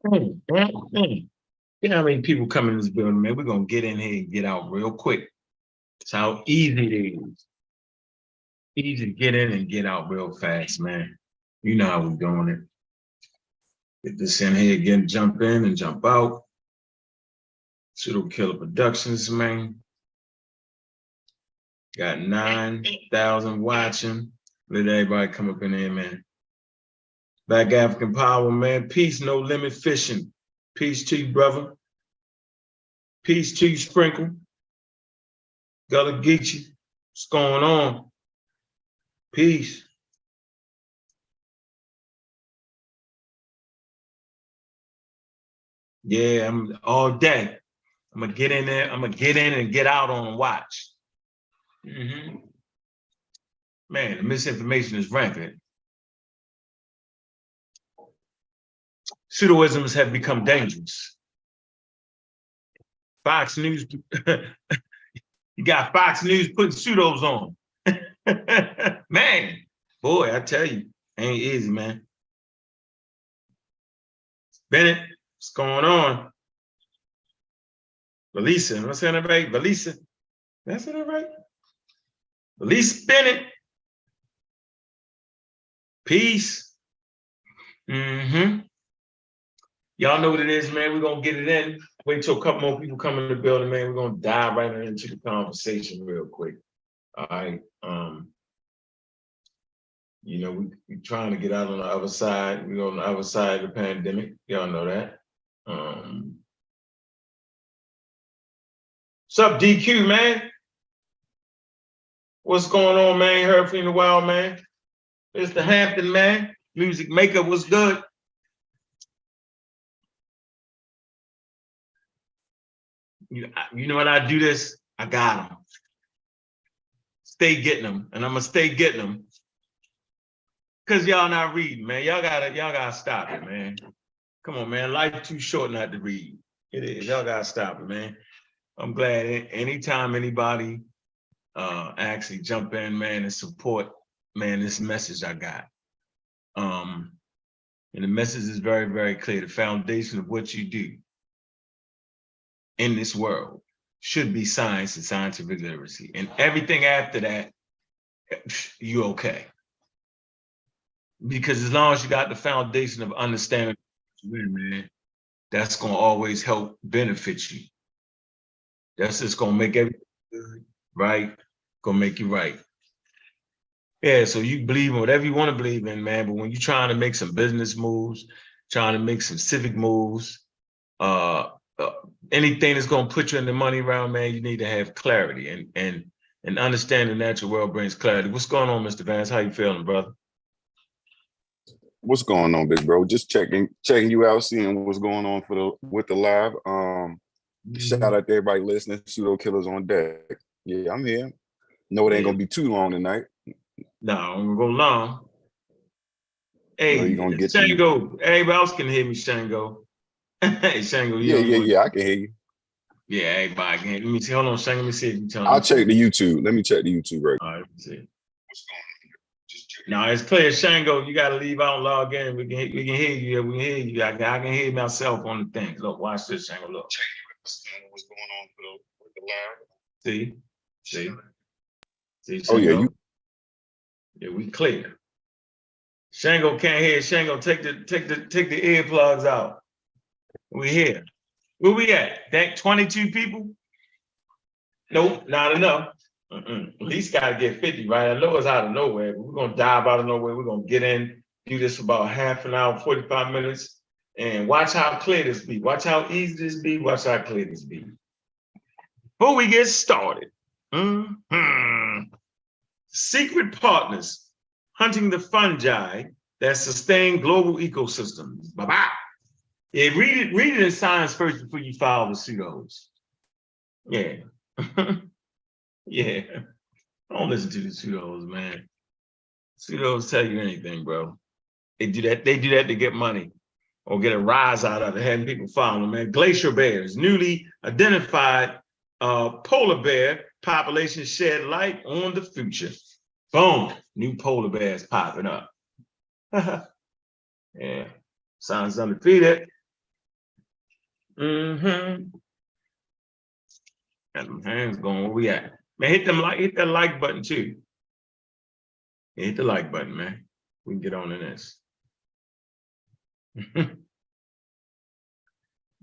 You know how many people come in this building, man? We're gonna get in here and get out real quick. That's how easy it is. Easy to get in and get out real fast, man. You know how we're doing it. Get this in here again, jump in and jump out. Pseudo Killer Productions, man. Got 9,000 watching. Let everybody come up in here, man. Black African Power, man. Peace, no limit fishing. Peace to you, brother. Peace to you, Sprinkle. Gullah Geechee. What's going on? Peace. Yeah, I'm all day. I'm gonna get in there. I'm gonna get in and get out on watch. Man, the misinformation is rampant. Pseudoisms have become dangerous. Fox News, you got Fox News putting pseudos on. Man, boy, I tell you, ain't easy, man. Bennett, what's going on? Valisa, what's that right? Valisa, that's it right? Valisa Bennett. Peace. Y'all know what it is, man. We're gonna get it in. Wait till a couple more people come in the building, man. We're gonna dive right into the conversation real quick. All right. You know, we're trying to get out on the other side. We're on the other side of the pandemic. Y'all know that. What's up, DQ, man? What's going on, man? Heard from you in a while, man. It's the Hampton, man. Music maker, what's good? You know what I do this? I got them. Stay getting them, and I'm gonna stay getting them. Cause y'all not reading, man. Y'all gotta stop it, man. Come on, man. Life too short not to read. It is. Y'all gotta stop it, man. I'm glad anytime anybody actually jump in, man, and support, man, this message I got. And the message is very, very clear. The foundation of what you do in this world should be science and scientific literacy. And everything after that, you okay. Because as long as you got the foundation of understanding, man, that's gonna always help benefit you. That's just gonna make everything good, right? Gonna make you right. Yeah, so you believe in whatever you want to believe in, man. But when you're trying to make some business moves, trying to make some civic moves, anything that's gonna put you in the money round, man, you need to have clarity and understand the natural world brings clarity. What's going on, Mr. Vance? How you feeling, brother? What's going on, big bro? Just checking you out, seeing what's going on with the live. Shout out to everybody listening. Pseudo Killers on deck. Yeah, I'm here. No, it ain't gonna be too long tonight. No, I'm gonna go long. Hey, you gonna get Shango. Everybody else can hear me, Shango. Hey, Shango. Yeah, I can hear you. Yeah, everybody can hear. Let me see. Hold on, Shango. Let me see if you tell me. I'll check the YouTube. Let me check the YouTube right. All right, let's see. Now it's clear, Shango. You got to leave out and log in. We can hear you. Yeah, we can hear you. I can hear myself on the thing. Look, watch this, Shango. Look. What's going on with the See, live? Shango? Oh yeah, Yeah, we clear. Shango can't hear. Shango, take the earplugs out. We here. Where we at? That 22 people? Nope, not enough. At least got to get 50, right? I know it's out of nowhere, but we're going to dive out of nowhere. We're going to get in, do this for about half an hour, 45 minutes, and watch how clear this be. Watch how easy this be. Watch how clear this be. Before we get started, secret partners hunting the fungi that sustain global ecosystems. Bye-bye. Yeah, read it in science first before you follow the pseudos. Yeah. Yeah. Don't listen to the pseudos, man. Pseudos tell you anything, bro. They do that to get money or get a rise out of it, having people follow them, man. Glacier bears, newly identified polar bear population shed light on the future. Boom, new polar bears popping up. Yeah, sounds undefeated. Mm-hmm. Got them hands going. Where we at? Man, hit that like button too. Yeah, hit the like button, man. We can get on to this.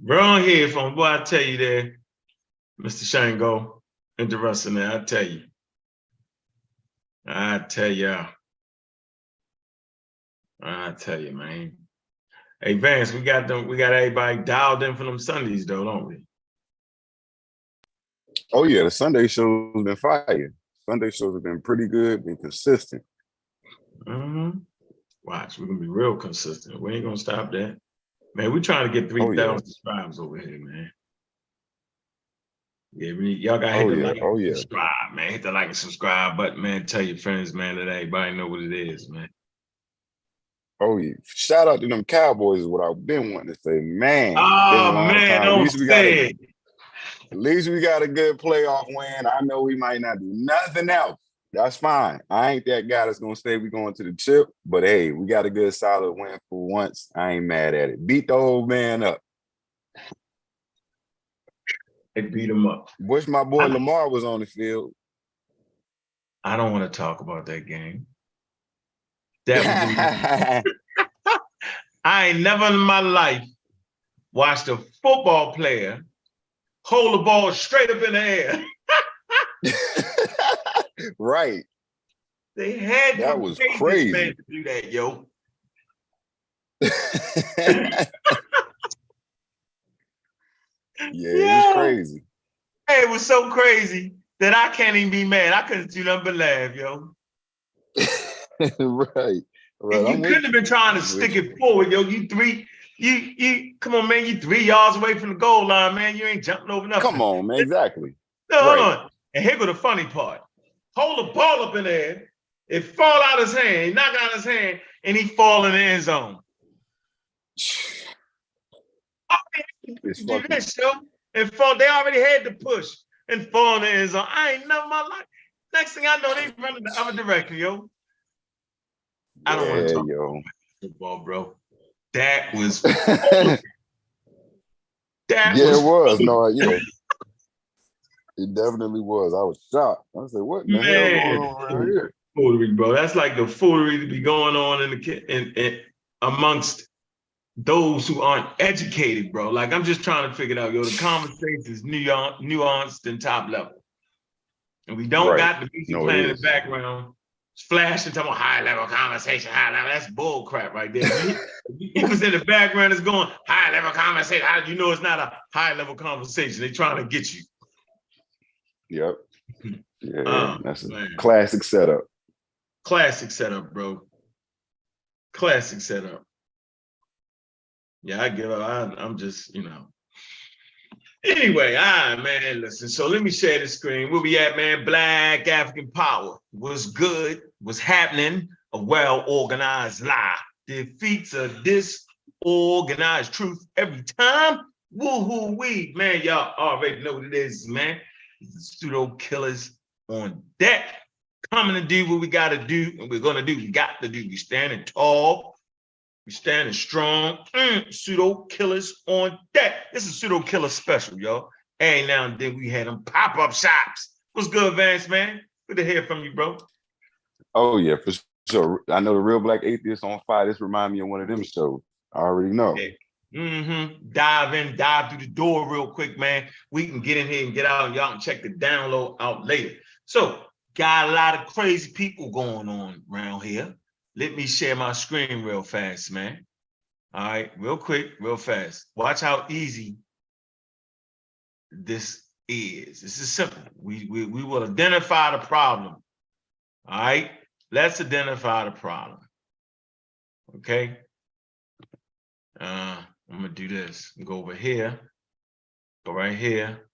Wrong headphone, boy, I tell you there, Mr. Shango, interesting there, I tell you. I tell you, man. Hey, Vance, we got everybody dialed in for them Sundays though, don't we? Oh yeah, the Sunday show's been fire. Sunday shows have been pretty good, been consistent. Mm-hmm. Watch, we're gonna be real consistent. We ain't gonna stop that. Man, we're trying to get 3,000 subscribers over here, man. Yeah, y'all gotta hit the like and subscribe, man. Hit the like and subscribe button, man. Tell your friends, man, that everybody know what it is, man. Oh yeah. Shout out to them Cowboys is what I've been wanting to say. Man, oh man, don't say it. At least we got a good playoff win. I know we might not do nothing else. That's fine. I ain't that guy that's gonna say we going to the chip, but hey, we got a good solid win for once. I ain't mad at it. Beat the old man up. They beat him up. Wish my boy Lamar was on the field. I don't want to talk about that game. That was I ain't never in my life watched a football player hold the ball straight up in the air. Right. They had that was crazy, man, to do that, yo. Yeah, it was crazy. Hey, it was so crazy that I can't even be mad. I couldn't do nothing but laugh, yo. Right. And you couldn't have been trying to stick it forward, yo. You come on, man, you 3 yards away from the goal line, man. You ain't jumping over nothing. Come on, man, exactly. No, hold on. And here go the funny part. Hold the ball up in the air, it fall out his hand, he knock out his hand, and he fall in the end zone. Do this, yo. And fall, they already had the push and fall in the end zone. I ain't never in my life. Next thing I know, they running the other direction, yo. I don't want to talk about football, bro. That was it was. No, yeah. It definitely was. I was shocked. I said, what in the hell going on around here? Foolery, bro. That's like the foolery to be going on in amongst those who aren't educated, bro. Like, I'm just trying to figure it out, yo. The conversation is nuanced and top level. And we don't got the music playing in the background, flashing, talking about high level conversation, high level. That's bull crap right there. It was in the background, it's going high level conversation. How do you know it's not a high level conversation? They're trying to get you. Yep. Yeah, that's a classic setup. Classic setup, bro. Classic setup. Yeah, I give up. I'm just, Anyway, man, listen. So let me share the screen. Where we at, man? Black African power. What's good? What's happening? A well-organized lie defeats a disorganized truth every time. Woo-hoo-wee. Man, y'all already know what it is, man. It's the pseudo killers on deck. Coming to do what we got to do, and we're going to do. We got to do. We standing tall. We standing strong. Pseudo killers on deck. This is pseudo killer special, y'all. Hey, now and then we had them pop-up shops. What's good, Vance, man? Good to hear from you, bro. Oh, yeah, for sure. I know the Real Black Atheist on Fire. This reminds me of one of them shows. I already know. Yeah. Dive through the door real quick, man. We can get in here and get out, and y'all can check the download out later. So, got a lot of crazy people going on around here. Let me share my screen real fast, man. All right, real quick, real fast. Watch how easy this is. This is simple. We will identify the problem. All right, let's identify the problem. Okay. I'm gonna do this. Go over here. Go right here.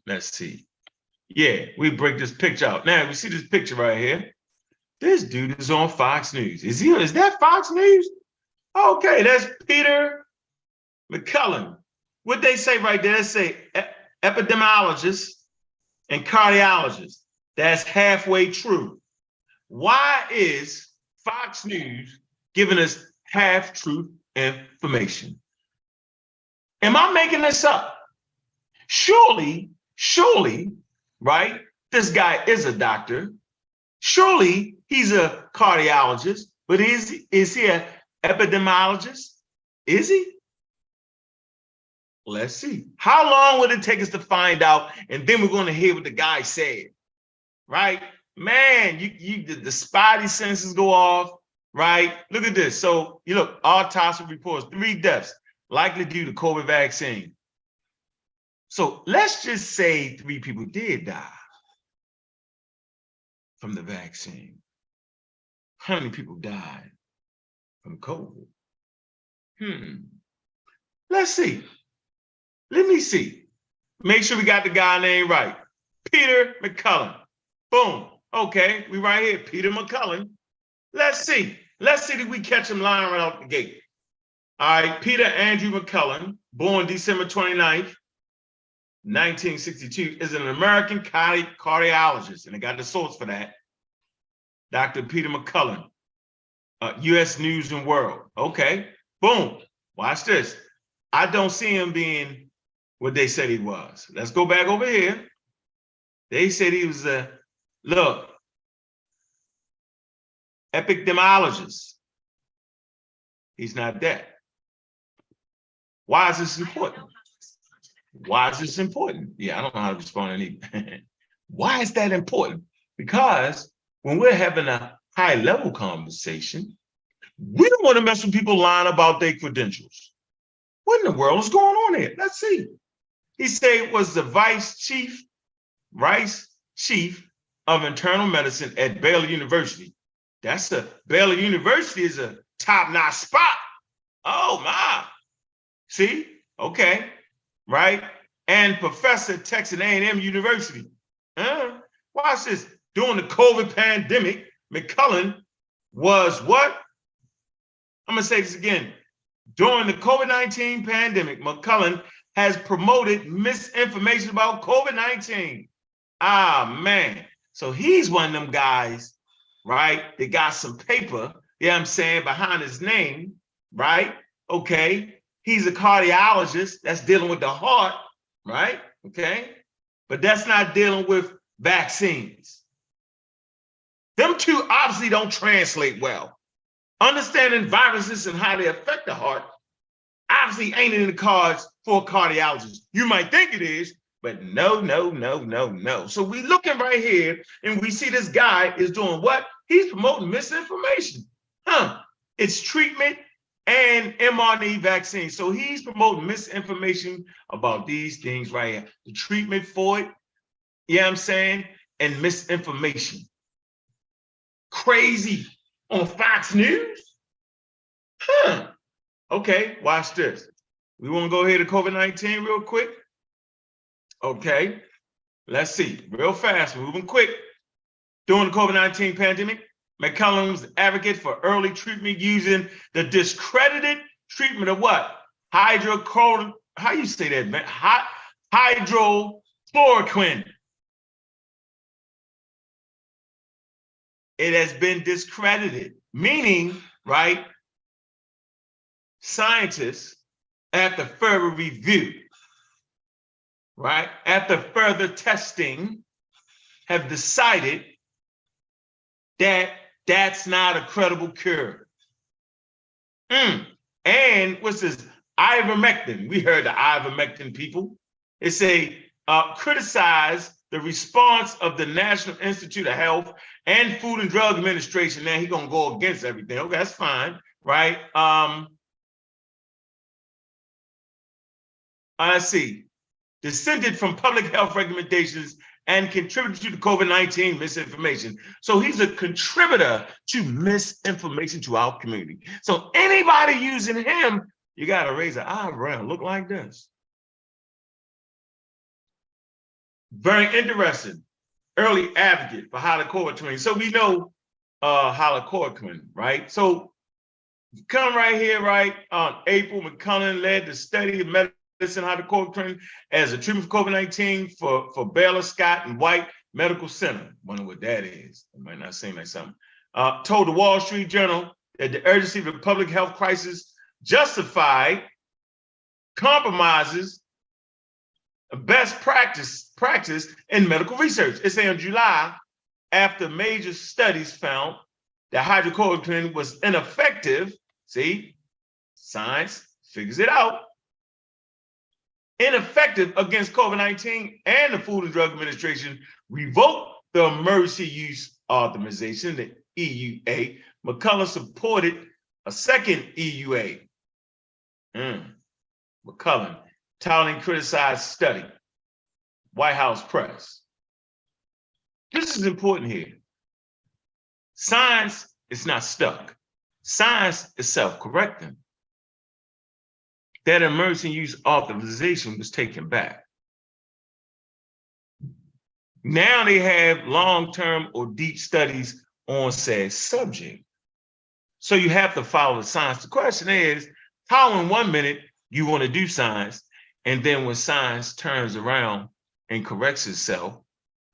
Let's see. Yeah, we break this picture out. Now we see this picture right here. This dude is on Fox News. Is that Fox News? Okay, that's Peter McCullough. What they say right there, they say epidemiologist and cardiologist. That's halfway true. Why is Fox News giving us half truth misinformation. Am I making this up? Surely, right? This guy is a doctor. Surely he's a cardiologist, but is he an epidemiologist? Is he? Let's see. How long would it take us to find out? And then we're going to hear what the guy said, right? Man, the spidey senses go off, right? Look at this. So you look, autopsy reports 3 deaths, likely due to COVID vaccine. So let's just say 3 people did die from the vaccine. How many people died from COVID? Let's see. Let me see. Make sure we got the guy name right. Peter McCullen. Boom. Okay, we right here. Peter McCullen. Let's see. Let's see if we catch him lying right out the gate. All right, Peter Andrew McCullen, born December 29th, 1962, is an American cardiologist, and I got the source for that. Dr. Peter McCullen, U.S. News and World. Okay, boom. Watch this. I don't see him being what they said he was. Let's go back over here. They said he was a, look, epidemiologist. He's not that. Why is this important? Why is this important? Yeah, I don't know how to respond to any. Why is that important? Because when we're having a high-level conversation, we don't want to mess with people lying about their credentials. What in the world is going on here? Let's see. He said it was the vice chief of internal medicine at Baylor University. Baylor University is a top-notch spot. Oh my. See? Okay. Right? And professor at Texas A&M University. Watch this. During the COVID pandemic, McCullen was what? I'm going to say this again. During the COVID-19 pandemic, McCullen has promoted misinformation about COVID-19. Ah, man. So he's one of them guys, right? They got some paper, I'm saying, behind his name, right? Okay. He's a cardiologist that's dealing with the heart, right? Okay. But that's not dealing with vaccines. Them two obviously don't translate well. Understanding viruses and how they affect the heart obviously ain't in the cards for a cardiologist. You might think it is, but no. So we looking right here and we see this guy is doing what? He's promoting misinformation. It's treatment and mRNA vaccine. So he's promoting misinformation about these things right here. The treatment for it, I'm saying, and misinformation. Crazy on Fox News? Okay, watch this. We want to go here to COVID-19 real quick. Okay, let's see. Real fast, moving quick. During the COVID-19 pandemic, McCullen was an advocate for early treatment using the discredited treatment of what? Hydrochloroquine. How you say that, man? Hydrochloroquine. It has been discredited, meaning, right, scientists, after further review, right, after further testing, have decided that that's not a credible cure. And what's this? Ivermectin. We heard the ivermectin people. It say criticize the response of the National Institute of Health and Food and Drug Administration. Now he's gonna go against everything. Okay, that's fine, right? Let's see. Dissented from public health recommendations and contributed to the COVID-19 misinformation. So he's a contributor to misinformation to our community. So anybody using him, you got to raise an eyebrow and look like this. Very interesting. Early advocate for hydrochloroquine. So we know hydrochloroquine, right? So come right here, right? On April, McCullen led the study of medicine hydrochloroquine as a treatment for COVID-19 for Baylor Scott and White Medical Center. Wonder what that is. It might not seem like something. Told the Wall Street Journal that the urgency of the public health crisis justified, compromises best practice in medical research. It's in July, after major studies found that hydrochloroquine was ineffective. See, science figures it out. Ineffective against COVID-19, and the Food and Drug Administration revoked the emergency use authorization, the EUA. McCullough supported a second EUA. McCullough, touting criticized study. White House press. This is important here. Science is not stuck. Science is self-correcting. That emergency use authorization was taken back. Now they have long-term or deep studies on said subject. So you have to follow the science. The question is, how in 1 minute you want to do science, and then when science turns around and corrects itself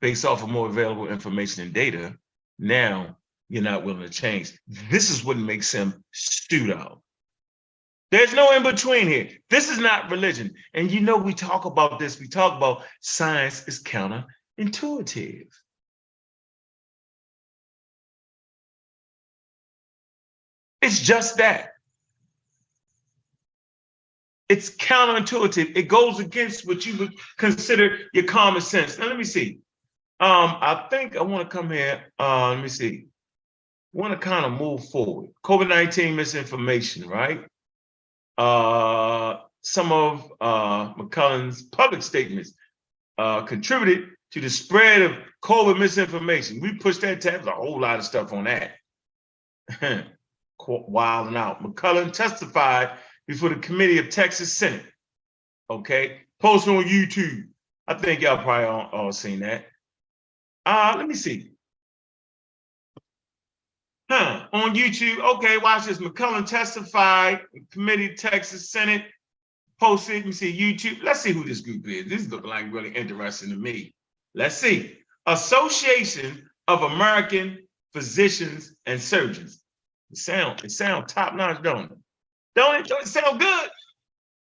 based off of more available information and data, now you're not willing to change. This is what makes him pseudo. There's no in between here. This is not religion. And you know, we talk about this. We talk about science is counterintuitive. It's just that. It's counterintuitive. It goes against what you would consider your common sense. Now, let me see. I think I want to come here. Let me see. I want to kind of move forward. COVID-19 misinformation, right? Some of McCullough's public statements contributed to the spread of COVID misinformation. We pushed that tab, a whole lot of stuff on that. Wild and out. McCullough testified before the committee of Texas Senate. Okay, posted on YouTube. I think y'all probably all seen that. Let me see. On YouTube, okay, watch this. McCullough testified, committee, Texas Senate, posted, you can see YouTube. Let's see who this group is. This looks like really interesting to me. Let's see. Association of American Physicians and Surgeons. It sound top-notch, don't it? Don't it sound good?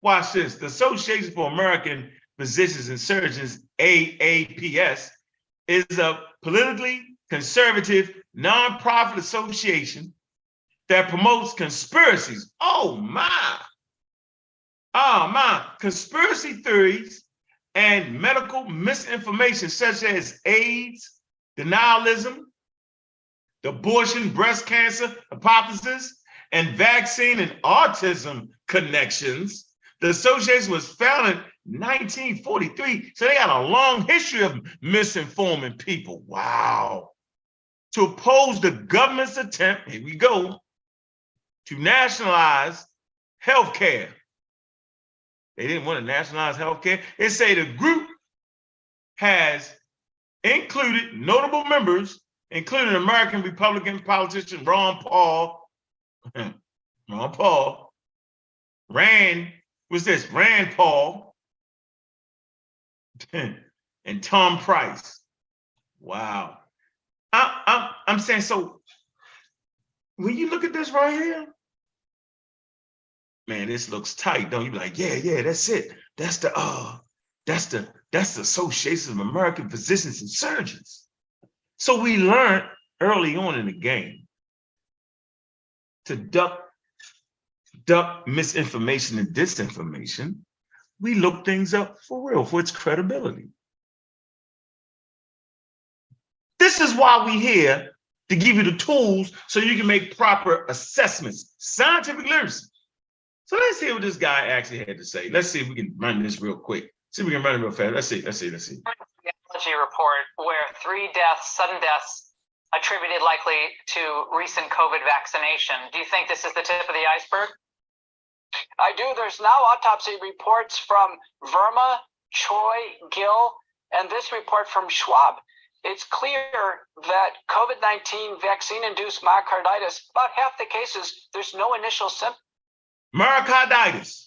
Watch this. The Association for American Physicians and Surgeons, AAPS, is a politically conservative nonprofit association that promotes conspiracies. Oh my, conspiracy theories and medical misinformation such as AIDS, denialism, abortion, breast cancer hypothesis, and vaccine and autism connections. The association was founded in 1943, so they got a long history of misinforming people. Wow. To oppose the government's attempt, here we go, to nationalize healthcare. They didn't want to nationalize healthcare. They say the group has included notable members, including American Republican politician Ron Paul, Rand Paul, and Tom Price. Wow. I'm saying, so when you look at this right here, man, this looks tight. Don't you be like, yeah, that's it. That's the Association of American Physicians and Surgeons. So we learned early on in the game to duck misinformation and disinformation. We look things up for real, for its credibility. This is why we're here, to give you the tools so you can make proper assessments, scientific literacy. So let's hear what this guy actually had to say. Let's see if we can run this real quick. See if we can run it real fast. Let's see. Report where 3 sudden deaths attributed likely to recent COVID vaccination. Do you think this is the tip of the iceberg? I do. There's now autopsy reports from Verma, Choi, Gill, and this report from Schwab. It's clear that COVID-19 vaccine-induced myocarditis, about half the cases, there's no initial symptoms. Myocarditis.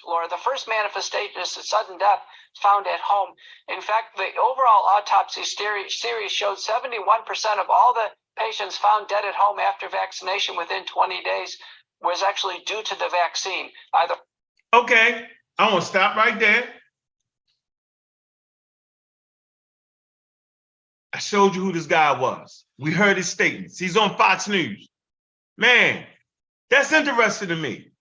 Laura, the first manifestation is sudden death found at home. In fact, the overall autopsy series showed 71% of all the patients found dead at home after vaccination within 20 days. was actually due to the vaccine. Either. Okay, I want to stop right there. I showed you who this guy was. We heard his statements. He's on Fox News. Man, that's interesting to me.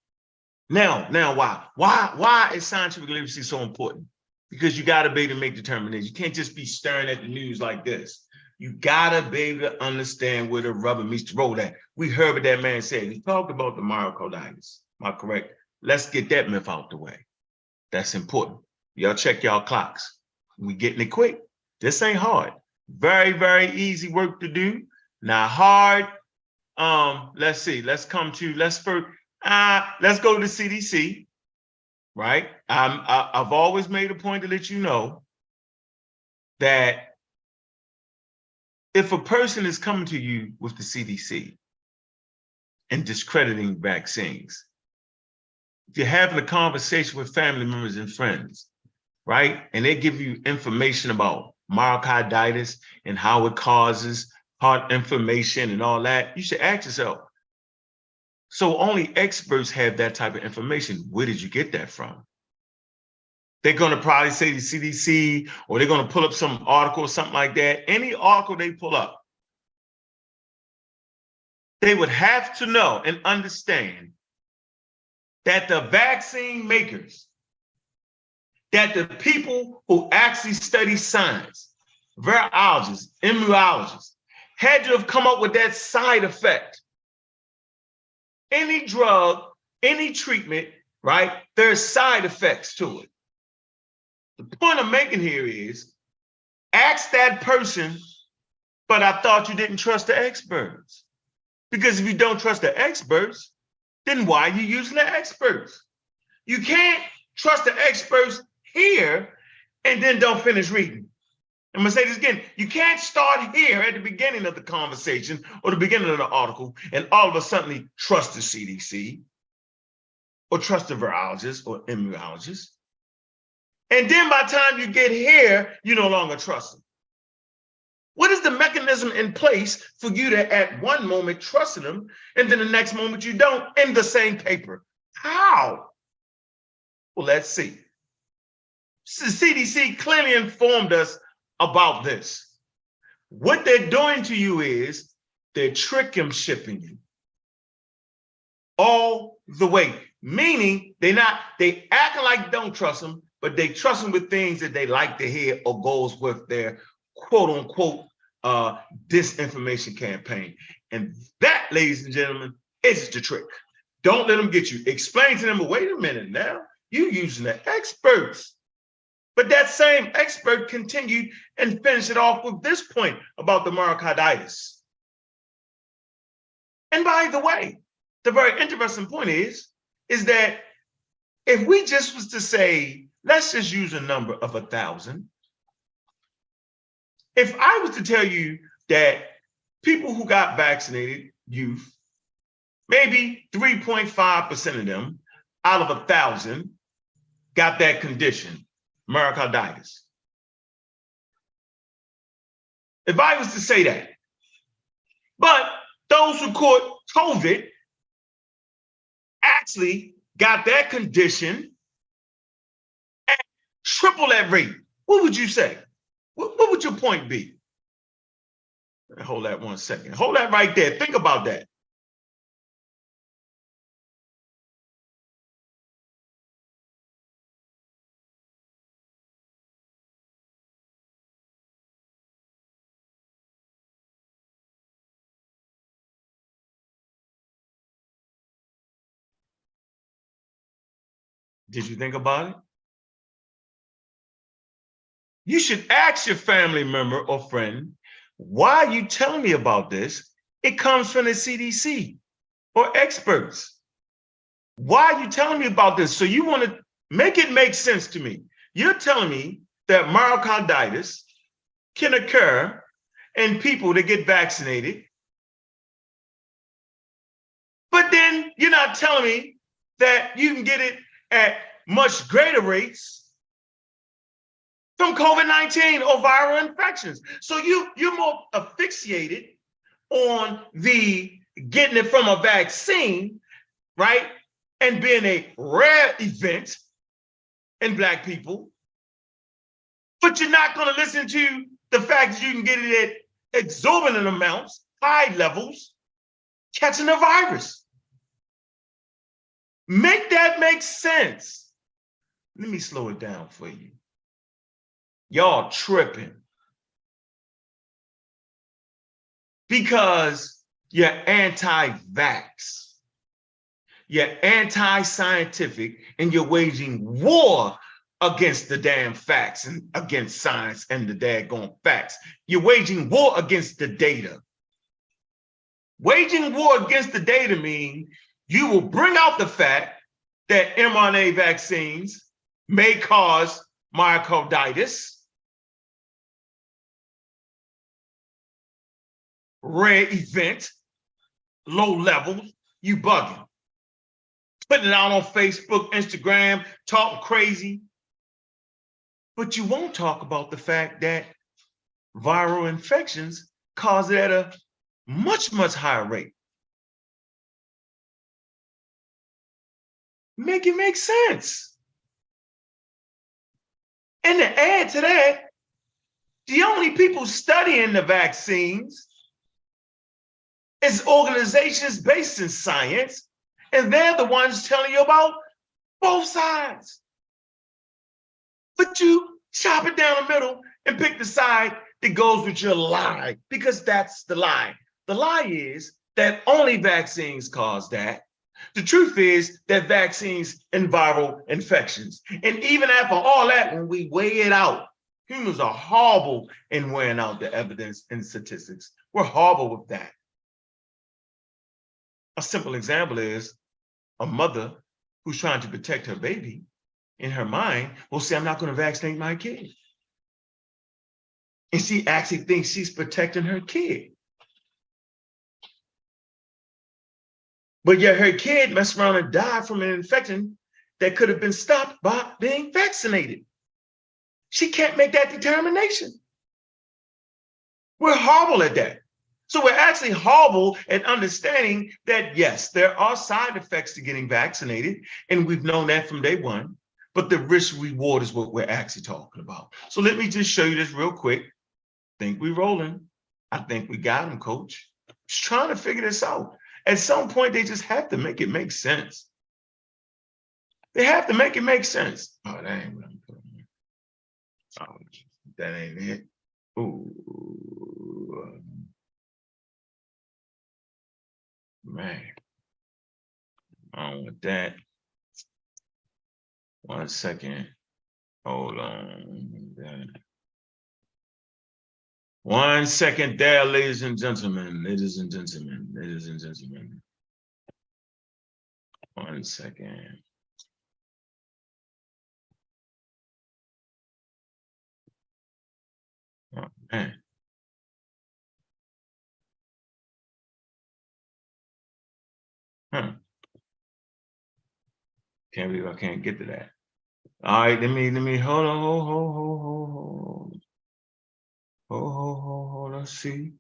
Now why? Why is scientific literacy so important? Because you got to be able to make determinations. You can't just be staring at the news like this. You got to be able to understand where the rubber meets the road at. We heard what that man said. He talked about the myocarditis. Am I correct? Let's get that myth out the way. That's important. Y'all check y'all clocks. We getting it quick. This ain't hard. Very, very easy work to do. Not hard. Let's see. Let's go to the CDC. Right? I've always made a point to let you know that if a person is coming to you with the CDC and discrediting vaccines, if you're having a conversation with family members and friends, right? And they give you information about myocarditis and how it causes heart inflammation and all that, you should ask yourself, so only experts have that type of information. Where did you get that from? They're going to probably say the CDC, or they're going to pull up some article or something like that. Any article they pull up, they would have to know and understand that the vaccine makers, that the people who actually study science, virologists, immunologists, had to have come up with that side effect. Any drug, any treatment, right? There's side effects to it. The point I'm making here is, ask that person, but I thought you didn't trust the experts. Because if you don't trust the experts, then why are you using the experts? You can't trust the experts here and then don't finish reading. I'm gonna say this again. You can't start here at the beginning of the conversation or the beginning of the article and all of a sudden trust the CDC or trust the virologist or immunologist. And then by the time you get here, you no longer trust them. What is the mechanism in place for you to at one moment trust them and then the next moment you don't in the same paper? How? Well, let's see. The CDC clearly informed us about this. What they're doing to you is they're tricking shipping you all the way, meaning they acting like don't trust them, but they trust them with things that they like to hear or goes with their quote unquote disinformation campaign. And that, ladies and gentlemen, is the trick. Don't let them get you. Explain to them, but wait a minute now, you're using the experts. But that same expert continued and finished it off with this point about the myocarditis. And by the way, the very interesting point is that if we just was to say, let's just use a number of 1,000. If I was to tell you that people who got vaccinated, youth, maybe 3.5% of them out of 1,000 got that condition, myocarditis. If I was to say that, but those who caught COVID actually got that condition at triple that rate, what would you say? What would your point be? Hold that 1 second. Hold that right there. Think about that. Did you think about it? You should ask your family member or friend, why are you telling me about this? It comes from the CDC or experts. Why are you telling me about this? So you want to make it make sense to me. You're telling me that myocarditis can occur in people that get vaccinated, but then you're not telling me that you can get it at much greater rates from COVID-19 or viral infections. So you're more asphyxiated on the getting it from a vaccine right? And being a rare event in Black people, but you're not going to listen to the fact that you can get it at exorbitant amounts, high levels, catching a virus. Make that make sense. Let me slow it down for you. Y'all tripping. Because you're anti-vax. You're anti-scientific, and you're waging war against the damn facts and against science and the daggone facts. You're waging war against the data. Waging war against the data means you will bring out the fact that mRNA vaccines may cause myocarditis, rare event, low level, you bugging. Putting it out on Facebook, Instagram, talking crazy. But you won't talk about the fact that viral infections cause it at a much, much higher rate. Make it make sense. And to add to that, the only people studying the vaccines is organizations based in science, and they're the ones telling you about both sides. But you chop it down the middle and pick the side that goes with your lie, because that's the lie. The lie is that only vaccines cause that. The truth is that vaccines and viral infections. And even after all that, when we weigh it out, humans are horrible in weighing out the evidence and statistics. We're horrible with that. A simple example is a mother who's trying to protect her baby, in her mind, will say, I'm not going to vaccinate my kid. And she actually thinks she's protecting her kid. But yet her kid messed around and died from an infection that could have been stopped by being vaccinated. She can't make that determination. We're horrible at that. So we're actually horrible at understanding that, yes, there are side effects to getting vaccinated, and we've known that from day one, but the risk reward is what we're actually talking about. So let me just show you this real quick. Think we rolling. I think we got him, coach. Just trying to figure this out. At some point, they just have to make it make sense. They have to make it make sense. Oh, that ain't what I'm putting. Oh, that ain't it. Ooh. Man. I don't want that. 1 second. Hold on. 1 second there, ladies and gentlemen. Ladies and gentlemen. Ladies and gentlemen. 1 second. Oh, man. Can't believe I can't get to that. All right, let me hold on, hold. Let's see.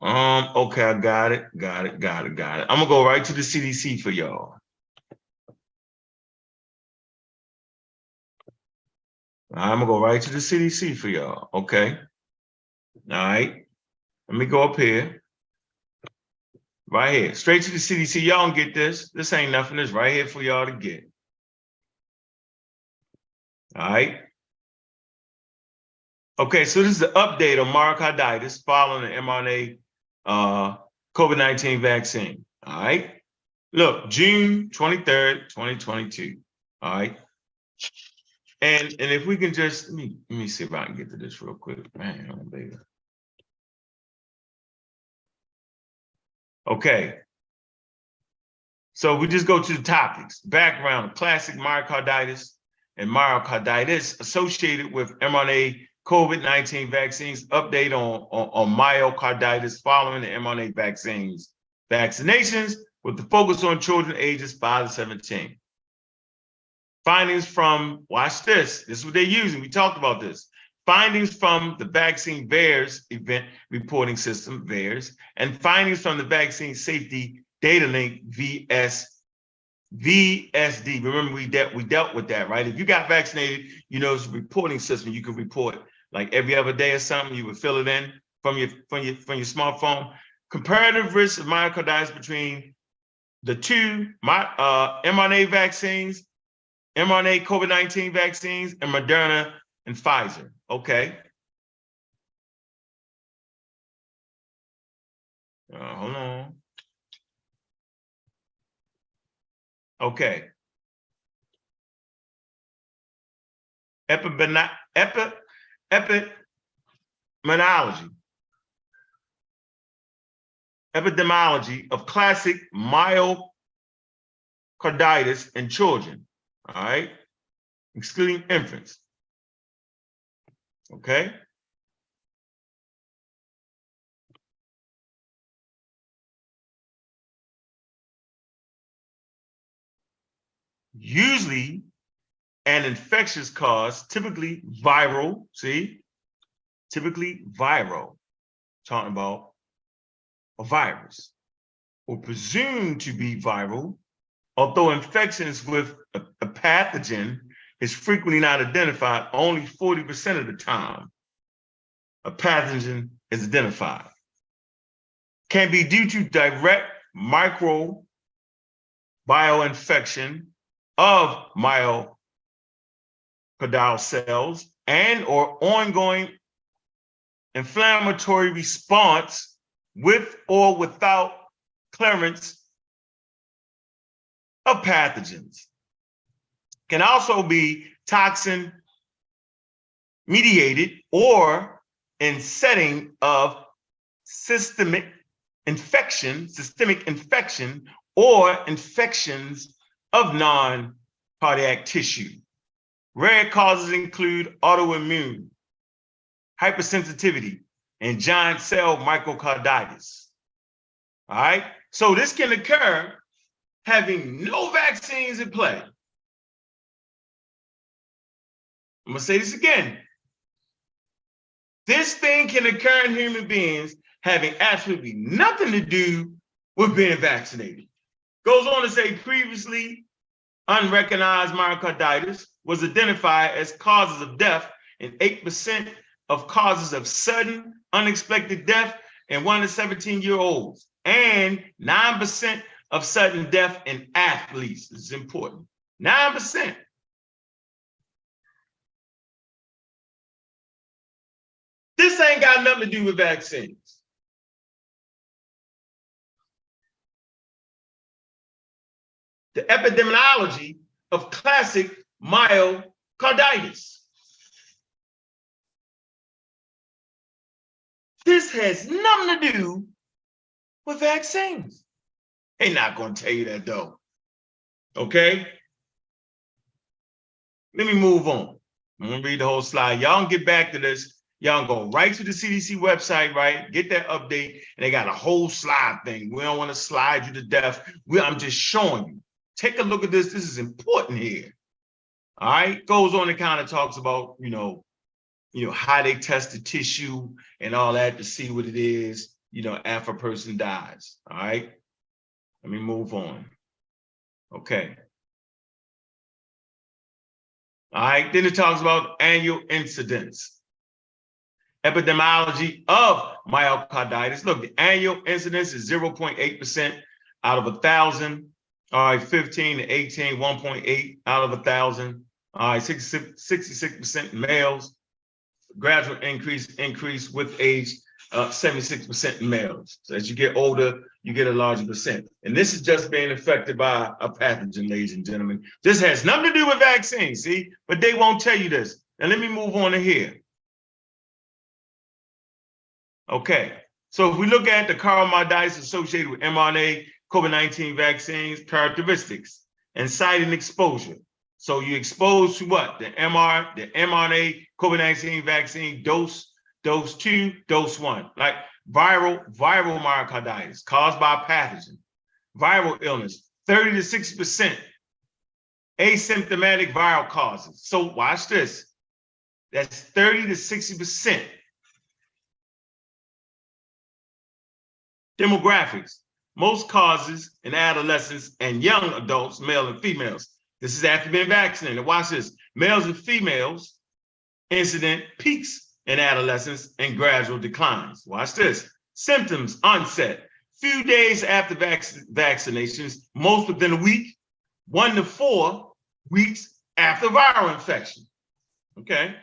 Okay, I got it. I'm gonna go right to the CDC for y'all. I'm gonna go right to the CDC for y'all. Okay. All right. Let me go up here. Right here, straight to the CDC. Y'all don't get this. This ain't nothing. It's right here for y'all to get. All right. Okay, so this is the update on myocarditis following the mRNA COVID-19 vaccine. All right. Look, June 23rd, 2022. All right. And if we can just let me see if I can get to this real quick. Man, oh, baby. Okay. So we just go to the topics. Background, classic myocarditis and myocarditis associated with mRNA COVID-19 vaccines. Update on myocarditis following the mRNA vaccinations with the focus on children ages 5 to 17. Findings from, watch this. This is what they're using. We talked about this. Findings from the vaccine VAERS event reporting system, VAERS, and findings from the vaccine safety data link VSD. Remember, we dealt with that, right? If you got vaccinated, you know, it's a reporting system. You could report like every other day or something. You would fill it in from your smartphone. Comparative risk of myocarditis between the two mRNA vaccines, mRNA COVID-19 vaccines, and Moderna and Pfizer. Okay. Hold on. Okay. Epidemiology of classic myocarditis in children, all right, excluding infants. Okay. Usually an infectious cause, typically viral, typically viral, talking about a virus, or presumed to be viral, although infections with a pathogen is frequently not identified, only 40% of the time a pathogen is identified. Can be due to direct microbial infection of myocardial cells and or ongoing inflammatory response with or without clearance of pathogens. Can also be toxin mediated or in setting of systemic infection or infections of non-cardiac tissue. Rare causes include autoimmune, hypersensitivity, and giant cell myocarditis. All right, so this can occur having no vaccines in play. I'm gonna say this again. This thing can occur in human beings having absolutely nothing to do with being vaccinated. Goes on to say previously unrecognized myocarditis was identified as causes of death in 8% of causes of sudden unexpected death in 1 to 17-year-olds and 9% of sudden death in athletes. This is important. 9%. This ain't got nothing to do with vaccines. The epidemiology of classic myocarditis. This has nothing to do with vaccines. They're not going to tell you that though. Okay? Let me move on. I'm going to read the whole slide. Y'all can get back to this. Y'all go right to the CDC website, right? Get that update, and they got a whole slide thing. We don't want to slide you to death. I'm just showing you. Take a look at this. This is important here. All right? Goes on and kind of talks about, you know, how they test the tissue and all that to see what it is, you know, after a person dies. All right? Let me move on. Okay. All right, then it talks about annual incidence. Epidemiology of myocarditis. Look, the annual incidence is 0.8% out of 1,000. All right, 15 to 18, 1.8 out of 1,000. All right, 66% males. Gradual increase with age, 76% males. So as you get older, you get a larger percent. And this is just being affected by a pathogen, ladies and gentlemen. This has nothing to do with vaccines, see? But they won't tell you this. Now let me move on to here. Okay, so if we look at the cardiomyocarditis associated with mRNA COVID-19 vaccines, characteristics, and site and exposure. So you exposed to what? The mRNA COVID-19 vaccine dose 2, dose 1, like viral myocarditis caused by a pathogen, viral illness, 30 to 60% asymptomatic viral causes. So watch this. That's 30 to 60%. Demographics. most causes in adolescents and young adults, male and females. This is after being vaccinated. Watch this. Males and females incident peaks in adolescence and gradual declines. Watch this. Symptoms onset. Few days after vaccinations, most within a week, 1 to 4 weeks after viral infection. Okay.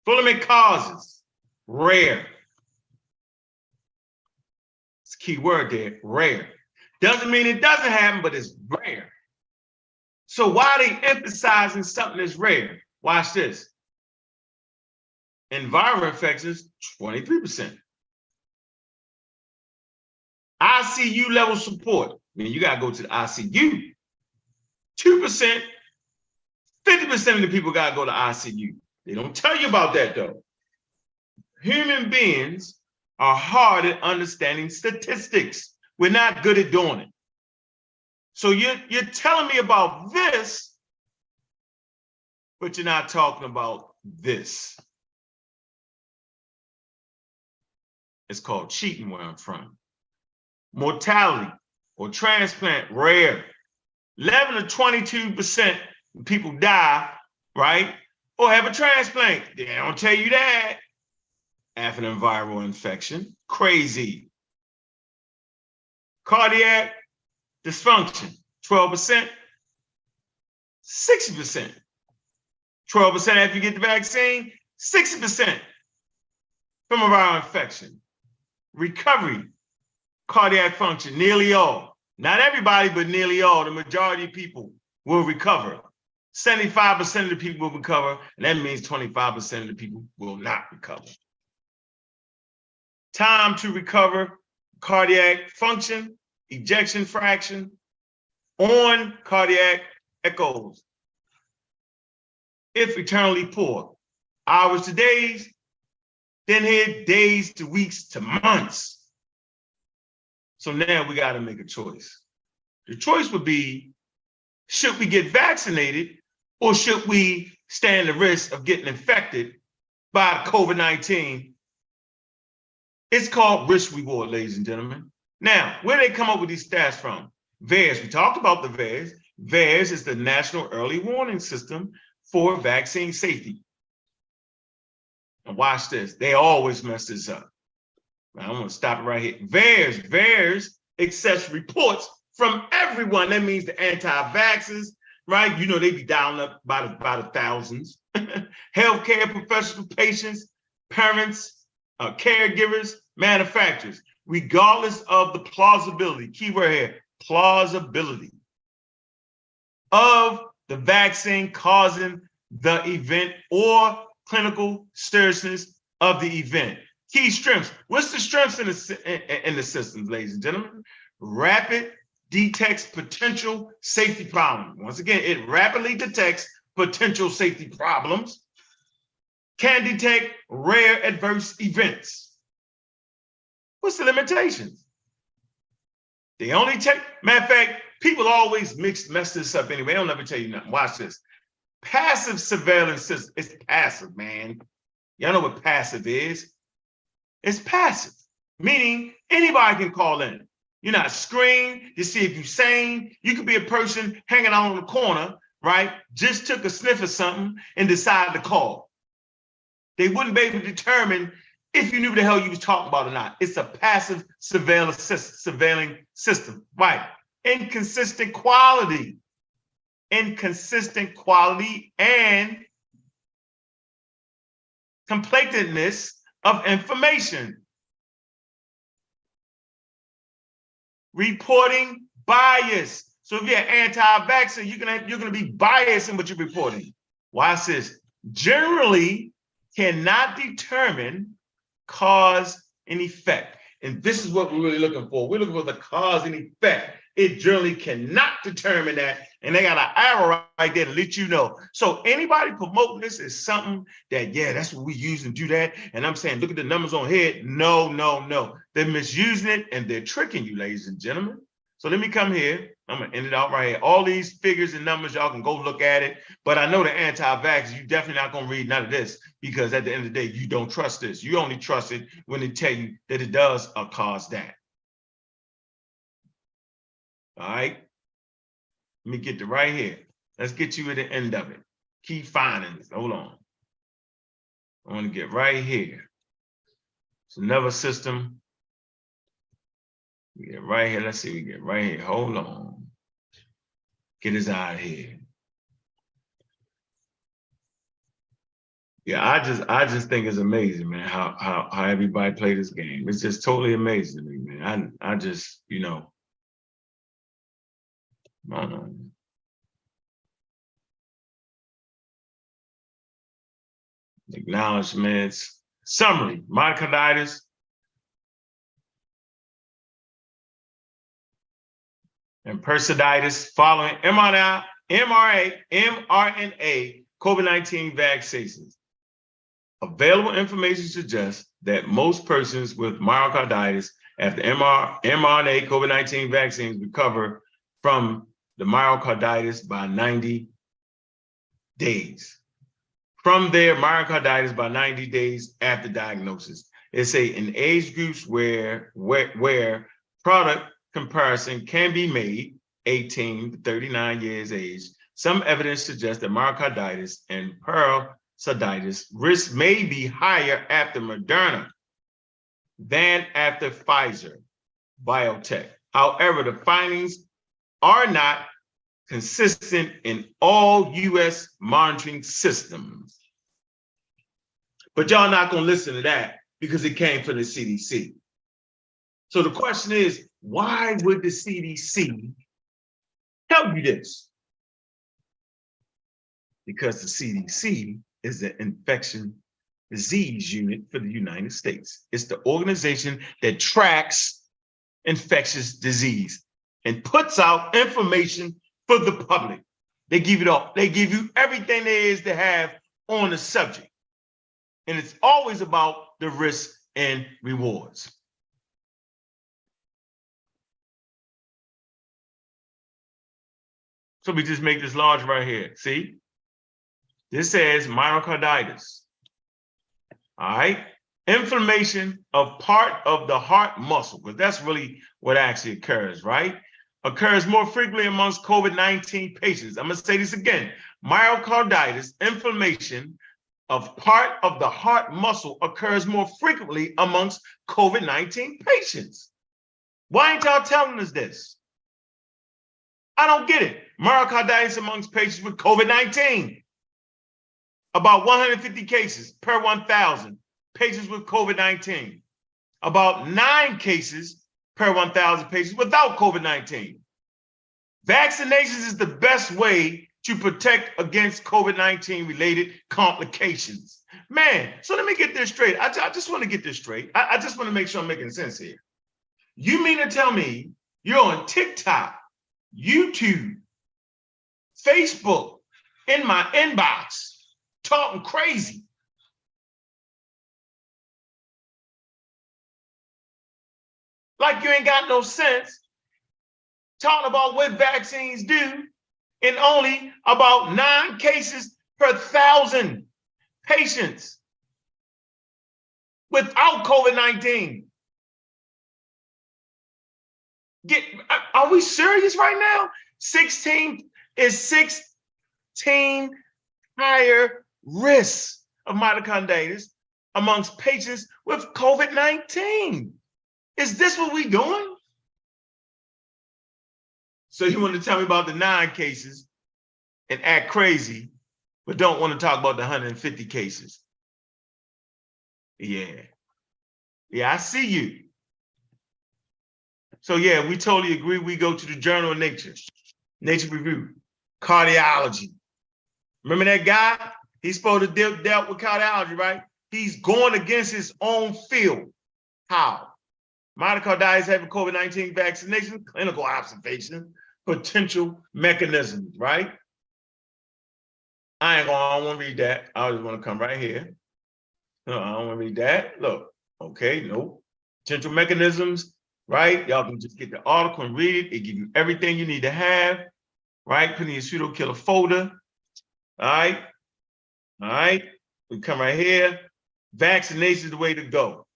Fulminant causes, rare. It's a key word there, rare. Doesn't mean it doesn't happen, but it's rare. So why are they emphasizing something that's rare? Watch this. In viral infections, 23%. ICU level support, I mean, you gotta go to the ICU. 2%, 50% of the people gotta go to ICU. They don't tell you about that though. Human beings are hard at understanding statistics. We're not good at doing it. So you're telling me about this, but you're not talking about this. It's called cheating where I'm from. Mortality or transplant, rare. 11 to 22% of people die, right? Or have a transplant. They don't tell you that. After an viral infection, crazy. Cardiac dysfunction, 12%, 60%. 12% after you get the vaccine, 60% from a viral infection. Recovery, cardiac function, nearly all. Not everybody, but nearly all. The majority of people will recover. 75% of the people will recover, and that means 25% of the people will not recover. Time to recover cardiac function, ejection fraction, on cardiac echoes. If eternally poor, hours to days, then here days to weeks to months. So now we got to make a choice. The choice would be, should we get vaccinated or should we stand the risk of getting infected by COVID-19? It's called risk reward, ladies and gentlemen. Now, where do they come up with these stats from? VAERS, we talked about the VAERS. VAERS is the National Early Warning System for Vaccine Safety. And watch this, they always mess this up. I'm gonna stop it right here. VAERS accepts reports from everyone. That means the anti-vaxxers, right? You know, they be down up by the thousands. Healthcare professionals, patients, parents, caregivers, manufacturers, regardless of the plausibility, keyword here, plausibility of the vaccine causing the event or clinical seriousness of the event. Key strengths. What's the strengths in the systems, ladies and gentlemen? Rapid detects potential safety problems. Once again, it rapidly detects potential safety problems. Can detect rare adverse events. What's the limitations? They only take, matter of fact, people always mess this up anyway. They'll never tell you nothing. Watch this. Passive surveillance system. It's passive, man. Y'all know what passive is? It's passive, meaning anybody can call in. You're not screened to see if you're sane. You could be a person hanging out on the corner, right? Just took a sniff of something and decided to call. They wouldn't be able to determine if you knew the hell you was talking about or not. It's a passive surveilling system, right? Inconsistent quality and completeness of information. Reporting bias. So if you're anti-vaxxer, you're gonna be biased in what you're reporting. Watch this. Generally cannot determine cause and effect. And this is what we're really looking for. We're looking for the cause and effect. It generally cannot determine that. And they got an arrow right there to let you know. So anybody promoting this is something that, yeah, that's what we use and do that. And I'm saying, look at the numbers on here. No. They're misusing it and they're tricking you, ladies and gentlemen. So let me come here. I'm gonna end it out right here. All these figures and numbers, y'all can go look at it. But I know the anti-vax, you definitely not gonna read none of this because at the end of the day, you don't trust this. You only trust it when they tell you that it does cause that. All right. Let me get to right here. Let's get you at the end of it. Key findings. Hold on. I want to get right here. It's another system. We get right here. Let's see. We get right here. Hold on. Get us out of here. Yeah, I just think it's amazing, man, how everybody play this game. It's just totally amazing to me, man. I just, you know, I don't know. Acknowledgements. Summary, myocarditis. And persiditis following mRNA COVID-19 vaccinations. Available information suggests that most persons with myocarditis after mRNA COVID-19 vaccines recover from the myocarditis by 90 days. From their myocarditis by 90 days after diagnosis. It's in age groups where product comparison can be made, 18 to 39 years age. Some evidence suggests that myocarditis and persiditis risk may be higher after Moderna than after Pfizer biotech. However, the findings are not consistent in all US monitoring systems. But y'all not gonna listen to that because it came from the CDC. So the question is, why would the CDC tell you this? Because the CDC is the infection disease unit for the United States. It's the organization that tracks infectious disease and puts out information for the public. They give it all. They give you everything there is to have on the subject. And it's always about the risks and rewards. So we just make this large right here. See? This says myocarditis. All right? Inflammation of part of the heart muscle, because that's really what actually occurs, right? Occurs more frequently amongst COVID-19 patients. I'm going to say this again. Myocarditis, inflammation of part of the heart muscle occurs more frequently amongst COVID-19 patients. Why ain't y'all telling us this? I don't get it. Myocarditis amongst patients with COVID-19. About 150 cases per 1,000 patients with COVID-19. About 9 cases per 1,000 patients without COVID-19. Vaccinations is the best way to protect against COVID-19 related complications. Man, so let me get this straight. I just want to get this straight. I just want to make sure I'm making sense here. You mean to tell me you're on TikTok, YouTube, Facebook, in my inbox, talking crazy? Like you ain't got no sense, talking about what vaccines do, and only about 9 cases per 1,000 patients without COVID-19. Are we serious right now? 16 higher risks of myocarditis amongst patients with COVID-19. Is this what we doing? So you want to tell me about the 9 cases and act crazy, but don't want to talk about the 150 cases. Yeah, I see you. So yeah, we totally agree. We go to the Journal of Nature, Nature Review, cardiology. Remember that guy? He's supposed to dealt with cardiology, right? He's going against his own field. How? Myocarditis having COVID-19 vaccination, clinical observation, potential mechanisms, right? I don't want to read that. I just want to come right here. No, I don't want to read that. Look, okay, nope. Potential mechanisms right? Y'all can just get the article and read it. It gives you everything you need to have, right? Put in your pseudo killer folder. All right. All right. We come right here. Vaccination is the way to go.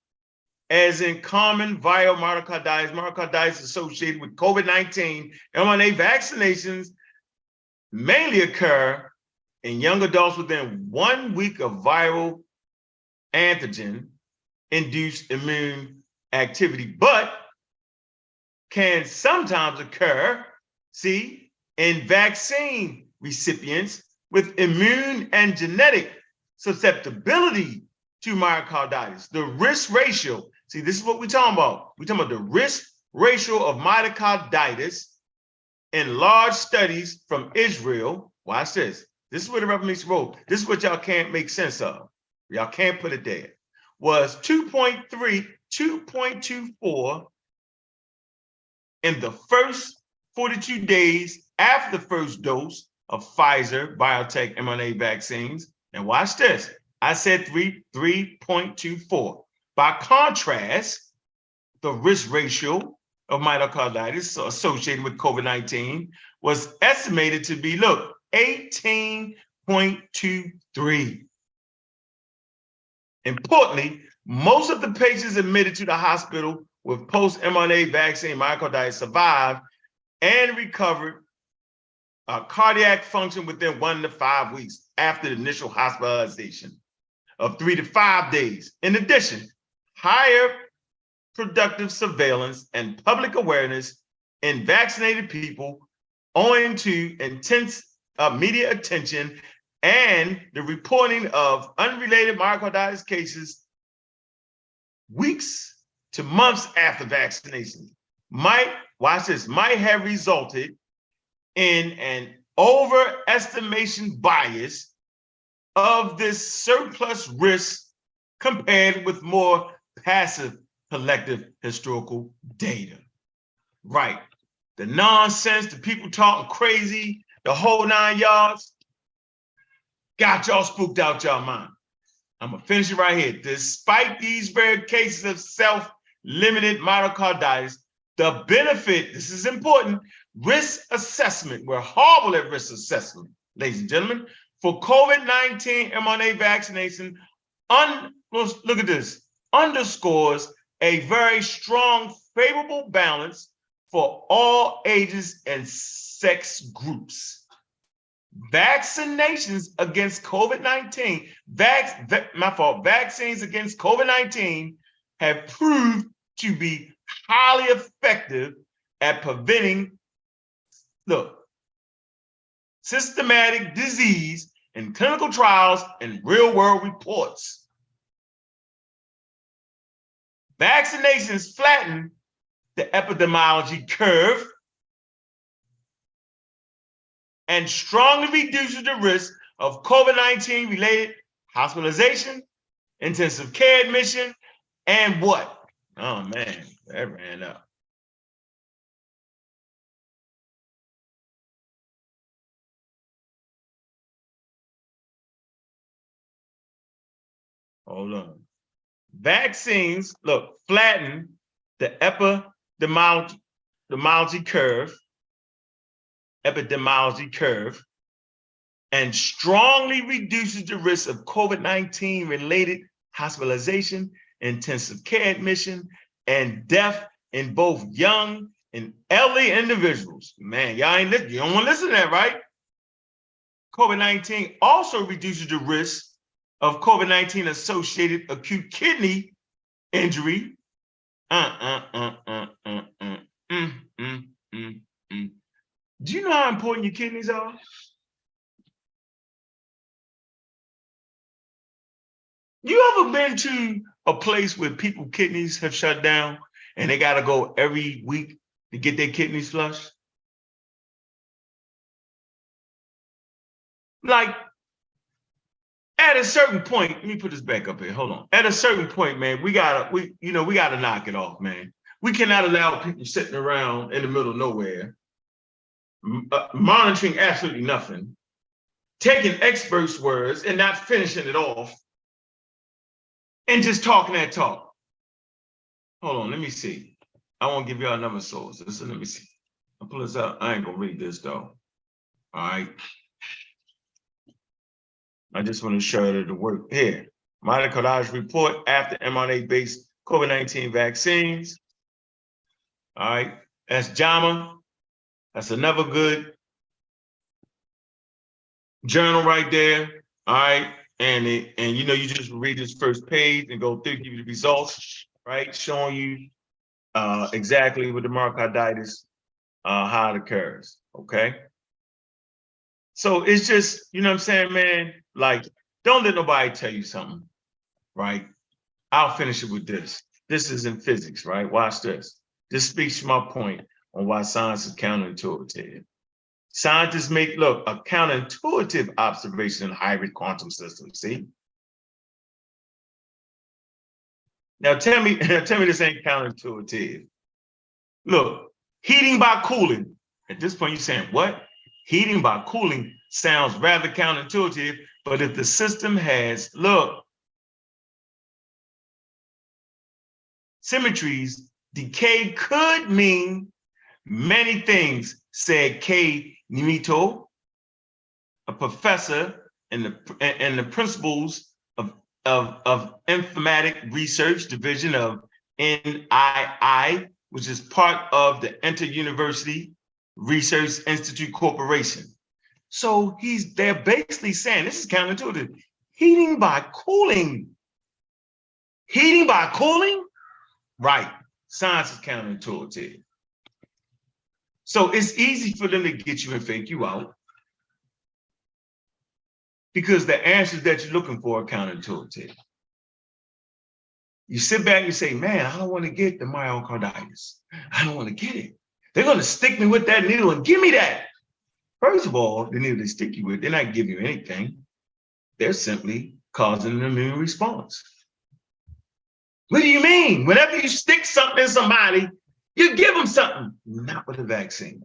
As in common viral myocarditis associated with COVID-19, mRNA vaccinations mainly occur in young adults within 1 week of viral antigen-induced immune activity, but can sometimes occur, see, in vaccine recipients with immune and genetic susceptibility to myocarditis. The risk ratio, see, this is what we're talking about. We're talking about the risk ratio of myocarditis in large studies from Israel. Watch this. This is where the Reformation wrote. This is what y'all can't make sense of. Y'all can't put it there. Was 2.3, 2.24 in the first 42 days after the first dose of Pfizer BioNTech mRNA vaccines. And watch this. I said 3.24. By contrast, the risk ratio of myocarditis associated with COVID-19 was estimated to be, look, 18.23. Importantly, most of the patients admitted to the hospital with post-mRNA vaccine myocarditis survived and recovered cardiac function within 1 to 5 weeks after the initial hospitalization of 3 to 5 days. In addition, higher productive surveillance and public awareness in vaccinated people owing to intense media attention and the reporting of unrelated myocarditis cases weeks to months after vaccination might, watch this, might have resulted in an overestimation bias of this surplus risk compared with more passive collective historical data. Right. The nonsense, the people talking crazy, the whole 9 yards, got y'all spooked out y'all mind. I'm gonna finish it right here. Despite these very cases of self-limited myocarditis, the benefit, this is important, risk assessment, we're horrible at risk assessment, ladies and gentlemen, for COVID-19 mRNA vaccination, look at this, underscores a very strong, favorable balance for all ages and sex groups. Vaccinations against COVID-19, vaccines against COVID-19 have proved to be highly effective at preventing, look, systematic disease in clinical trials and real-world reports. Vaccinations flatten the epidemiology curve and strongly reduces the risk of COVID-19 related hospitalization, intensive care admission, and what? Oh man, that ran up. Hold on. Vaccines, look, flatten the epidemiology curve, and strongly reduces the risk of COVID-19 related hospitalization, intensive care admission, and death in both young and elderly individuals. Man, y'all ain't listening. You don't want to listen to that, right? COVID-19 also reduces the risk of COVID-19 associated acute kidney injury. Do you know how important your kidneys are? You ever been to a place where people kidneys have shut down and they got to go every week to get their kidneys flushed? Like, at a certain point, let me put this back up here. Hold on. At a certain point, man, we gotta knock it off, man. We cannot allow people sitting around in the middle of nowhere, monitoring absolutely nothing, taking experts' words and not finishing it off, and just talking that talk. Hold on, let me see. I won't give y'all another source. Listen, let me see. I'll pull this out. I ain't gonna read this though. All right. I just want to show you the work here. Mitochondrial report after mRNA-based COVID-19 vaccines. All right. That's JAMA. That's another good journal right there. All right. And you know, you just read this first page and go through, give you the results, right? Showing you exactly with the myocarditis, how it occurs. Okay. So it's just, you know what I'm saying, man? Like, don't let nobody tell you something, right? I'll finish it with this. This is in physics, right? Watch this. This speaks to my point on why science is counterintuitive. Scientists make, look, a counterintuitive observation in hybrid quantum systems, see? Now tell me this ain't counterintuitive. Look, heating by cooling. At this point, you're saying, what? Heating by cooling sounds rather counterintuitive, but if the system has, look, symmetries, decay could mean many things, said Kei Nimito, a professor in the principles of informatic research division of NII, which is part of the Inter-University Research Institute Corporation. So they're basically saying this is counterintuitive. Heating by cooling. Heating by cooling? Right. Science is counterintuitive. So it's easy for them to get you and fake you out because the answers that you're looking for are counterintuitive. You sit back and you say, man, I don't want to get the myocarditis. I don't want to get it. They're going to stick me with that needle and give me that. First of all, the needle they stick you with, they're not giving you anything. They're simply causing an immune response. What do you mean? Whenever you stick something in somebody, you give them something. Not with a vaccine.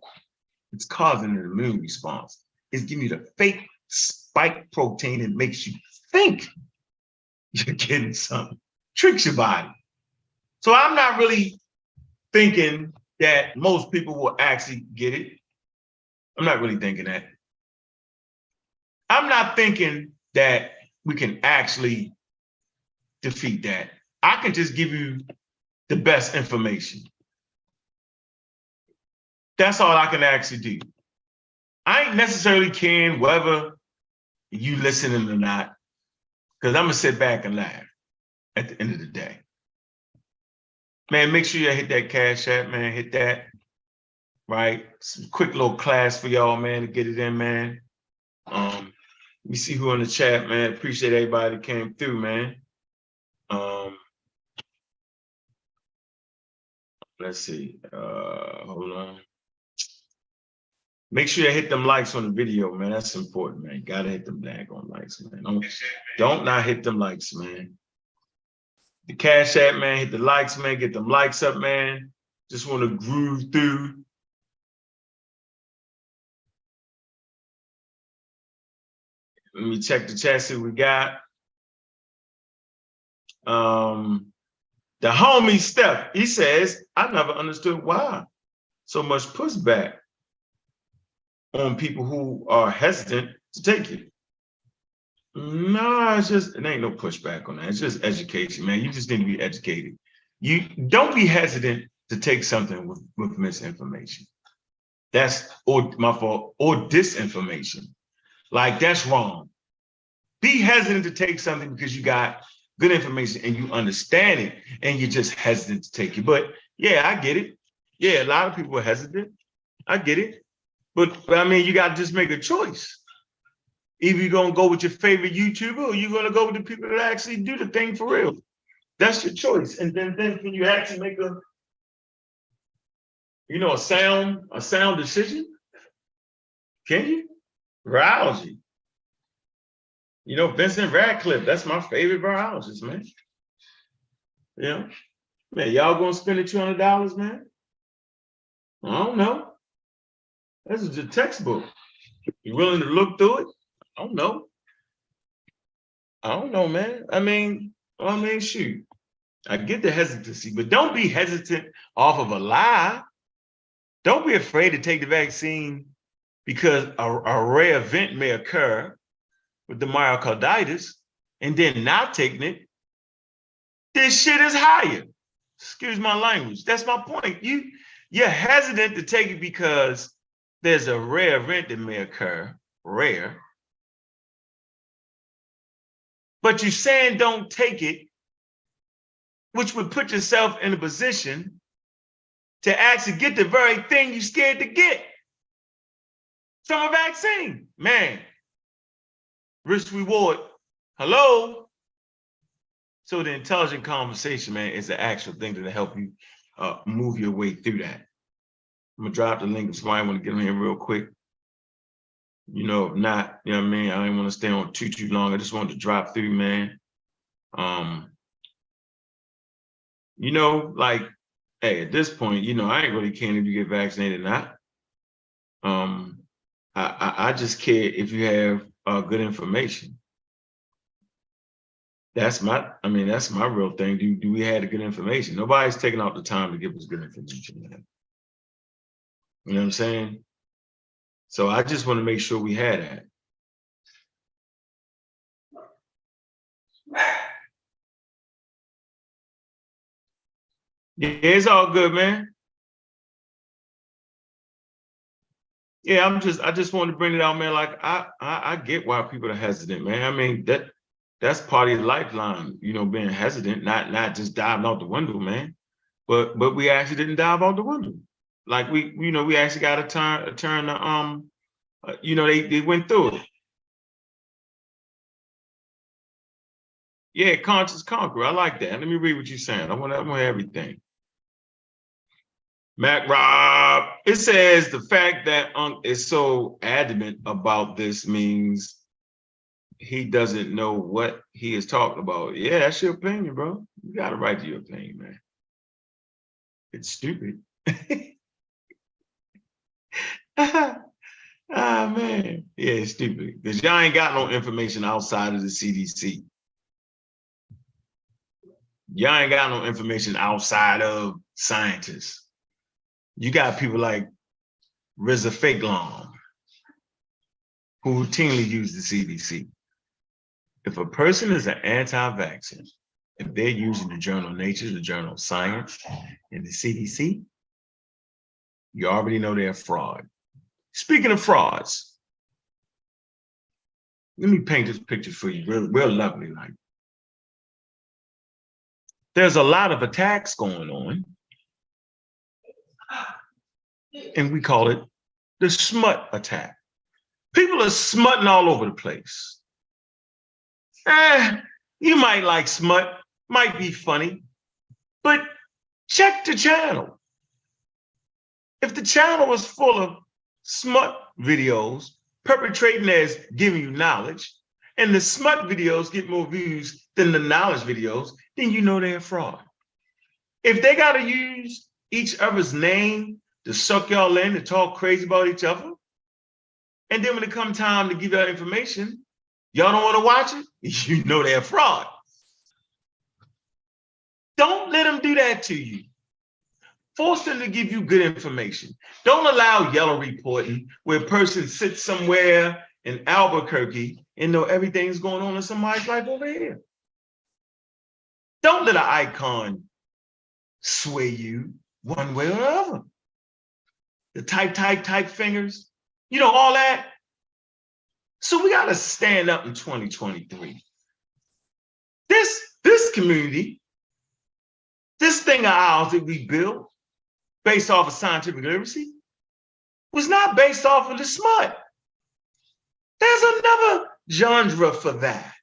It's causing an immune response. It's giving you the fake spike protein that makes you think you're getting something. Tricks your body. So I'm not really thinking that most people will actually get it. I'm not really thinking that. I'm not thinking that we can actually defeat that. I can just give you the best information. That's all I can actually do. I ain't necessarily caring whether you listening or not, because I'm gonna sit back and laugh at the end of the day. Man, make sure you hit that Cash App, man, hit that, right? Some quick little class for y'all, man, to get it in, man. Let me see who in the chat, man. Appreciate everybody that came through, man. Let's see, hold on. Make sure you hit them likes on the video, man. That's important, man. Gotta hit them daggone likes, man. Don't not hit them likes, man. The Cash App, man, hit the likes, man. Get them likes up, man. Just want to groove through. Let me check the chat, see what we got. The homie Steph, he says, I never understood why so much pushback on people who are hesitant to take it. No, it ain't no pushback on that. It's just education, man. You just need to be educated. You don't be hesitant to take something with misinformation. That's or my fault, or disinformation. Like, that's wrong. Be hesitant to take something because you got good information and you understand it and you're just hesitant to take it. But yeah, I get it. Yeah, a lot of people are hesitant. I get it. But I mean, you got to just make a choice. Either you're going to go with your favorite YouTuber or you're going to go with the people that actually do the thing for real. That's your choice. And then can you actually make a sound decision? Can you? Virology. Vincent Radcliffe, that's my favorite virologist, man. Yeah. Man, y'all gonna spend the $200, man? I don't know. This is a textbook. You willing to look through it? I don't know. I don't know, man. I mean, shoot. I get the hesitancy, but don't be hesitant off of a lie. Don't be afraid to take the vaccine because a rare event may occur with the myocarditis, and then not taking it. This shit is higher. Excuse my language. That's my point. You're hesitant to take it because there's a rare event that may occur, rare. But you're saying don't take it, which would put yourself in a position to actually get the very thing you're scared to get from a vaccine. Man, risk reward. Hello? So the intelligent conversation, man, is the actual thing to help you move your way through that. I'm gonna drop the link if somebody want to get on here real quick. You know, if not, you know what I mean? I didn't want to stay on too long. I just wanted to drop through, man. You know, like, hey, at this point, you know, I ain't really caring if you get vaccinated or not. I just care if you have good information. That's my real thing. Do we have the good information? Nobody's taking out the time to give us good information, man. You know what I'm saying? So I just want to make sure we had that. Yeah, it's all good, man. Yeah, I just wanted to bring it out, man. Like I get why people are hesitant, man. I mean, that's part of your lifeline, you know, being hesitant, not just diving out the window, man. But we actually didn't dive out the window. Like we actually got a turn you know, they went through it. Yeah, conscious conqueror. I like that. Let me read what you're saying. I want everything. Mac Rob, it says the fact that Unc is so adamant about this means he doesn't know what he is talking about. Yeah, that's your opinion, bro. You got to right to your opinion, man. It's stupid. Ah, man. Yeah, it's stupid. Because y'all ain't got no information outside of the CDC. Y'all ain't got no information outside of scientists. You got people like Reza Fakelon, who routinely use the CDC. If a person is an anti-vaccine, if they're using the journal Nature, the journal Science, and the CDC, you already know they're a fraud. Speaking of frauds, let me paint this picture for you real lovely. Like, there's a lot of attacks going on, and we call it the smut attack. People are smutting all over the place. You might like smut, might be funny, but check the channel. If the channel is full of smut videos perpetrating as giving you knowledge, and the smut videos get more views than the knowledge videos, then you know they're a fraud. If they got to use each other's name to suck y'all in, to talk crazy about each other, and then when it comes time to give y'all information, y'all don't want to watch it, you know they're a fraud. Don't let them do that to you. Force them to give you good information. Don't allow yellow reporting where a person sits somewhere in Albuquerque and know everything's going on in somebody's life over here. Don't let an icon sway you one way or the other. The type fingers, you know, all that. So we got to stand up in 2023. This community, this thing of ours that we built based off of scientific literacy was not based off of the smut. There's another genre for that.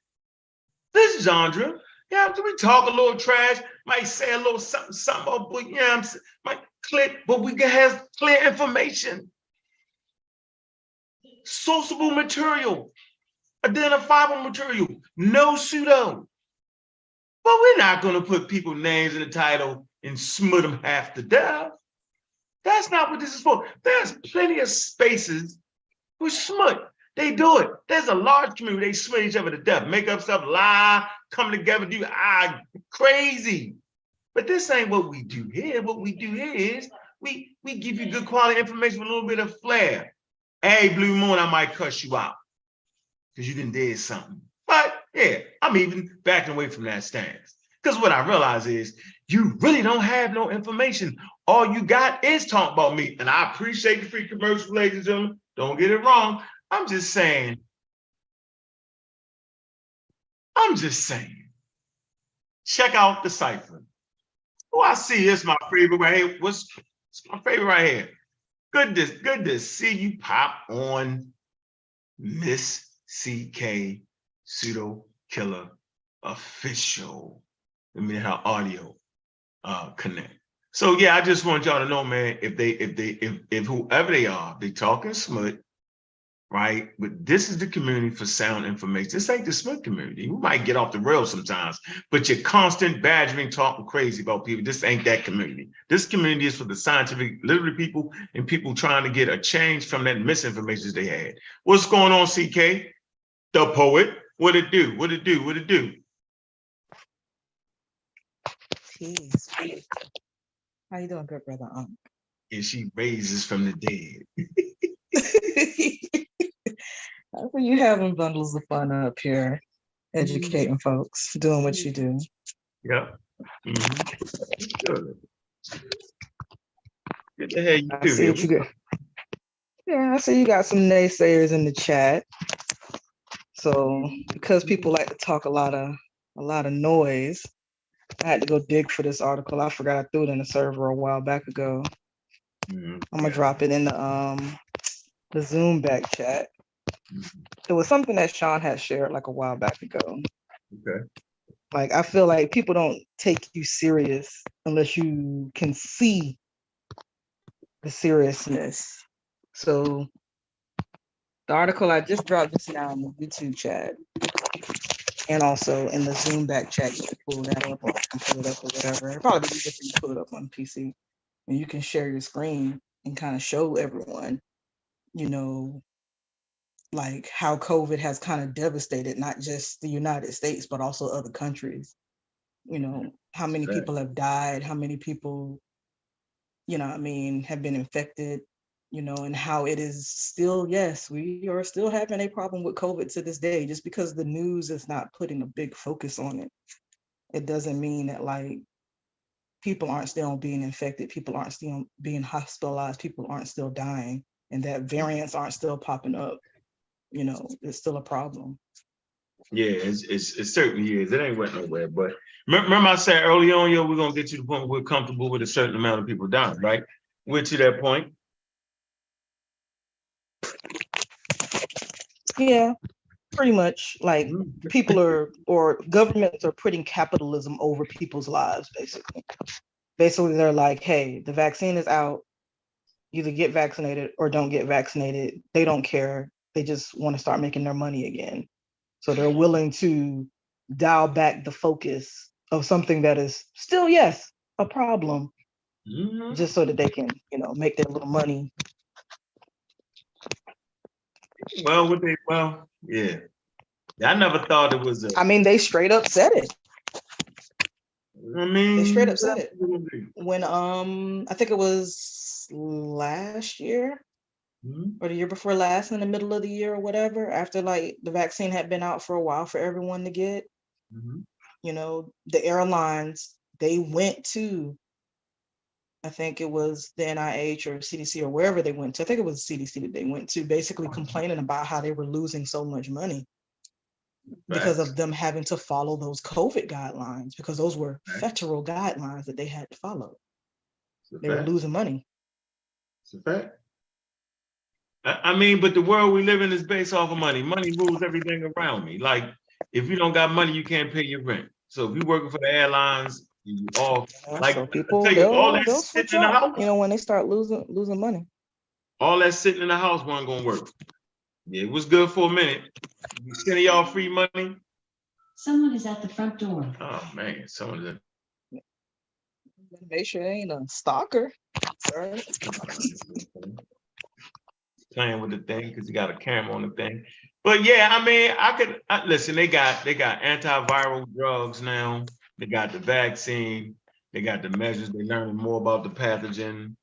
This genre, yeah, we talk a little trash, might say a little something, but yeah, might click, but we can have clear information. Sourceable material, identifiable material, no pseudo. But we're not going to put people's names in the title and smut them half to death. That's not what this is for. There's plenty of spaces with smut. They do it. There's a large community. They smut each other to death, make up stuff, lie, come together, do crazy. But this ain't what we do here. What we do here is we give you good quality information with a little bit of flair. Hey, Blue Moon, I might cuss you out because you done did something. But yeah, I'm even backing away from that stance. Because what I realize is you really don't have no information. All you got is talk about me. And I appreciate the free commercial, ladies and gentlemen. Don't get it wrong. I'm just saying. Check out the cipher. Oh, I see. It's my favorite right here. What's my favorite right here? Good to see you pop on Miss CK Pseudo Killer Official. I mean, her audio connect. So yeah, I just want y'all to know, man, if whoever they are, they talking smut, right? But this is the community for sound information. This ain't the smut community. We might get off the rails sometimes, but you're constant badgering, talking crazy about people. This ain't that community. This community is for the scientific, literary people and people trying to get a change from that misinformation they had. What's going on, CK? The poet. What it do? What it do? What it do? Peace. How you doing, good brother? And she raises from the dead. That's when you having bundles of fun up here, educating folks, doing what you do. Yeah. Good. Good the hell you I do see here. what you got. Yeah, I see you got some naysayers in the chat. So because people like to talk a lot of noise, I had to go dig for this article. I forgot I threw it in the server a while back ago. I'm gonna drop it in the Zoom back chat. It was something that Sean had shared like a while back ago. Okay. Like, I feel like people don't take you serious unless you can see the seriousness. So the article, I just dropped this now in the YouTube chat and also in the Zoom back chat. You can pull that up, or I can pull it up or whatever. It'll probably be easier for you to pull it up on PC, and you can share your screen and kind of show everyone, you know, like how COVID has kind of devastated not just the United States, but also other countries. You know, how many people have died, how many people, you know, I mean, have been infected, you know, and how it is still, yes, we are still having a problem with COVID to this day. Just because the news is not putting a big focus on it, it doesn't mean that like people aren't still being infected, people aren't still being hospitalized, people aren't still dying, and that variants aren't still popping up. You know, it's still a problem. Yeah, it certainly is. It ain't went nowhere. But remember I said early on, yo, we're gonna get to the point where we're comfortable with a certain amount of people dying, right? We're to that point. Yeah, pretty much. Like people are, or governments are putting capitalism over people's lives, basically. Basically, they're like, hey, the vaccine is out. Either get vaccinated or don't get vaccinated. They don't care. They just want to start making their money again. So they're willing to dial back the focus of something that is still, yes, a problem, just so that they can, you know, make their little money. Well, yeah. I never thought it was I mean, they straight up said it. I mean, they straight up said it. When I think it was last year or the year before last, in the middle of the year or whatever, after like the vaccine had been out for a while for everyone to get, you know, the airlines, they went to, I think it was the NIH or CDC or wherever they went to. I think it was CDC that they went to, basically complaining about how they were losing so much money because of them having to follow those COVID guidelines, because those were federal guidelines that they had to follow. They were losing money. It's a fact. I mean, but the world we live in is based off of money. Money rules everything around me. Like, if you don't got money, you can't pay your rent. So if you're working for the airlines, you all like, so people, I tell you, all that they'll sitting switch in the up, house, you know, when they start losing money. all that sitting in the house wasn't gonna work. Yeah, it was good for a minute. You sending y'all free money. Someone is at the front door. Oh man, someone is. Make sure it ain't a stalker. Sorry. Playing with the thing because you got a camera on the thing. But yeah, I mean, listen. They got antiviral drugs now. They got the vaccine. They got the measures. They're learning more about the pathogen.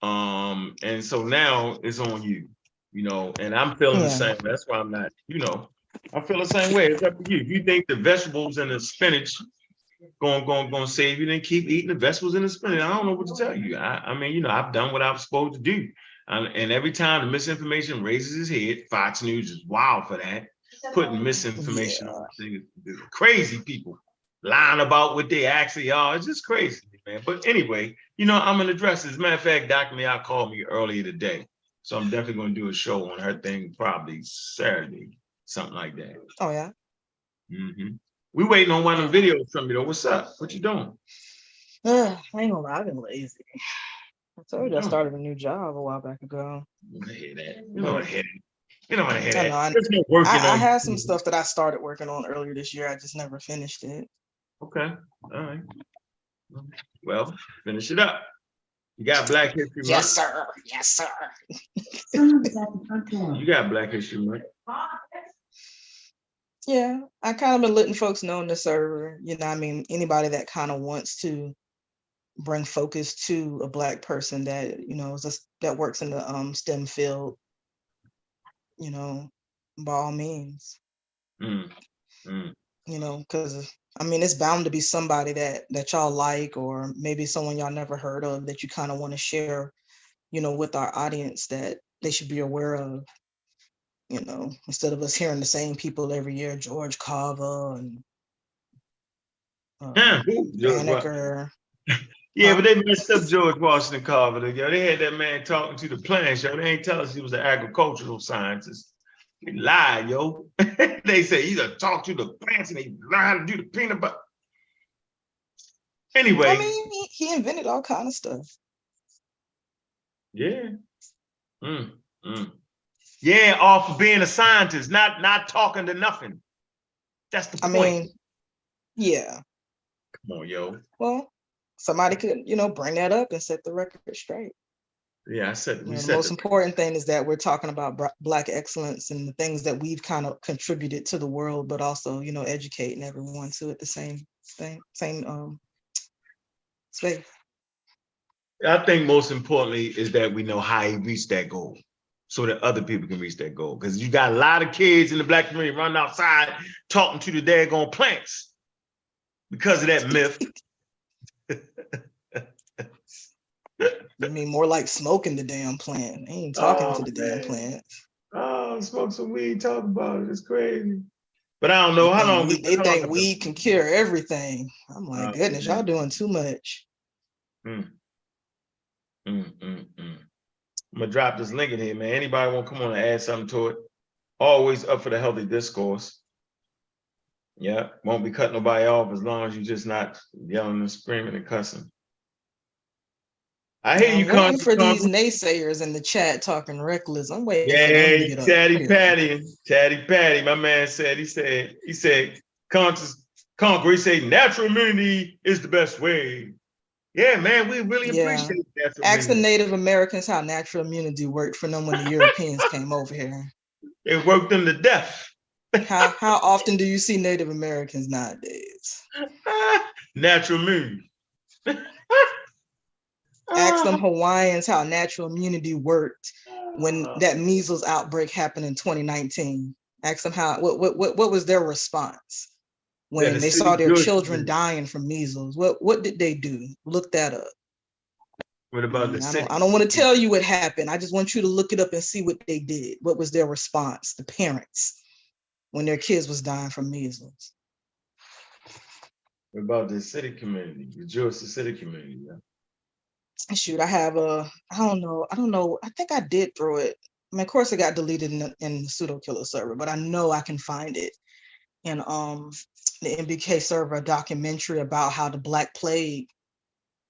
And so now it's on you, and I'm feeling the Yeah. same. That's why I'm not, I feel the same way. It's up to you. If you think the vegetables and the spinach going to save you, then keep eating the vegetables and the spinach. I don't know what to tell you. I mean, I've done what I was supposed to do. And every time the misinformation raises its head, Fox News is wild for that, putting misinformation on things. Crazy people lying about what they actually are. It's just crazy, man. But anyway, I'm gonna address this. As a matter of fact, Dr. Meow called me earlier today. So I'm definitely gonna do a show on her thing probably Saturday, something like that. Oh yeah. Mm-hmm. We waiting on one of the videos from you though. What's up? What you doing? I ain't gonna lie, I've been lazy. I told you I started a new job a while back ago. You don't hear that. You don't want to hear that. You don't want to hear I that. know. There's no working I on had some stuff that I started working on earlier this year. I just never finished it. Okay. All right. Well, finish it up. You got Black History Month. Yes, sir. Yes, sir. Someone is at the front door. You got Black History Month. Yeah, I kind of been letting folks know on the server, I mean, anybody that kind of wants to bring focus to a Black person that, that works in the STEM field, by all means, because I mean, it's bound to be somebody that y'all like, or maybe someone y'all never heard of that you kind of want to share, with our audience that they should be aware of. Instead of us hearing the same people every year, George Carver and Banneker. Yeah, but they messed up George Washington Carver. Yo, they had that man talking to the plants. Yo, they ain't tell us he was an agricultural scientist. They lied, yo. They say he's a talk to the plants and they learn how to do the peanut butter. Anyway, I mean, he invented all kind of stuff. Yeah. Yeah, off of being a scientist, not talking to nothing. That's the point. I mean, yeah. Come on, yo. Well, somebody could, bring that up and set the record straight. Yeah, I said the most important thing is that we're talking about Black excellence and the things that we've kind of contributed to the world, but also, educating everyone to it the same thing, same space. I think most importantly is that we know how he reached that goal, so that other people can reach that goal. Because you got a lot of kids in the Black community running outside talking to the daggone plants because of that myth. You mean more like smoking the damn plant? They ain't talking to the damn plant. Oh, smoke some weed, talk about it. It's crazy. But I don't know how long they think weed can cure everything. I'm like, goodness, y'all doing too much. I'm gonna drop this link in here, man. Anybody want to come on and add something to it? Always up for the healthy discourse. Yeah, won't be cutting nobody off as long as you're just not yelling and screaming and cussing. I hear you, waiting for these naysayers in the chat talking reckless. I'm waiting for them to get up. Tatty Patty, my man said, he said, Conquer, he said, natural immunity is the best way. Yeah, man, we really appreciate that. Ask the Native Americans how natural immunity worked for them when the Europeans came over here. It worked them to death. How often do you see Native Americans nowadays? Natural immunity. Ask them Hawaiians how natural immunity worked when that measles outbreak happened in 2019. Ask them what was their response when they saw their children dying from measles. What did they do? Look that up. What about the city? I don't want to tell you what happened. I just want you to look it up and see what they did. What was their response, the parents, when their kids was dying from measles? What about the city community, the Jewish city community? Yeah. Shoot, I have I don't know. I think I did throw it. I mean, of course, it got deleted in the pseudo killer server, but I know I can find it in the MBK server, a documentary about how the Black Plague,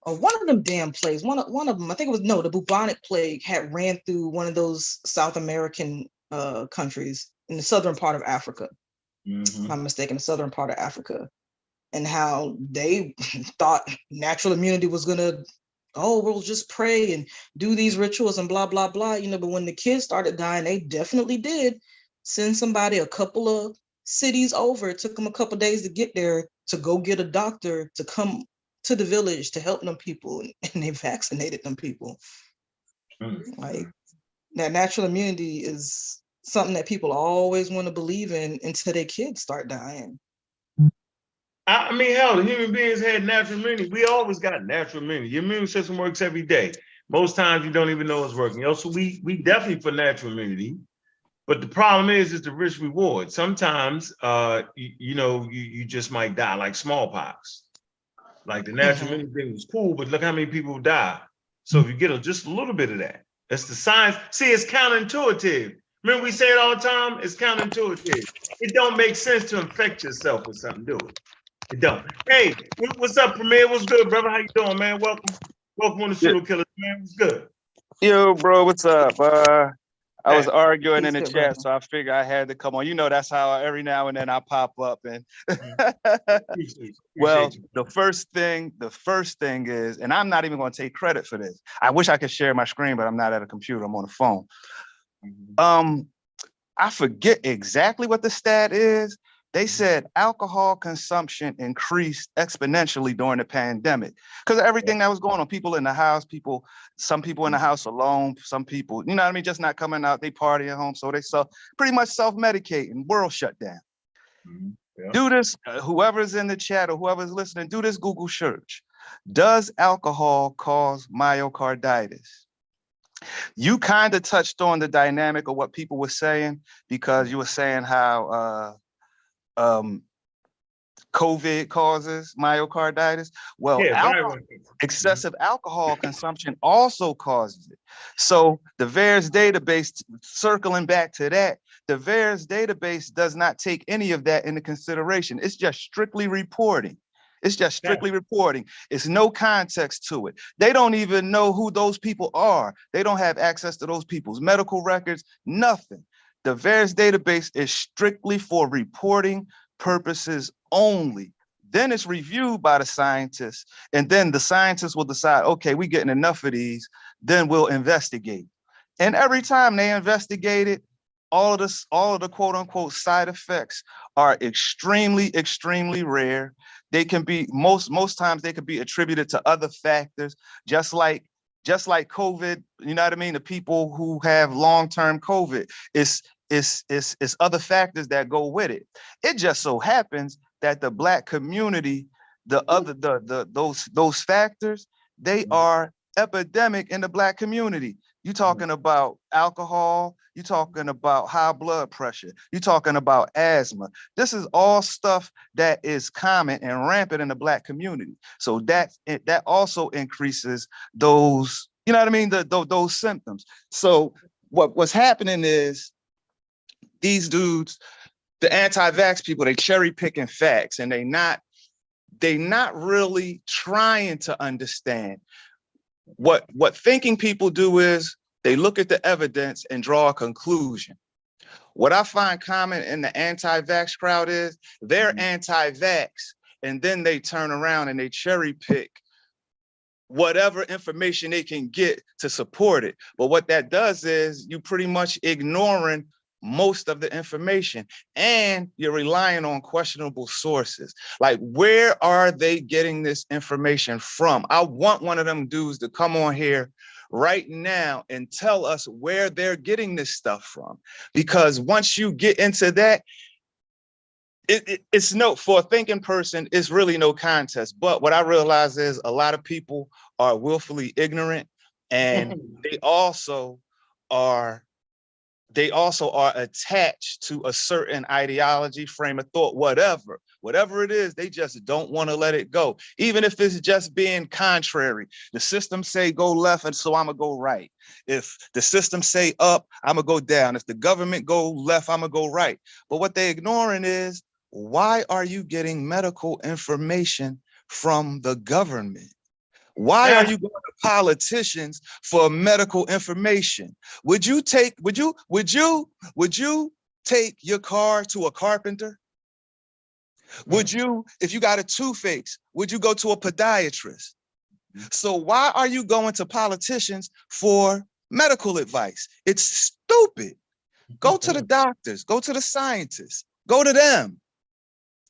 or one of them damn plagues, one of them, I think it was the bubonic plague had ran through one of those South American countries in the southern part of Africa. If I'm not mistaken, the southern part of Africa, and how they thought natural immunity was gonna, we'll just pray and do these rituals and blah, blah, blah, but when the kids started dying, they definitely did send somebody a couple of cities over. It took them a couple of days to get there, to go get a doctor to come to the village to help them people, and they vaccinated them people. Mm. Like that natural immunity is something that people always want to believe in until their kids start dying. I mean, hell, the human beings had natural immunity. We always got natural immunity. Your immune system works every day. Most times you don't even know it's working. So we definitely for natural immunity. But the problem is the risk reward. Sometimes, you just might die, like smallpox. Like the natural immunity thing was cool, but look how many people die. So if you get just a little bit of that, that's the science. See, it's counterintuitive. Remember we say it all the time? It's counterintuitive. It don't make sense to infect yourself with something, do it? It don't. Hey, what's up, Premier? What's good, brother? How you doing, man? Welcome on the Yeah. Pseudo Killers, man. What's good? Yo, bro, what's up? I was Hey, arguing in Peace, the good chat, brother. so I figured I had to come on. You know, that's how every now and then I pop up. And well, appreciate you. the first thing is, and I'm not even going to take credit for this. I wish I could share my screen, but I'm not at a computer. I'm on the phone. I forget exactly what the stat is. They said alcohol consumption increased exponentially during the pandemic because of everything that was going on. People in the house, some people in the house alone, some people, you know what I mean, just not coming out, they party at home. So they pretty much self-medicating, world shut down. Yeah. Do this, whoever's in the chat or whoever's listening, do this Google search. Does alcohol cause myocarditis? You kind of touched on the dynamic of what people were saying because you were saying how COVID causes myocarditis. Well, excessive alcohol consumption also causes it. So the VAERS database, circling back to that, the VAERS database does not take any of that into consideration. It's just strictly reporting. It's just strictly reporting. It's no context to it. They don't even know who those people are. They don't have access to those people's medical records, nothing. The VAERS database is strictly for reporting purposes only. Then it's reviewed by the scientists, and then the scientists will decide, okay, we're getting enough of these, then we'll investigate. And every time they investigate it, all of the quote unquote side effects are extremely, extremely rare. They can be, most times they could be attributed to other factors, just like COVID, you know what I mean? The people who have long-term COVID, it's other factors that go with it. It just so happens that the Black community, those factors, they are epidemic in the Black community. You're talking about alcohol, you're talking about high blood pressure, you're talking about asthma. This is all stuff that is common and rampant in the Black community. So that also increases those, you know what I mean, those symptoms. So what's happening is these dudes, the anti-vax people, they cherry picking facts, and they not really trying to understand. What thinking people do is they look at the evidence and draw a conclusion. What I find common in the anti-vax crowd is they're anti-vax, and then they turn around and they cherry pick whatever information they can get to support it. But what that does is you pretty much ignoring most of the information, and you're relying on questionable sources. Like, where are they getting this information from? I want one of them dudes to come on here right now and tell us where they're getting this stuff from. Because once you get into that, it's no, for a thinking person, it's really no contest. But what I realize is a lot of people are willfully ignorant, and they also are attached to a certain ideology, frame of thought, whatever it is, they just don't want to let it go. Even if it's just being contrary. The system say go left, and so I'm gonna go right. If the system say up, I'm gonna go down. If the government go left, I'm gonna go right. But what they ignoring is, why are you getting medical information from the government? Why are you going to politicians for medical information? Would you take your car to a carpenter? Would you, if you got a toothache, would you go to a podiatrist? So why are you going to politicians for medical advice? It's stupid. Go to the doctors, go to the scientists, go to them.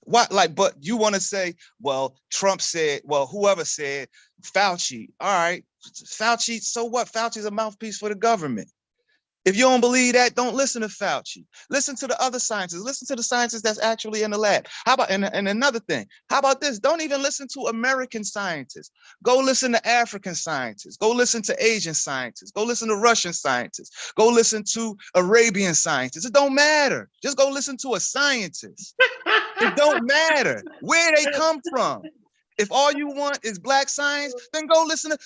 What, like, but you want to say, well, Trump said, well, whoever said, Fauci, all right, Fauci, so what? Fauci's a mouthpiece for the government. If you don't believe that, don't listen to Fauci. Listen to the other scientists. Listen to the scientists that's actually in the lab. How about, and another thing, how about this? Don't even listen to American scientists. Go listen to African scientists. Go listen to Asian scientists. Go listen to Russian scientists. Go listen to Arabian scientists. It don't matter. Just go listen to a scientist. It don't matter where they come from. If all you want is black science, then go listen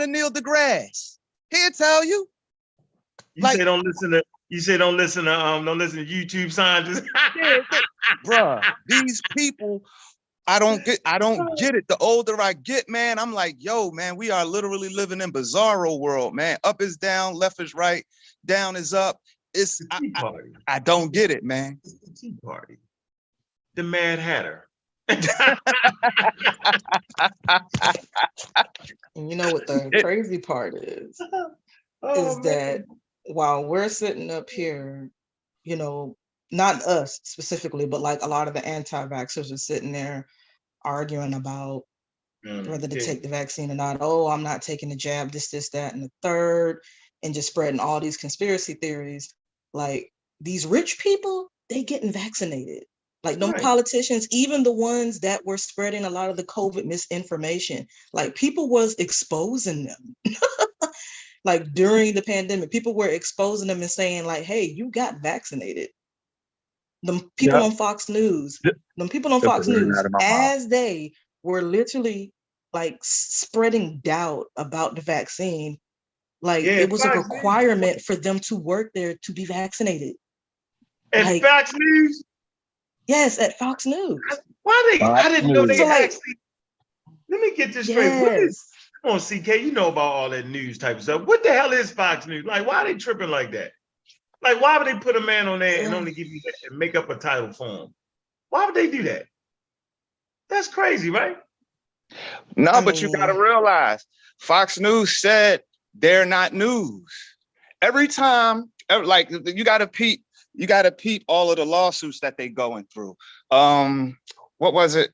to Neil deGrasse. He'll tell you. You say don't listen to YouTube scientists. Bruh, these people, I don't get it. The older I get, man, I'm like, yo, man, we are literally living in bizarro world, man. Up is down, left is right, down is up. It's I don't get it, man. It's the Tea Party. The Mad Hatter. And you know what the crazy part is Oh, that while we're sitting up here, you know, not us specifically, but like a lot of the anti-vaxxers are sitting there arguing about whether to take the vaccine or not. Oh, I'm not taking the jab, this, that, and the third, and just spreading all these conspiracy theories. Like these rich people, they getting vaccinated. Like no politicians, even the ones that were spreading a lot of the COVID misinformation, like people was exposing them. Like during the pandemic, people were exposing them and saying like, hey, you got vaccinated. The people on Fox News, as they were literally like spreading doubt about the vaccine, like it was a requirement for them to work there to be vaccinated. At like, Fox News? Yes, at Fox News. Why they? I didn't know they so actually. Let me get this straight. Yes. What is? Come on, CK, you know about all that news type of stuff. What the hell is Fox News? Like, why are they tripping like that? Like, why would they put a man on there and only give you that and make up a title for him? Why would they do that? That's crazy, right? No, but you gotta realize, Fox News said they're not news. Every time, like you gotta peep all of the lawsuits that they going through. What was it?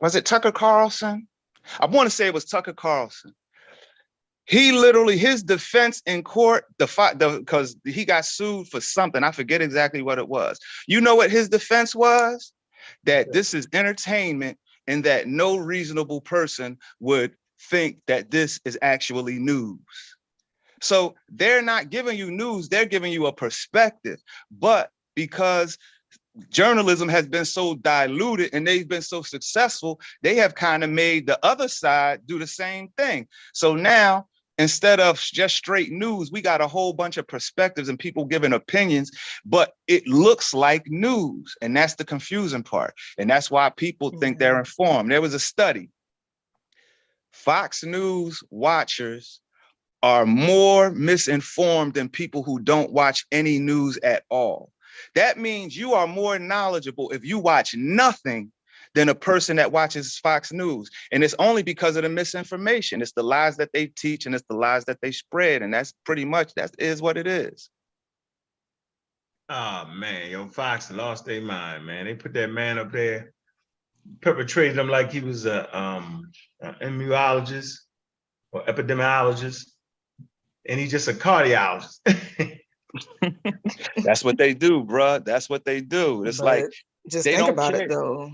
Was it Tucker Carlson? I want to say it was Tucker Carlson. He literally, his defense in court, because he got sued for something. I forget exactly what it was. You know what his defense was? That this is entertainment and that no reasonable person would think that this is actually news. So they're not giving you news, they're giving you a perspective. But because journalism has been so diluted and they've been so successful, they have kind of made the other side do the same thing. So now, instead of just straight news, we got a whole bunch of perspectives and people giving opinions, but it looks like news. And that's the confusing part. And that's why people think they're informed. There was a study. Fox News watchers are more misinformed than people who don't watch any news at all. That means you are more knowledgeable if you watch nothing than a person that watches Fox News. And it's only because of the misinformation. It's the lies that they teach and it's the lies that they spread. And that's pretty much, that is what it is. Oh man, yo, Fox lost their mind, man. They put that man up there, perpetrated him like he was a immunologist or epidemiologist, and he's just a cardiologist. That's what they do, bruh. That's what they do. It's like, just think about it though.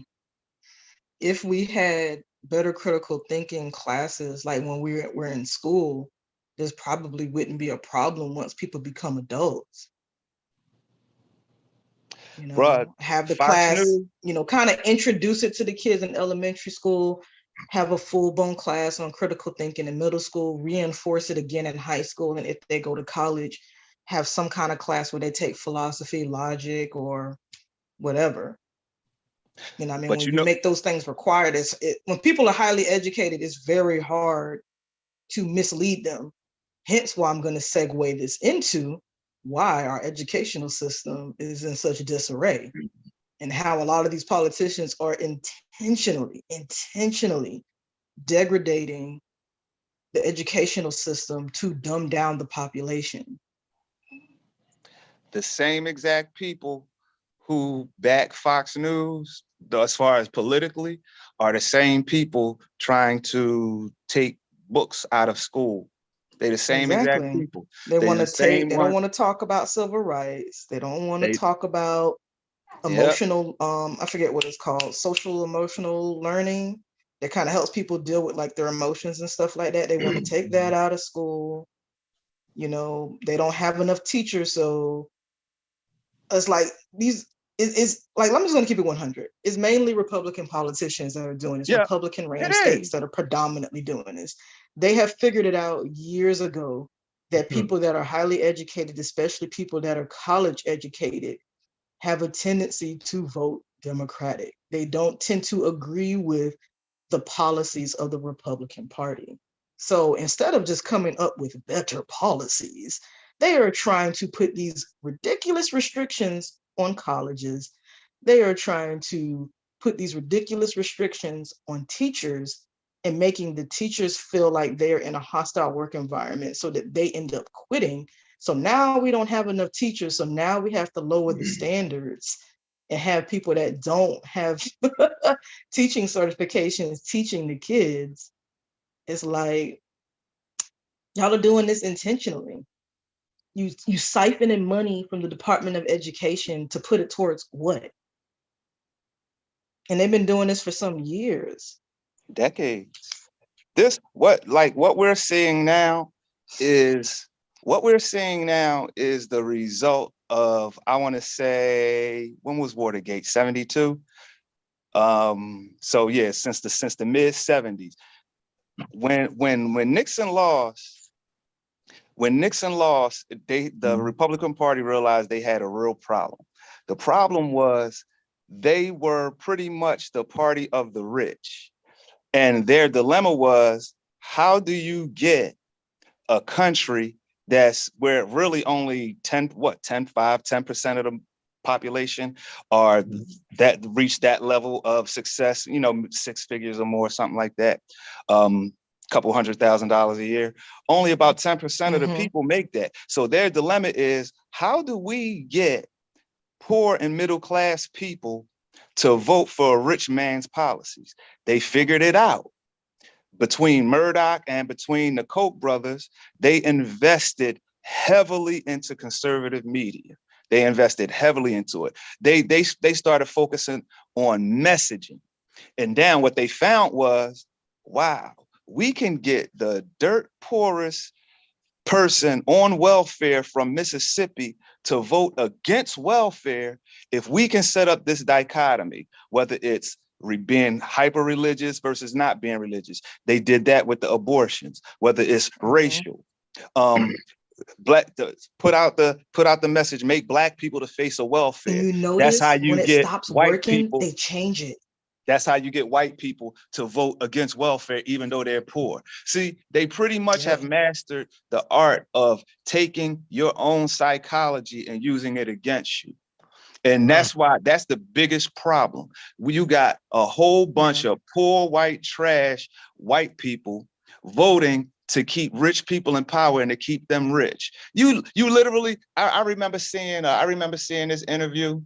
If we had better critical thinking classes, like when we're in school, this probably wouldn't be a problem once people become adults. You know, bruh, have the class, you know, kind of introduce it to the kids in elementary school, have a full-blown class on critical thinking in middle school, reinforce it again in high school, and if they go to college, have some kind of class where they take philosophy, logic, or whatever. You know, I mean, but when you make those things required, when people are highly educated, it's very hard to mislead them. Hence why I'm going to segue this into why our educational system is in such disarray and how a lot of these politicians are intentionally degrading the educational system to dumb down the population. The same exact people who back Fox News as far as politically, are the same people trying to take books out of school. They're the same exact Exactly. people. They They're want the to take, same they don't one. want to talk about civil rights. They don't want to They, talk about yep. emotional, I forget what it's called, social emotional learning that kind of helps people deal with like their emotions and stuff like that. They want to take that out of school. You know, they don't have enough teachers, so it's like these it's like, I'm just going to keep it 100. It's mainly Republican politicians that are doing this, Yeah, Republican ran it states is. that are predominantly doing this. They have figured it out years ago that people that are highly educated, especially people that are college educated, have a tendency to vote Democratic. They don't tend to agree with the policies of the Republican Party. So instead of just coming up with better policies, they are trying to put these ridiculous restrictions on colleges. They are trying to put these ridiculous restrictions on teachers and making the teachers feel like they're in a hostile work environment so that they end up quitting. So now we don't have enough teachers. So now we have to lower the standards and have people that don't have teaching certifications teaching the kids. It's like, y'all are doing this intentionally. You siphoning money from the Department of Education to put it towards what? And they've been doing this for some years. Decades. What we're seeing now is the result of, I want to say, when was Watergate? 72. So yeah, since the mid 70s, when Nixon lost, the Republican Party realized they had a real problem. The problem was they were pretty much the party of the rich. And their dilemma was, how do you get a country that's where really only 10% of the population are that reach that level of success, 6 figures or more, something like that. Couple $100,000 a year. Only about 10% of the people make that. So their dilemma is, how do we get poor and middle class people to vote for a rich man's policies? They figured it out. Between Murdoch and between the Koch brothers, they invested heavily into conservative media. They invested heavily into it. They started focusing on messaging. And then what they found was, wow, we can get the dirt poorest person on welfare from Mississippi to vote against welfare if we can set up this dichotomy, whether it's being hyper religious versus not being religious. They did that with the abortions, whether it's racial. Put out the message, make Black people the face of welfare. And you That's notice how you when it get stops white working, people. they change it. That's how you get white people to vote against welfare, even though they're poor. See, they pretty much have mastered the art of taking your own psychology and using it against you. And that's the biggest problem. You got a whole bunch of poor white trash white people voting to keep rich people in power and to keep them rich. You literally, I remember seeing this interview.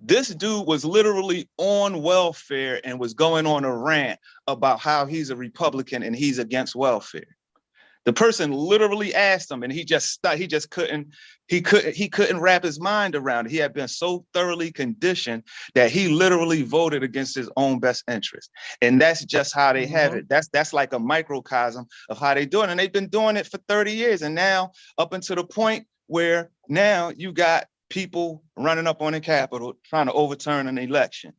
This dude was literally on welfare and was going on a rant about how he's a Republican and he's against welfare. The person literally asked him, and he couldn't wrap his mind around it. He had been so thoroughly conditioned that he literally voted against his own best interest. And that's just how they have it. That's like a microcosm of how they do it. And they've been doing it for 30 years. And now up until the point where now you got people running up on the Capitol trying to overturn an election.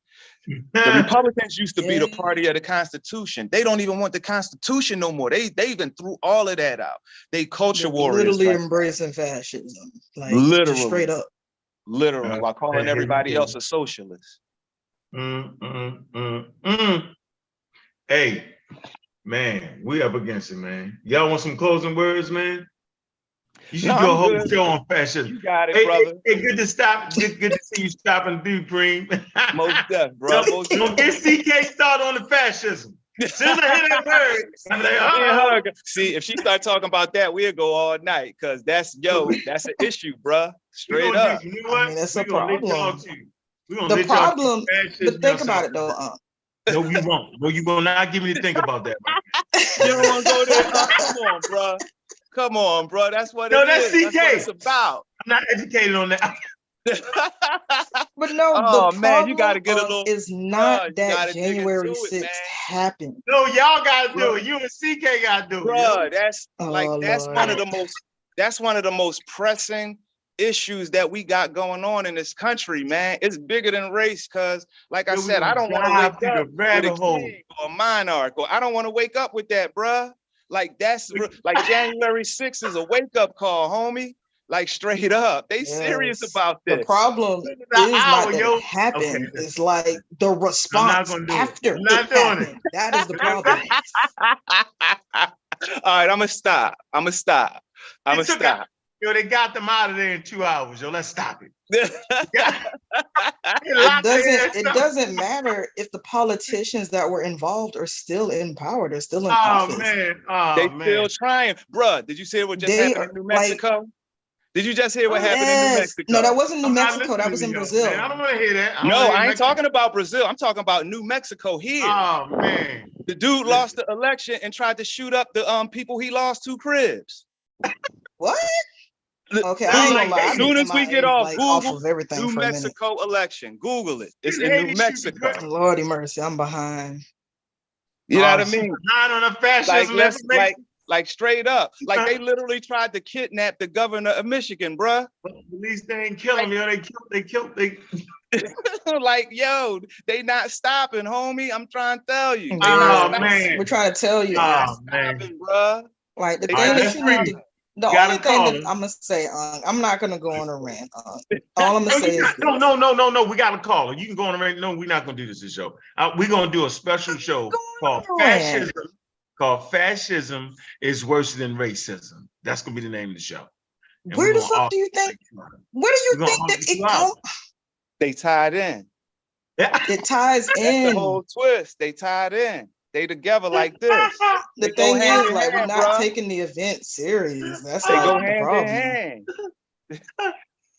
The Republicans used to be the party of the Constitution. They don't even want the Constitution no more. They even threw all of that out. They culture warriors. Literally embracing fascism, like literally, just straight up. Literally, while calling everybody else a socialist. Hey, man, we up against it, man. Y'all want some closing words, man? You should do a whole show on fascism. You got it, brother. Hey, good to stop. Good to see you stopping through, Preem. Most deaf, bro. Don't get CK started on the fascism. As soon as I hear that word, I'm like, see, if she start talking about that, we'll go all night, because that's an issue, bro. Straight up. You know what? I mean, that's a We're gonna let y'all problem. We're gonna The let y'all problem, but think about it though. No, we won't. No, you will not give me to think about that. You don't want to go there. Come on, bro. Come on, bro. That's what No, it that's is. That's what CK. it's about. I'm not educated on that. But no, Oh the man, you got to problem get a little. is not Bruh, you that gotta dig January into it, 6th man. happened. No, y'all gotta do Bro. it. You and CK gotta do it. Bruh, Yo. that's like Oh, that's Lord. one of the most pressing issues that we got going on in this country, man. It's bigger than race, cause like I Yo, we said, I gonna don't want to dive wake to up the with rabbit a hole. king or a monarch, or I don't want to wake up with that, bruh. Like that's like January 6th is a wake up call, homie. Like straight up, they serious Yes. about The this. problem This is an is hour, not that yo. it happened. Okay. It's like the I'm not response gonna do it. after I'm it not doing it. happened. That is the problem. All right, I'm gonna stop. It took out, yo, they got them out of there in 2 hours. Yo, let's stop it. They locked their ass It up. doesn't matter if the politicians that were involved are still in power. They're still in Oh office. man. They Oh still man. trying, bruh. Did you see what just They happened are in New like, Mexico? Did you just hear what happened in New yes. No, that Mexico? wasn't New I'm not Mexico. That listening was to in y'all, Brazil. man. I don't want to hear that. No, I ain't talking about Brazil. I'm talking about New Mexico here. Oh man. The dude lost the election and tried to shoot up the people he lost 2 cribs. What? Okay, I Sound ain't like gonna lie. I've hate. Soon been as we get MIA off like off Google, of everything New for a minute. Mexico election. Google it. It's Didn't in New Haiti shoot the Mexico. crib? Lordy mercy, I'm behind. You know what I She mean? behind on her Like fascism let's information. like straight up. Like they literally tried to kidnap the governor of Michigan, bruh. At least they ain't kill him, yo. They killed. Like, yo, they not stopping, homie. I'm trying to tell you. They Yeah, not Oh man. we're trying to tell you. They not Oh man. stopping, bruh. Like the They thing All right, that let's you need read. to, the Got only a thing that caller. I'm gonna say, I'm not gonna go on a rant. All I'm gonna say is this. No. We got a caller. You can go on right. No, we're not gonna do this show. We're gonna do a special show called on a rant. Fascism. Called Fascism is Worse Than Racism. That's gonna be the name of the show. And Where we're the gonna fuck do you think? Where do you We're gonna think that argue it 2 hours. comes? They tied in. Yeah. It ties That's the in. whole twist. They tied in. They together like this. The They go thing hand is, in like, we're hand, not bruh. taking the event serious. That's They go like the hand in problem. hand.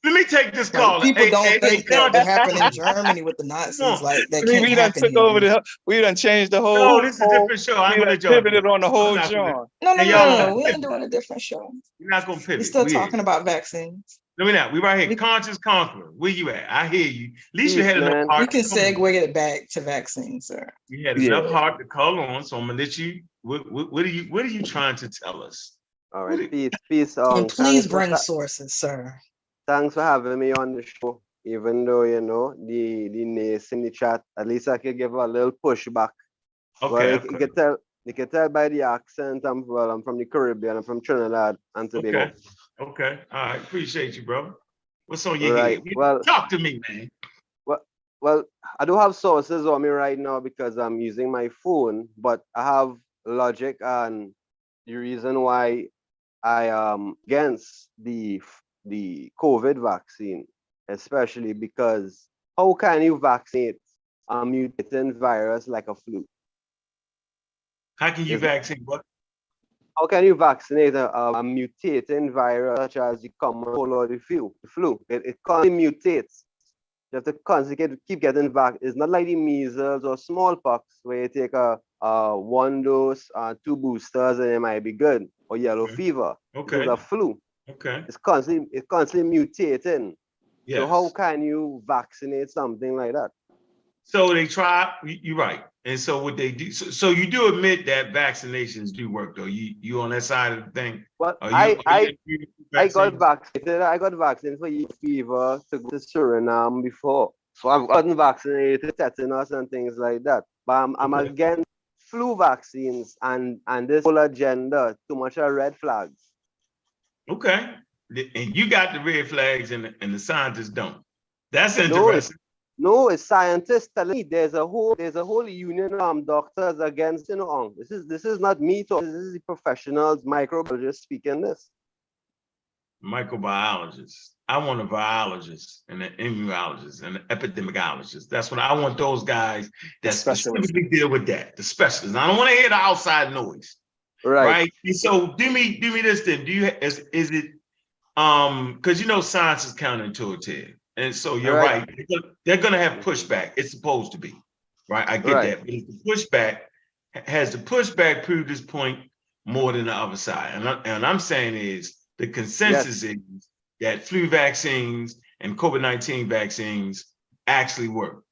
Let me take this Like, caller. people don't Hey, think that what Conscious happened in Conqueror. Germany with the Nazis, like that We can't done happen took here. over we done changed the whole. No, this is a different show. I ain't We gonna done let y'all do pivoted it. on the I'm whole not gonna- joint. No, Hey, y'all, we ain't doing a different show. We're not gonna pivot. We're still We talking about vaccines. No, we're not. We right here. We- Conscious Conqueror. Where you at? I hear you. At least you Peace, had enough man. heart. We can to come on. segue it back to vaccines, sir. You had Yeah. enough heart to call on, so I'm gonna let you. What are you trying to tell us? All right, peace. And please Thanks for bring sources, sir. thanks for having me on the show. Even though you know the nays in the chat, at least I could give a little pushback. Okay. Well, Okay. you can tell by the accent. I'm from the Caribbean. I'm from Trinidad and Tobago. Okay. Okay. All right. Appreciate you, bro. What's on your Right. head? Well, Talk to me, man. well, I do have sources on me right now because I'm using my phone, but I have logic and the reason why I am against the COVID vaccine, especially because how can you vaccinate a mutating virus like a flu? How can you Is- vaccine what? How can you vaccinate a mutating virus such as the common cold or the flu? It constantly mutates. You have to constantly keep getting back. It's not like the measles or smallpox where you take a 1 dose, 2 boosters, and it might be good. Or yellow Okay. fever. Okay. This is a flu. Okay. It's constantly mutating. Yes. So how can you vaccinate something like that? So they try. You're right. And so what they do. So you do admit that vaccinations do work, though. You on that side of the thing? Well, Are I got vaccinated? vaccinated. I got vaccinated for yellow fever to go to Suriname before. So I've gotten vaccinated, tetanus and things like that. But I'm Okay. against flu vaccines and this whole agenda, too much of red flags. Okay. And you got the red flags and the scientists don't. That's No, interesting. No, it's scientists telling me there's a whole union of doctors against this is not me talking, this is the professionals, microbiologists speaking this. Microbiologists. I want a virologist and an immunologist and an epidemiologist. That's what I want. Those guys that specifically deal with that. The specialists. I don't want to hear the outside noise. Right. And so do me this then. Do you is it because you know science is counterintuitive. And so you're Right. right. They're gonna have pushback. It's supposed to be, right? I get Right. that. But if the pushback has the pushback proved this point more than the other side? And I'm saying is the consensus is that flu vaccines and COVID-19 vaccines actually work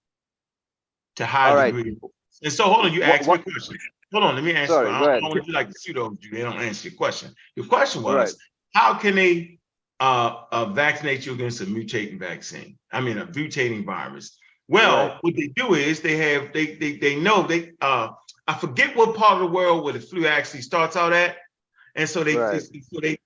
to high All right. degree. And so hold on, you asked me a What? question. Hold on, let me answer. Sorry, I go ahead. don't want to be like the pseudo Jew. They don't answer your question. Your question Right. was, how can they vaccinate you against a mutating vaccine? I mean, a mutating virus. Well, Right. what they do is they know I forget what part of the world where the flu actually starts out at, and so Right.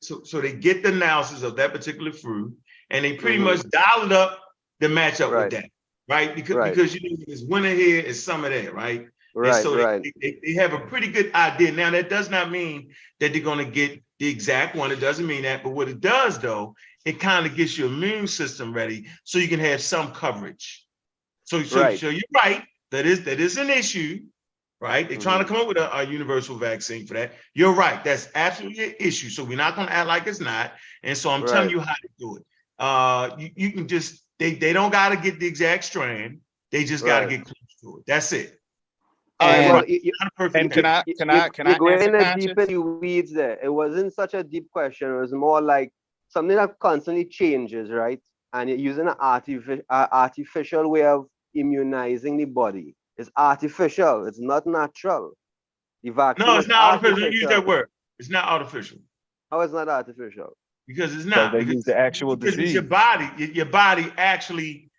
so they get the analysis of that particular flu, and they pretty Mhm. much dial it up to match up with Right. that, right? Because Right. because you know it's winter here, it's summer there, right? And Right. so Right. they have a pretty good idea. Now, that does not mean that they're going to get the exact one. It doesn't mean that. But what it does, though, it kind of gets your immune system ready so you can have some coverage. So Right. you're right. That is an issue, right? They're trying to Mhm. come up with a universal vaccine for that. You're right. That's absolutely an issue. So we're not going to act like it's not. And so I'm telling Right. you how to do it. You can just, they don't got to get the exact strand. They just got to Right. get close to it. That's it. All right. And Well, not a perfect you, can I you're going answer in the conscious? deep in the weeds there. It wasn't such a deep question. It was more like something that constantly changes, right? And you're using an artificial way of immunizing the body. It's artificial. It's not natural. The vaccine No, it's was not artificial. Don't use that artificial. word. It's not artificial How is not artificial? because it's Because not. they use the actual Because it's disease. your body actually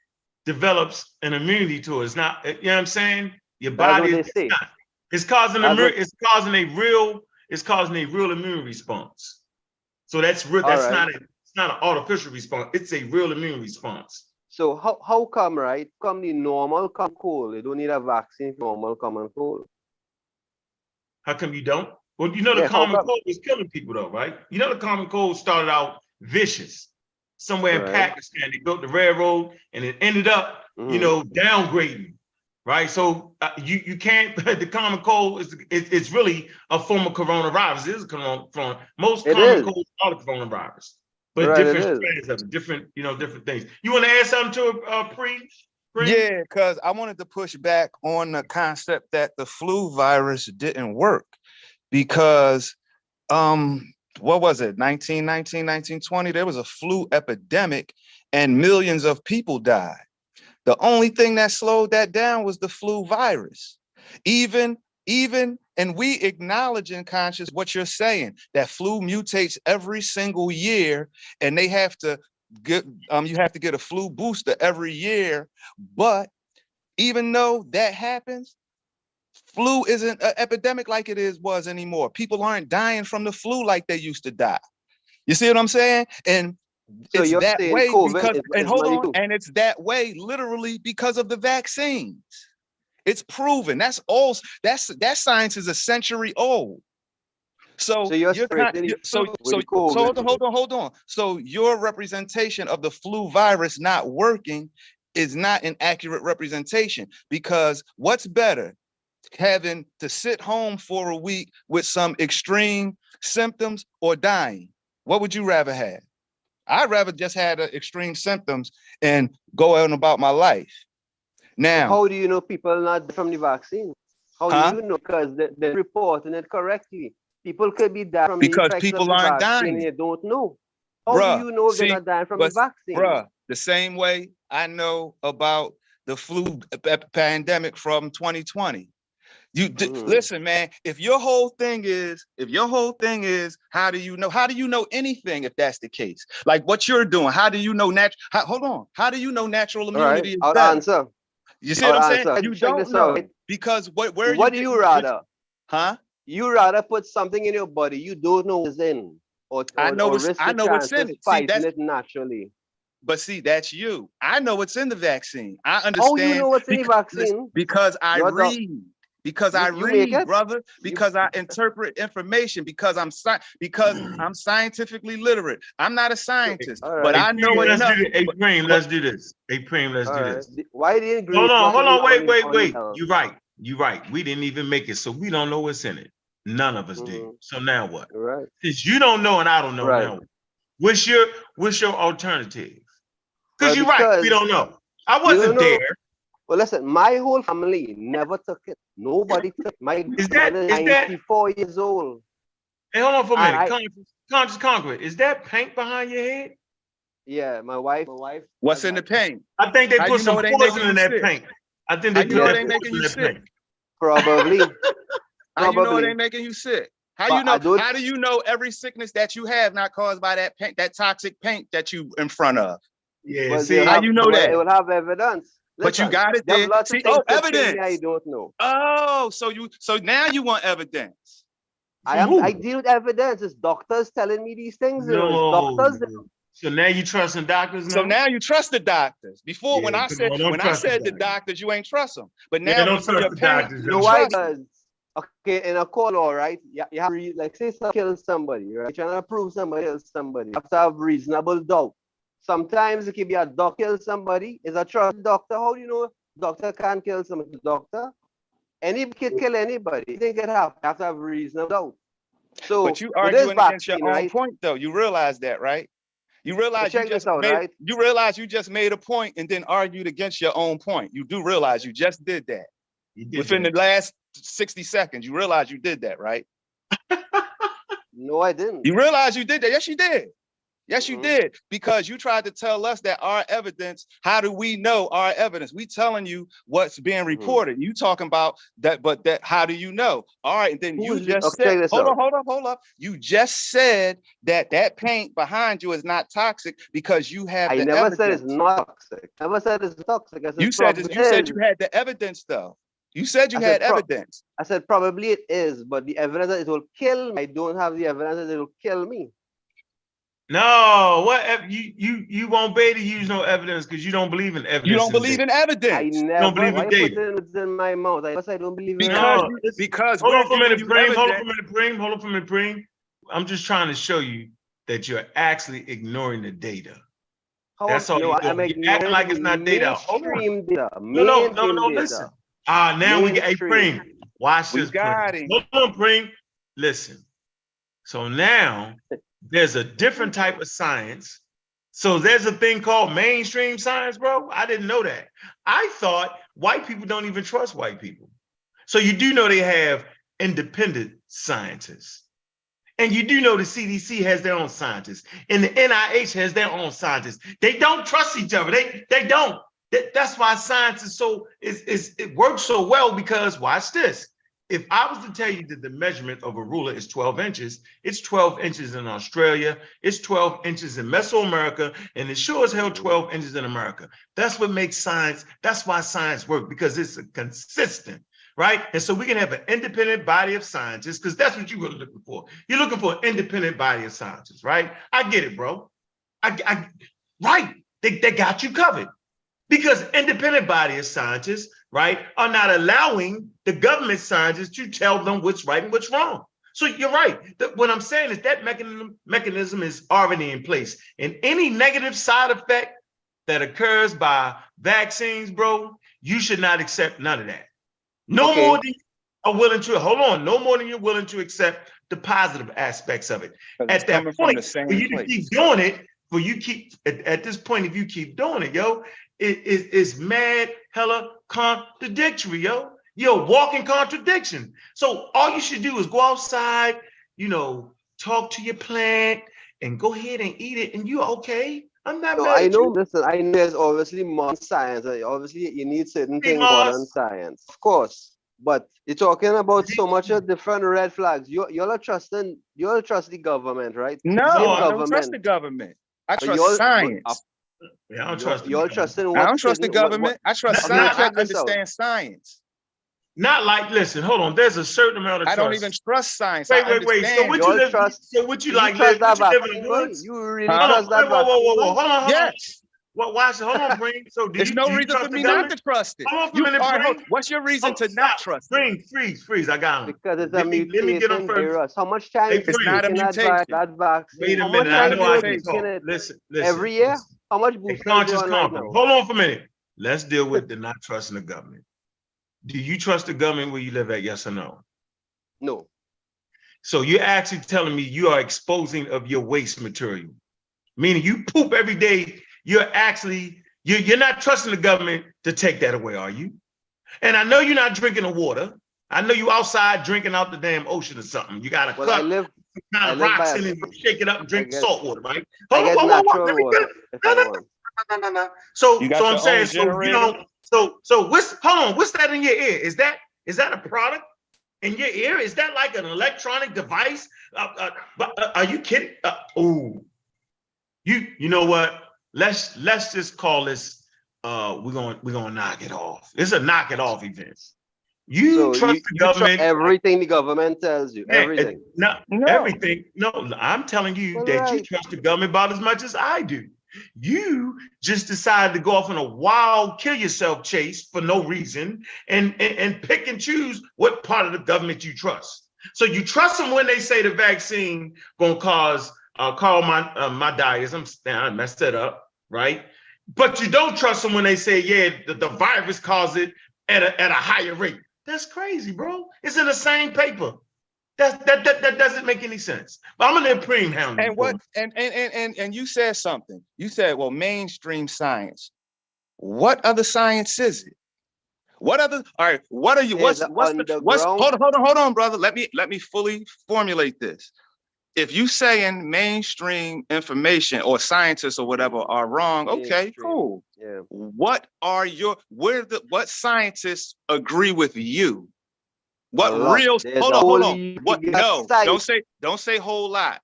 develops an immunity to it. It's not, you know what I'm saying? Your That's body what they is say. not. It's causing That's what. it's causing a real immune response. So that's real, All that's right. not it's not an artificial response. It's a real immune response. So how come, right? Come the normal common cold. You don't need a vaccine for normal common cold. How come you don't? Well, you know the Yeah. How common come? cold is killing people though, right? You know the common cold started out vicious. Somewhere in Right. Pakistan, they built the railroad and it ended up, Mhm. downgrading, right? So you can't, the common cold it's really a form of coronavirus. It is a corona. Most It common is. colds are the coronavirus, but Right. It different is. strands of it, different things. You want to add something to it, Pre? Yeah, because I wanted to push back on the concept that the flu virus didn't work because what was it, 1919, 1920, there was a flu epidemic and millions of people died. The only thing that slowed that down was the flu virus. Even and we acknowledge in conscious what you're saying, that flu mutates every single year and they have to get you have to get a flu booster every year. But even though that happens, flu isn't an epidemic like it was anymore. People aren't dying from the flu like they used to die. You see what I'm saying? And So it's you're that saying way COVID because, and is hold money on, too? and it's that way literally because of the vaccines. It's proven. That's all. That science is a century old. So So you're you're kind. separating the So flu with so the so COVID. hold on. So your representation of the flu virus not working is not an accurate representation, because what's better, having to sit home for a week with some extreme symptoms or dying? What would you rather have? I'd rather just have the extreme symptoms and go on about my life. So Now, how do you know people not from the vaccine? How do huh? you know? Because they're reporting it correctly. People could be dying from the Because effects of people the aren't vaccine and dying, you don't know. How do bruh. you know if they're See, not dying from the but vaccine? bruh, the same way I know about the flu pandemic from 2020. Mhm. Listen, man, if your whole thing is how do you know? How do you know anything if that's the case? Like what you're doing, how do you know hold on, how do you know natural All right, immunity is I'll better? answer. You see what I'll I'm saying? answer. You Check don't this out. know, because where are you What do getting you rather? huh? You rather put something in your body you don't know is in, or risk I the know what's in chances it. See, fighting it naturally. but see, that's you. I know what's in the vaccine. I How you know understand what's in the vaccine? because I You're the read. you make it. Brother. You Because I interpret information. Because I'm scientifically literate. I'm not a so, scientist, all but right. I know Let's do enough. this. Hey, Preem, But let's do this. Hey, Preem, let's All do right. this. Why didn't Hold Greece on, not hold on the on, on wait, the wait, on the wait. You're right. You're right. We didn't even make it, so we don't know what's in it. None of us do. Mhm. So now what? Right. Since you don't know and I don't know Right. now, what's your alternative? Because you're right, we don't know. I wasn't there. Well, listen, my whole family never took it. Nobody took it. My grandmother is 94 years old. Hey, hold on for a minute. Conscious Conqueror, is that paint behind your head? Yeah, my wife. What's in the paint? I think they How put you know some it ain't poison making in you that sick? paint. I think they How you know put it that ain't making poison in you that sick? paint. Probably. How you know it Probably. ain't making you sick? How But you know? I don't- How do you know every sickness that you have not caused by that paint, that toxic paint that you in front of? Yeah, Well, see, How you know that? It will have evidence. But you Listen, got it there's there. lots See, of things oh, to kill me I evidence. don't know. Oh, so now you want evidence. I deal with evidence. It's doctors telling me these things. You know, it's doctors. So now you trusting doctors now? So now you trust the doctors. Before, Yeah, when I said the doctors, you ain't trust them. But now don't when you see a trust the paint, doctors, you though. trust Why them. does okay in a court law, right? You have to, like say someone kills somebody, right? You're trying to prove somebody kills somebody. You have to have reasonable doubt. Sometimes it can be a doctor kill somebody. Is a trust doctor? How do you know doctor can't kill somebody? Doctor? Anybody can kill anybody. Anything can happen. You have to have reasonable doubt. So But you with this arguing against your vaccine, own right? point, though. You realize that, right? You realize Check this out, right? you realize you just made a point and then argued against your own point. You do realize you just did that. Within the last 60 seconds. You realize you did that, right? No, I didn't. You realize you did that. Yes, you did. Yes, you did. Because you tried to tell us that our evidence, how do we know our evidence? We telling you what's being reported. You talking about that, but that, how do you know? All right, and then you just said, hold up. You just said that that paint behind you is not toxic because you have the evidence. I never said it's not toxic. I never said it's toxic. I said you said you had the evidence though. You said you had evidence. I said probably it is, but the evidence that it will kill me, I don't have the evidence that it will kill me. No, what you won't be to use no evidence because you don't believe in evidence. You don't believe in evidence. I never. Don't believe in data. Put it in my mouth. I don't believe in because hold we're on for a minute, giving you Hold on for a minute, Preem. I'm just trying to show you that you're actually ignoring the data. That's all you're doing. You're acting like it's not data. Hold on. No, listen. Now we get a Preem. Watch this, Preem. Hold on, Preem. Listen. So now there's a different type of science. So there's a thing called mainstream science, bro. I didn't know that. I thought white people don't even trust white people. So you do know they have independent scientists. And you do know the CDC has their own scientists. And the NIH has their own scientists. They don't trust each other. They don't. That's why science is it works so well because watch this. If I was to tell you that the measurement of a ruler is 12 inches, it's 12 inches in Australia, it's 12 inches in Mesoamerica, and it sure as hell 12 inches in America. That's what makes science, that's why science works, because it's consistent, right? And so we can have an independent body of scientists, because that's what you were looking for. You're looking for an independent body of scientists, right? I get it, bro. Right, they got you covered. Because independent body of scientists, right, are not allowing the government scientists to tell them what's right and what's wrong. So you're right. What I'm saying is that mechanism is already in place. And any negative side effect that occurs by vaccines, bro, you should not accept none of that. No more than you are willing to, hold on, no more than you're willing to accept the positive aspects of it. At that point, for you to keep doing it, at this point, if you keep doing it, yo, it's mad, hella contradictory, yo. You're a walking contradiction. So all you should do is go outside, talk to your plant and go ahead and eat it, and you're okay. I'm not mad at you. Listen, I know there's obviously modern science. Obviously, you need certain things modern science, of course. But you're talking about so much of different red flags. You all trust the government, right? No, I don't trust the government. I trust science. Yeah, I don't trust you all trust in I don't trust the government. I trust science. I understand science. Not like, listen, hold on. There's a certain amount of trust. I don't even trust science. Wait. So what you live? So what you like? Live in the woods? You really trust that? Whoa. Hold on. Yes. Well, watch it. Hold on, Breen. So there's no reason for me not to trust it. Hold on for a minute, Breen. What's your reason to not trust it? Freeze. I got him. Because it's a mutation virus. How much time is it's not a mutation. That vaccine? Wait a minute. I know I can talk. Listen. Every year? How much boosters conscious confidence. Hold on for a minute. Let's deal with the not trusting the government. Do you trust the government where you live at? Yes or no? No. So you're actually telling me you are exposing of your waste material, meaning you poop every day you're actually, you're not trusting the government to take that away, are you? And I know you're not drinking the water. I know you outside drinking out the damn ocean or something. You got a Well, cup, I live kind of by rocks a in it, spring. shake it up and I drink get salt water, right? I Hold on, get whoa, whoa, whoa. natural water if I want. No. You So got I'm your saying, own so you generator? don't, so what's, hold on, what's that in your ear? Is that a product in your ear? Is that like an electronic device? Are you kidding? Oh, you know what? Let's just call this. We're gonna knock it off. It's a knock it off event. You So trust the you trust government? everything the government tells you, Man, everything. no, No. everything. No, I'm telling you Well, that you right. trust the government about as much as I do. You just decided to go off on a wild kill yourself chase for no reason and pick and choose what part of the government you trust. So you trust them when they say the vaccine gonna cause my diets. I messed it up, right? But you don't trust them when they say, yeah, the virus caused it at a higher rate. That's crazy, bro. It's in the same paper. That doesn't make any sense. But I'm gonna let Preem handle And it. what and you said something. You said, well, mainstream science. What other science is it? What other, all right, what are you, There's what's an the, what's, underground. hold on, brother. Let me fully formulate this. If you saying mainstream information or scientists or whatever are wrong, okay, Mainstream. cool. Yeah. What are your, what scientists agree with you? What A lot. real, There's hold a on, whole what, league of no, science. don't say whole lot.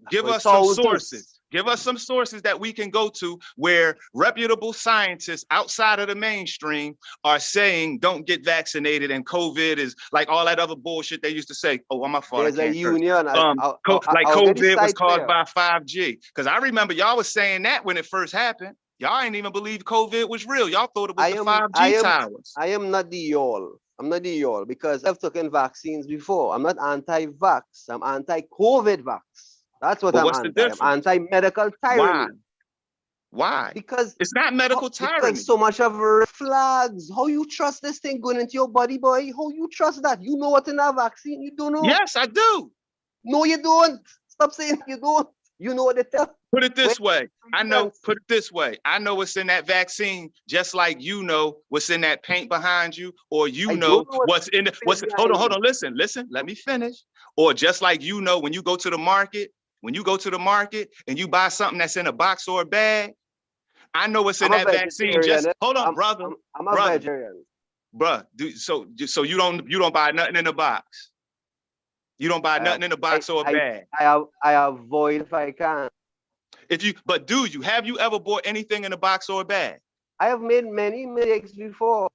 Give Well, us some thousands. sources. Give us some sources that we can go to where reputable scientists outside of the mainstream are saying don't get vaccinated and COVID is like all that other bullshit they used to say. Oh, my fault. There's I a can't curse. union. Like I'll get the COVID was site caused there. by 5G. Because I remember y'all was saying that when it first happened. Y'all ain't even believe COVID was real. Y'all thought it was the 5G towers. I am not the y'all. I'm not the y'all because I've taken vaccines before. I'm not anti-vax. I'm anti-COVID vax. That's what But I'm what's the anti. I'm difference? anti-medical tyranny. Why? Because It's not medical tyranny. because so much of red flags. How you trust this thing going into your body, boy? How you trust that? You know what in a vaccine? You don't know. Yes, I do. No, you don't. Stop saying you don't. You know what they tell. Put it this way. I know, Yes. put it this way. I know what's in that vaccine, just like you know what's in that paint behind you, or you I know don't know what's in the, what's, hold on, listen, let me finish. Or just like you know, when you go to the market, and you buy something that's in a box or a bag, I know what's in I'm a that vaccine. Just vegetarian. hold on, brother. I'm a vegetarian. Bruh, so you don't buy nothing in the box. You don't buy nothing in the box or a bag. I avoid if I can. But have you ever bought anything in a box or a bag? I have made many mistakes before.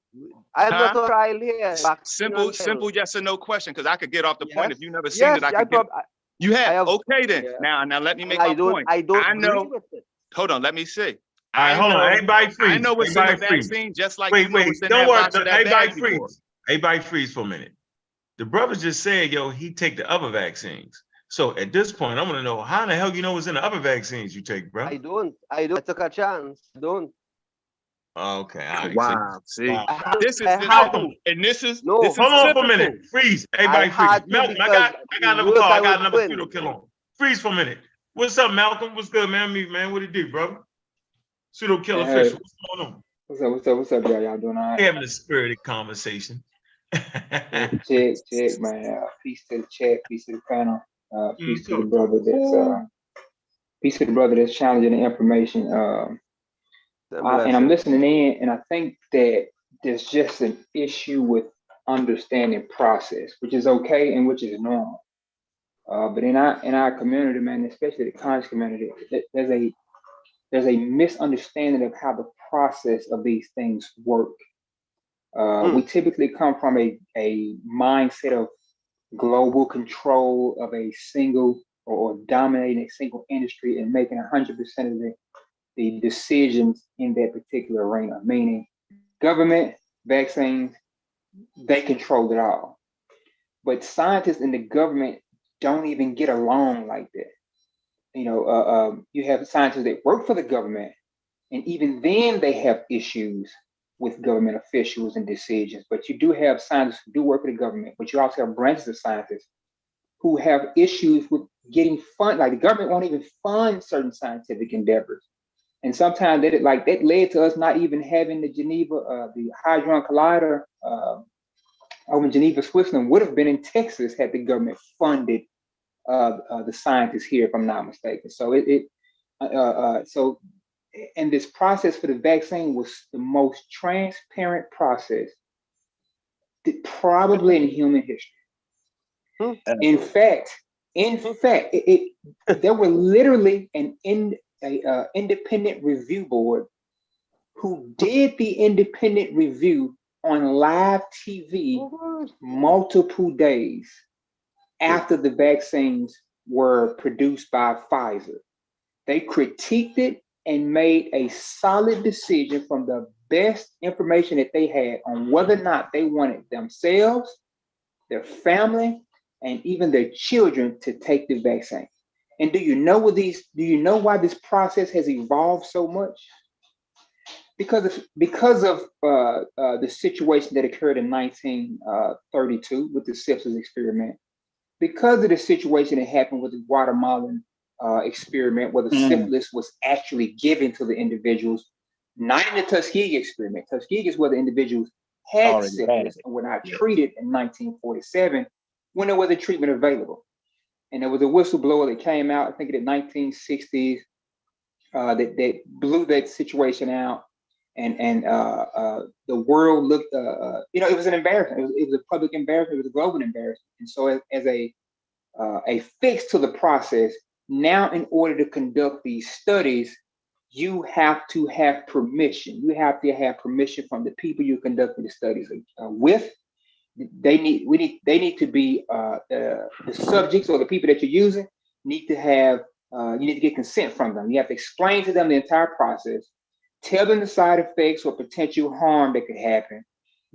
I have got a trial here. Simple yes or no question, because I could get off the point. If you never seen Yes, it, I could get. You have. Okay, then. Yeah. Now let me make I my don't, point. I don't I know. agree with it. Hold on, let me see. All right, hold on. Everybody freeze. I know what's in the Everybody freeze. vaccine, just like Wait, you know what's in don't that worry. box or that Everybody bag before. freeze. Everybody freeze for a minute. The brother just said, yo, he take the other vaccines. So at this point, I want to know how the hell you know what's in the other vaccines you take, bro? I don't. I took a chance. I don't. Okay, all right. Wow. See, Wow. this is Malcolm. and this is No, this is Hold on for a typical. minute. Freeze. Everybody freeze. Malcolm, I got another call. I got another pseudo kill on. Freeze for a minute. What's up, Malcolm? What's good, man? What it do, brother? Pseudo kill official. What's going on? What's up, y'all? Y'all doing all right? Having a spirited conversation. Check, man. Peace to the chat, peace to the panel, peace to the brother that's challenging the information. And I'm listening in, and I think that there's just an issue with understanding process, which is okay and which is normal. But in our community, man, especially the conscious community, there's a misunderstanding of how the process of these things work. We typically come from a mindset of global control of a single or dominating a single industry and making 100% of the decisions in that particular arena, meaning government, vaccines, they control it all. But scientists and the government don't even get along like that. You have scientists that work for the government, and even then they have issues with government officials and decisions. But you do have scientists who do work for the government, but you also have branches of scientists who have issues with getting fund. Like the government won't even fund certain scientific endeavors. And sometimes that led to us not even having the Geneva, the Hadron Collider over in Geneva, Switzerland, would have been in Texas had the government funded the scientists here, if I'm not mistaken. So and this process for the vaccine was the most transparent process probably in human history. In fact, there were literally an independent review board who did the independent review on live TV multiple days after the vaccines were produced by Pfizer. They critiqued it and made a solid decision from the best information that they had on whether or not they wanted themselves, their family, and even their children to take the vaccine. And do you know why this process has evolved so much? Because of the situation that occurred in 1932 with the syphilis experiment, because of the situation that happened with the Guatemalan experiment, where the syphilis was actually given to the individuals, not in the Tuskegee experiment. Tuskegee is where the individuals had syphilis and were not treated in 1947 when there was a treatment available. And there was a whistleblower that came out, I think in the 1960s, that blew that situation out. And the world looked, it was an embarrassment. It was a public embarrassment. It was a global embarrassment. And so as a fix to the process, now in order to conduct these studies, you have to have permission. You have to have permission from the people you're conducting the studies with. They need to be the subjects or the people that you're using need to have. You need to get consent from them. You have to explain to them the entire process. Tell them the side effects or potential harm that could happen.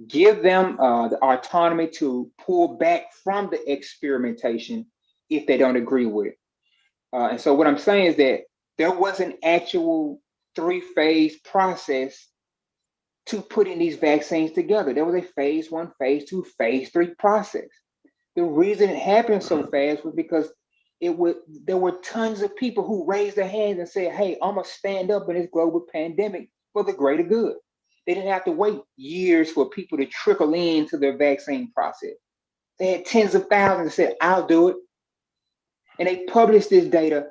Give them the autonomy to pull back from the experimentation if they don't agree with it. And so what I'm saying is that there was an actual 3-phase process to putting these vaccines together. There was a phase 1, phase 2, phase 3 process. The reason it happened so fast was because there were tons of people who raised their hands and said, hey, I'm gonna stand up in this global pandemic for the greater good. They didn't have to wait years for people to trickle into their vaccine process. They had tens of thousands that said, I'll do it. And they published this data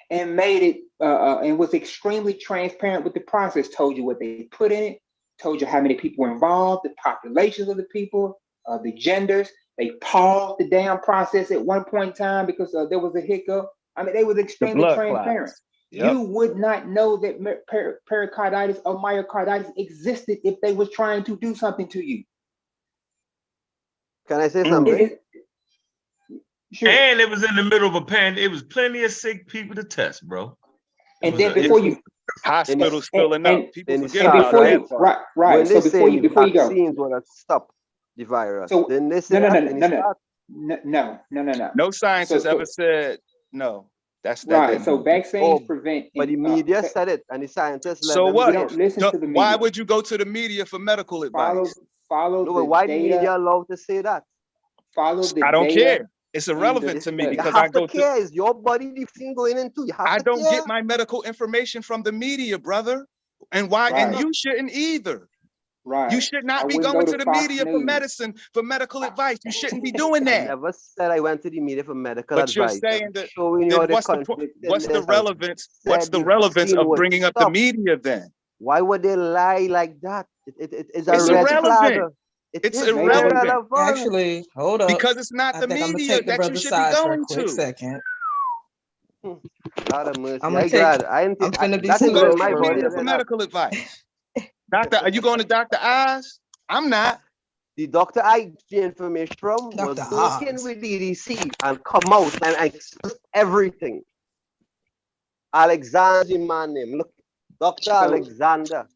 and made it, and was extremely transparent with the process, told you what they put in it, told you how many people were involved, the populations of the people, the genders. They paused the damn process at one point in time because there was a hiccup. I mean, they was extremely transparent. Yep. You would not know that pericarditis or myocarditis existed if they was trying to do something to you. Can I say something? Sure. And it was in the middle of a pandemic. It was plenty of sick people to test, bro. And then before you hospitals filling up, people forget about that. Right. So before you go, vaccines will stop the virus. So then they say no. No scientist ever said no. That's right. So vaccines prevent. But the media said it, and the scientists. So what? Don't listen to the media. Why would you go to the media for medical advice? Follow the why data. Media allowed to say that? Follow the I don't data. care. It's irrelevant to me because I go to care. Is your body the thing going into? You have I to don't care. get my medical information from the media, brother. And why? Right. And you shouldn't either. Right. You should not be going to the media for medicine, for medical advice. You shouldn't be doing that. I never said I went to the media for medical advice. But you're saying that what's the relevance? What's the relevance of bringing up the media then? Why would they lie like that? It's irrelevant. It's irrelevant. Actually, hold up. Because it's not the media that you should be going to. Second. God of mercy. I'm finna be Who goes to my the body media for medical advice? Doctor, are you going to Dr. Oz? I'm not. The Dr. I get the information from was working with DDC and come out and express everything. Alexander, my name. Look, Dr. Alexander.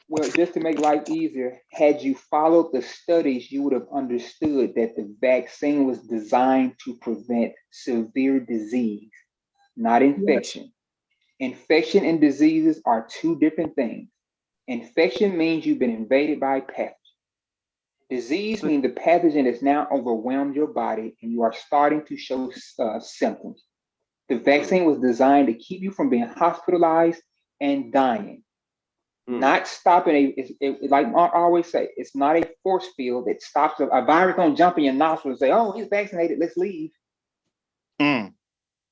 Well, just to make life easier, had you followed the studies, you would have understood that the vaccine was designed to prevent severe disease, not infection. Yes. Infection and diseases are two different things. Infection means you've been invaded by a pathogen. Disease means the pathogen has now overwhelmed your body and you are starting to show symptoms. The vaccine was designed to keep you from being hospitalized and dying. Not stopping like I always say, it's not a force field that stops a virus. Don't jump in your nostril and say, "Oh, he's vaccinated, let's leave."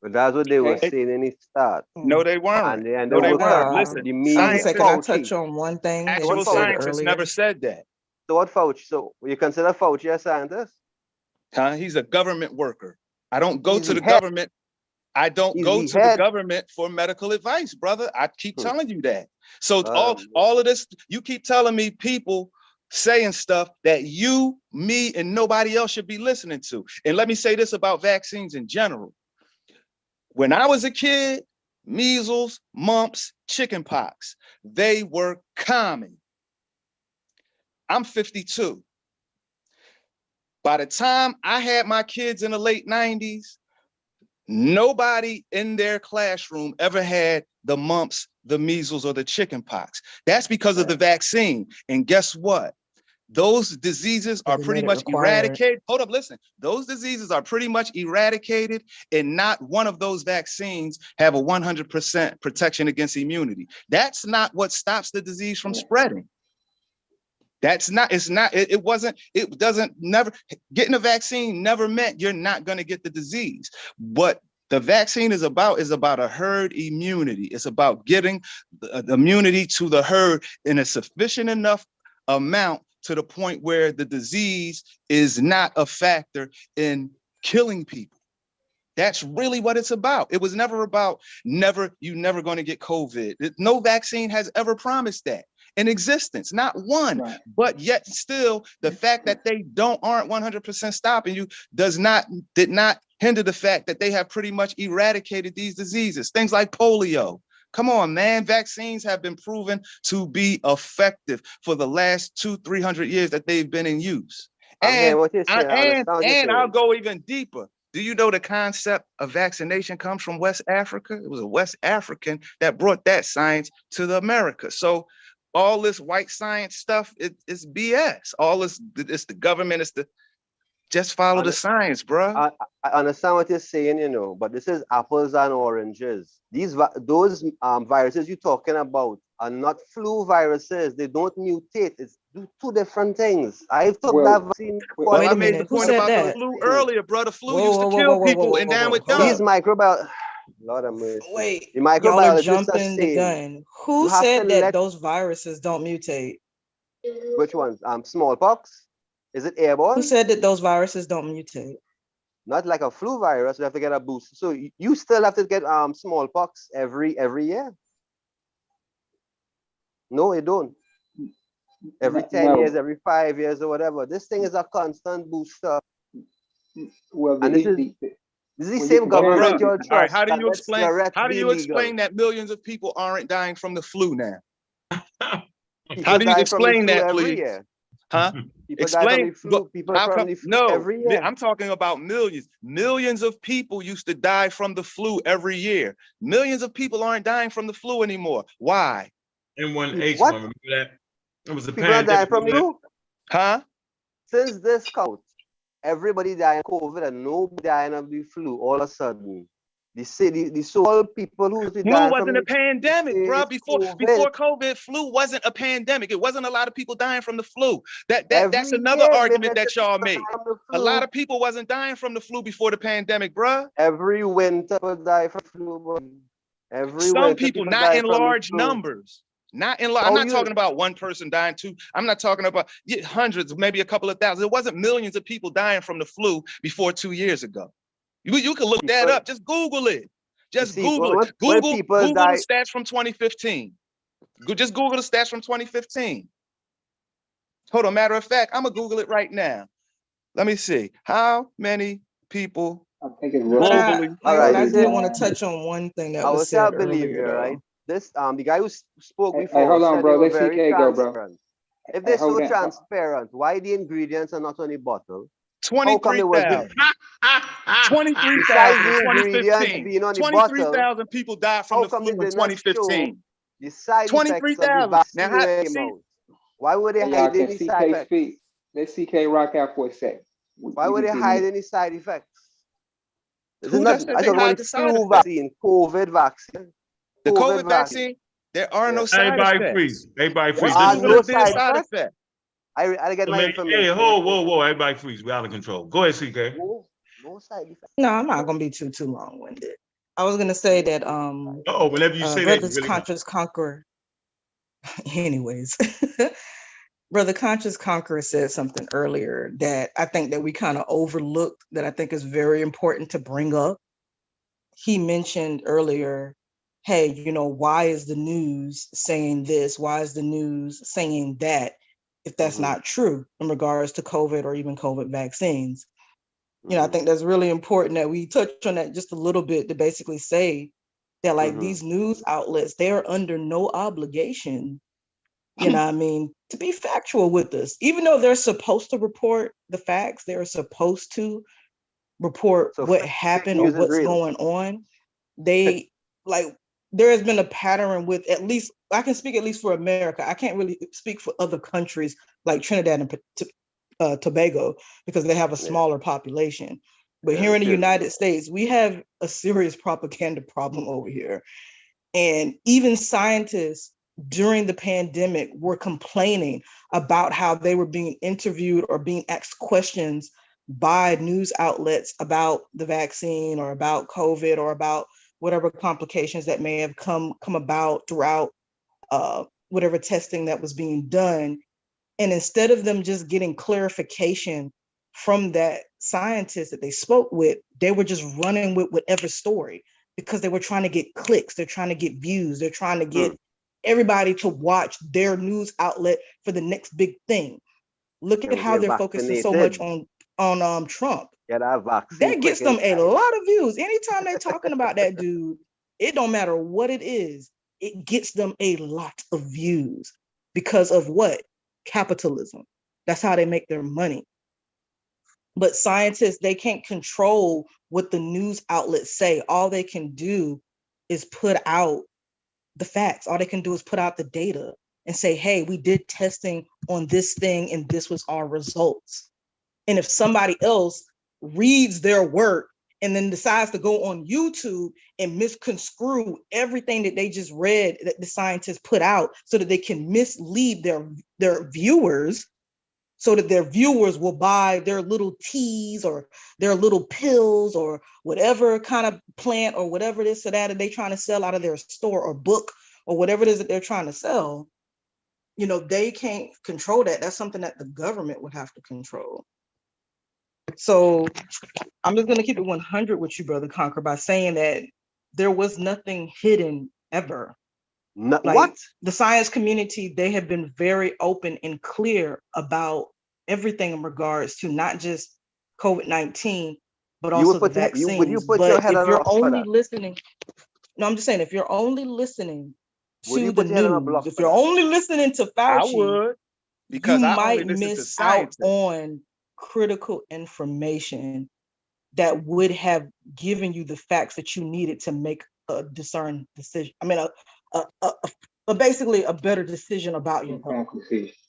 But that's what they were saying in the start. No, they weren't. And No, they weren't. Uh, Listen, the scientists, Can I touch on one thing that actual you said scientists earlier? never said that. So what Fauci? So you consider Fauci a scientist? Huh? He's a government worker. I don't go He's to the the head. government. I don't He's go the to the head. government for medical advice, brother. I keep telling you that. So Um, all of this, you keep telling me people saying stuff that you, me, and nobody else should be listening to. And let me say this about vaccines in general. When I was a kid, measles, mumps, chickenpox, they were common. I'm 52. By the time I had my kids in the late 90s, nobody in their classroom ever had the mumps, the measles, or the chickenpox. That's because of the vaccine. And guess what? Those diseases are pretty much eradicated. Hold up, listen. Those diseases are pretty much eradicated, and not one of those vaccines have a 100% protection against immunity. That's not what stops the disease from spreading. That's not, it's not, it wasn't, it doesn't, never, getting a vaccine never meant you're not going to get the disease. What the vaccine is about a herd immunity. It's about getting the immunity to the herd in a sufficient enough amount to the point where the disease is not a factor in killing people. That's really what it's about. It was never about you're never going to get COVID. No vaccine has ever promised that in existence, not one. Right. But yet still, the fact that they aren't 100% stopping you did not hinder the fact that they have pretty much eradicated these diseases. Things like polio. Come on, man. Vaccines have been proven to be effective for the last 200-300 years that they've been in use. And I'll go even deeper. Do you know the concept of vaccination comes from West Africa? It was a West African that brought that science to the Americas. So all this white science stuff, it's BS. All this, it's the government, just follow the science, bro. I understand what you're saying, but this is apples and oranges. Those viruses you're talking about are not flu viruses. They don't mutate. It's two different things. I took that vaccine. Wait a minute. Who said that? The flu earlier, bro. The flu used to kill people, and now it does. These microbial. Lord have mercy. Wait, the microbiologists y'all are jumping the gun. Who said that those viruses don't mutate? Which ones? Smallpox. Is it airborne? Who said that those viruses don't mutate? Not like a flu virus. You have to get a boost. So you still have to get smallpox every year. No, it don't. Every 10 years, every 5 years, or whatever. This thing is a constant booster. Well, and this is the same government you're trusting. All right, how do you explain that millions of people aren't dying from the flu now? How do you explain that, please? Huh? Explain. Every year. I'm talking about millions. Millions of people used to die from the flu every year. Millions of people aren't dying from the flu anymore. Why? N1H1, remember that? It was a people are dying from the flu? Huh? Since this count, everybody dying of COVID and nobody dying of the flu all of a sudden. The so-called people who flu wasn't a pandemic, bro. Before COVID, flu wasn't a pandemic. It wasn't a lot of people dying from the flu. That's another argument that y'all make. A lot of people wasn't dying from the flu before the pandemic, bro. Every winter people die from flu. Some people, not in large numbers. Not in large. I'm not talking about one person dying, two. I'm not talking about hundreds, maybe a couple of thousand. It wasn't millions of people dying from the flu before 2 years ago. You can look that up. Just Google it. Just Google it. Google the stats from 2015. Just Google the stats from 2015. Hold on. Matter of fact, I'm going to Google it right now. Let me see. How many people globally? I did want to touch on one thing that was said earlier, right? This the guy who spoke before. Hey, hold on, bro. Let CK go, bro. If they're so transparent, why the ingredients are not on the bottle? 23,000. 23,000 in 2015. 23,000 people died from the flu in 2015. 23,000. Now, why would they hide any side effects? Let CK rock out for a sec. Why would they hide any side effects? Who does they hide the side effects? COVID vaccine. The COVID vaccine. There are no Yeah. side Everybody effects. freeze. Everybody What's freeze. the Listen, point no of being side side effects? effect? I get my hey, information. whoa. Everybody freeze. We out of control. Go ahead, CK. No side effects. No, I'm not gonna be too long-winded. I was gonna say that Oh, whenever you say that, you brothers really conscious conqueror. Anyways, brother conscious conqueror said something earlier that I think that we kind of overlooked, that I think is very important to bring up. He mentioned earlier, hey, you know, why is the news saying this? Why is the news saying that? If that's not true in regards to COVID or even COVID vaccines. You know, I think that's really important that we touch on that just a little bit, to basically say that, like, these news outlets, they're under no obligation, you know what I mean, to be factual with us. Even though they're supposed to report the facts, they're supposed to report So what fake happened or news is what's real. going on. They, like, there has been a pattern with, at least, I can speak at least for America. I can't really speak for other countries like Trinidad and Tobago, because they have a smaller population. But Yeah, here we in the share. United States, we have a serious propaganda problem over here. And even scientists during the pandemic were complaining about how they were being interviewed or being asked questions by news outlets about the vaccine or about COVID or about whatever complications that may have come about throughout whatever testing that was being done. And instead of them just getting clarification from that scientist that they spoke with, they were just running with whatever story, because they were trying to get clicks, they're trying to get views, they're trying to get everybody to watch their news outlet for the next big thing. Look at how they're focusing so much on Trump. Get that vaccine. That gets them a lot of views. Anytime they're talking about that dude, it don't matter what it is, it gets them a lot of views because of what? Capitalism. That's how they make their money. But scientists, they can't control what the news outlets say. All they can do is put out the facts. All they can do is put out the data and say, hey, we did testing on this thing and this was our results. And if somebody else reads their work and then decides to go on YouTube and misconstrue everything that they just read that the scientists put out, so that they can mislead their viewers, so that their viewers will buy their little teas or their little pills or whatever kind of plant or whatever it is that they're trying to sell out of their store or book or whatever it is that they're trying to sell, you know, they can't control that. That's something that the government would have to control. So I'm just going to keep it 100 with you, Brother Conquer, by saying that there was nothing hidden ever. What? The science community, they have been very open and clear about everything in regards to not just COVID-19, but also the vaccines. Would you put but your head if you're only that? listening, no, I'm just saying, if you're only listening to the news, if you're that? only listening to I Fauci, would, because you I only might listen to miss out scientists. on critical information that would have given you the facts that you needed to make a discerned decision. I mean, basically a better decision about your health.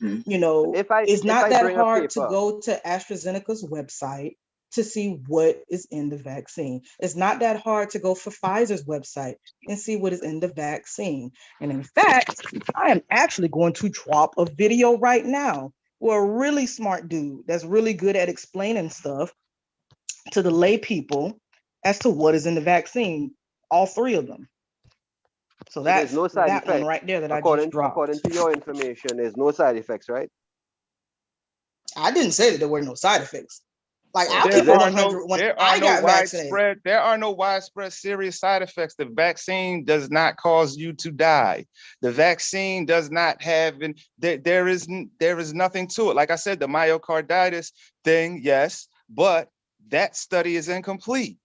You know, it's not that hard to go to AstraZeneca's website to see what is in the vaccine. It's not that hard to go for Pfizer's website and see what is in the vaccine. And in fact, I am actually going to drop a video right now where a really smart dude that's really good at explaining stuff to the lay people as to what is in the vaccine, all three of them. So that's no side that effects one right there that I just dropped. According to your information, there's no side effects, right? I didn't say that there were no side effects. Like, I'll There keep it 100 when I got vaccinated. There are no widespread serious side effects. The vaccine does not cause you to die. The vaccine does not have, there is nothing to it. Like I said, the myocarditis thing, yes, but that study is incomplete.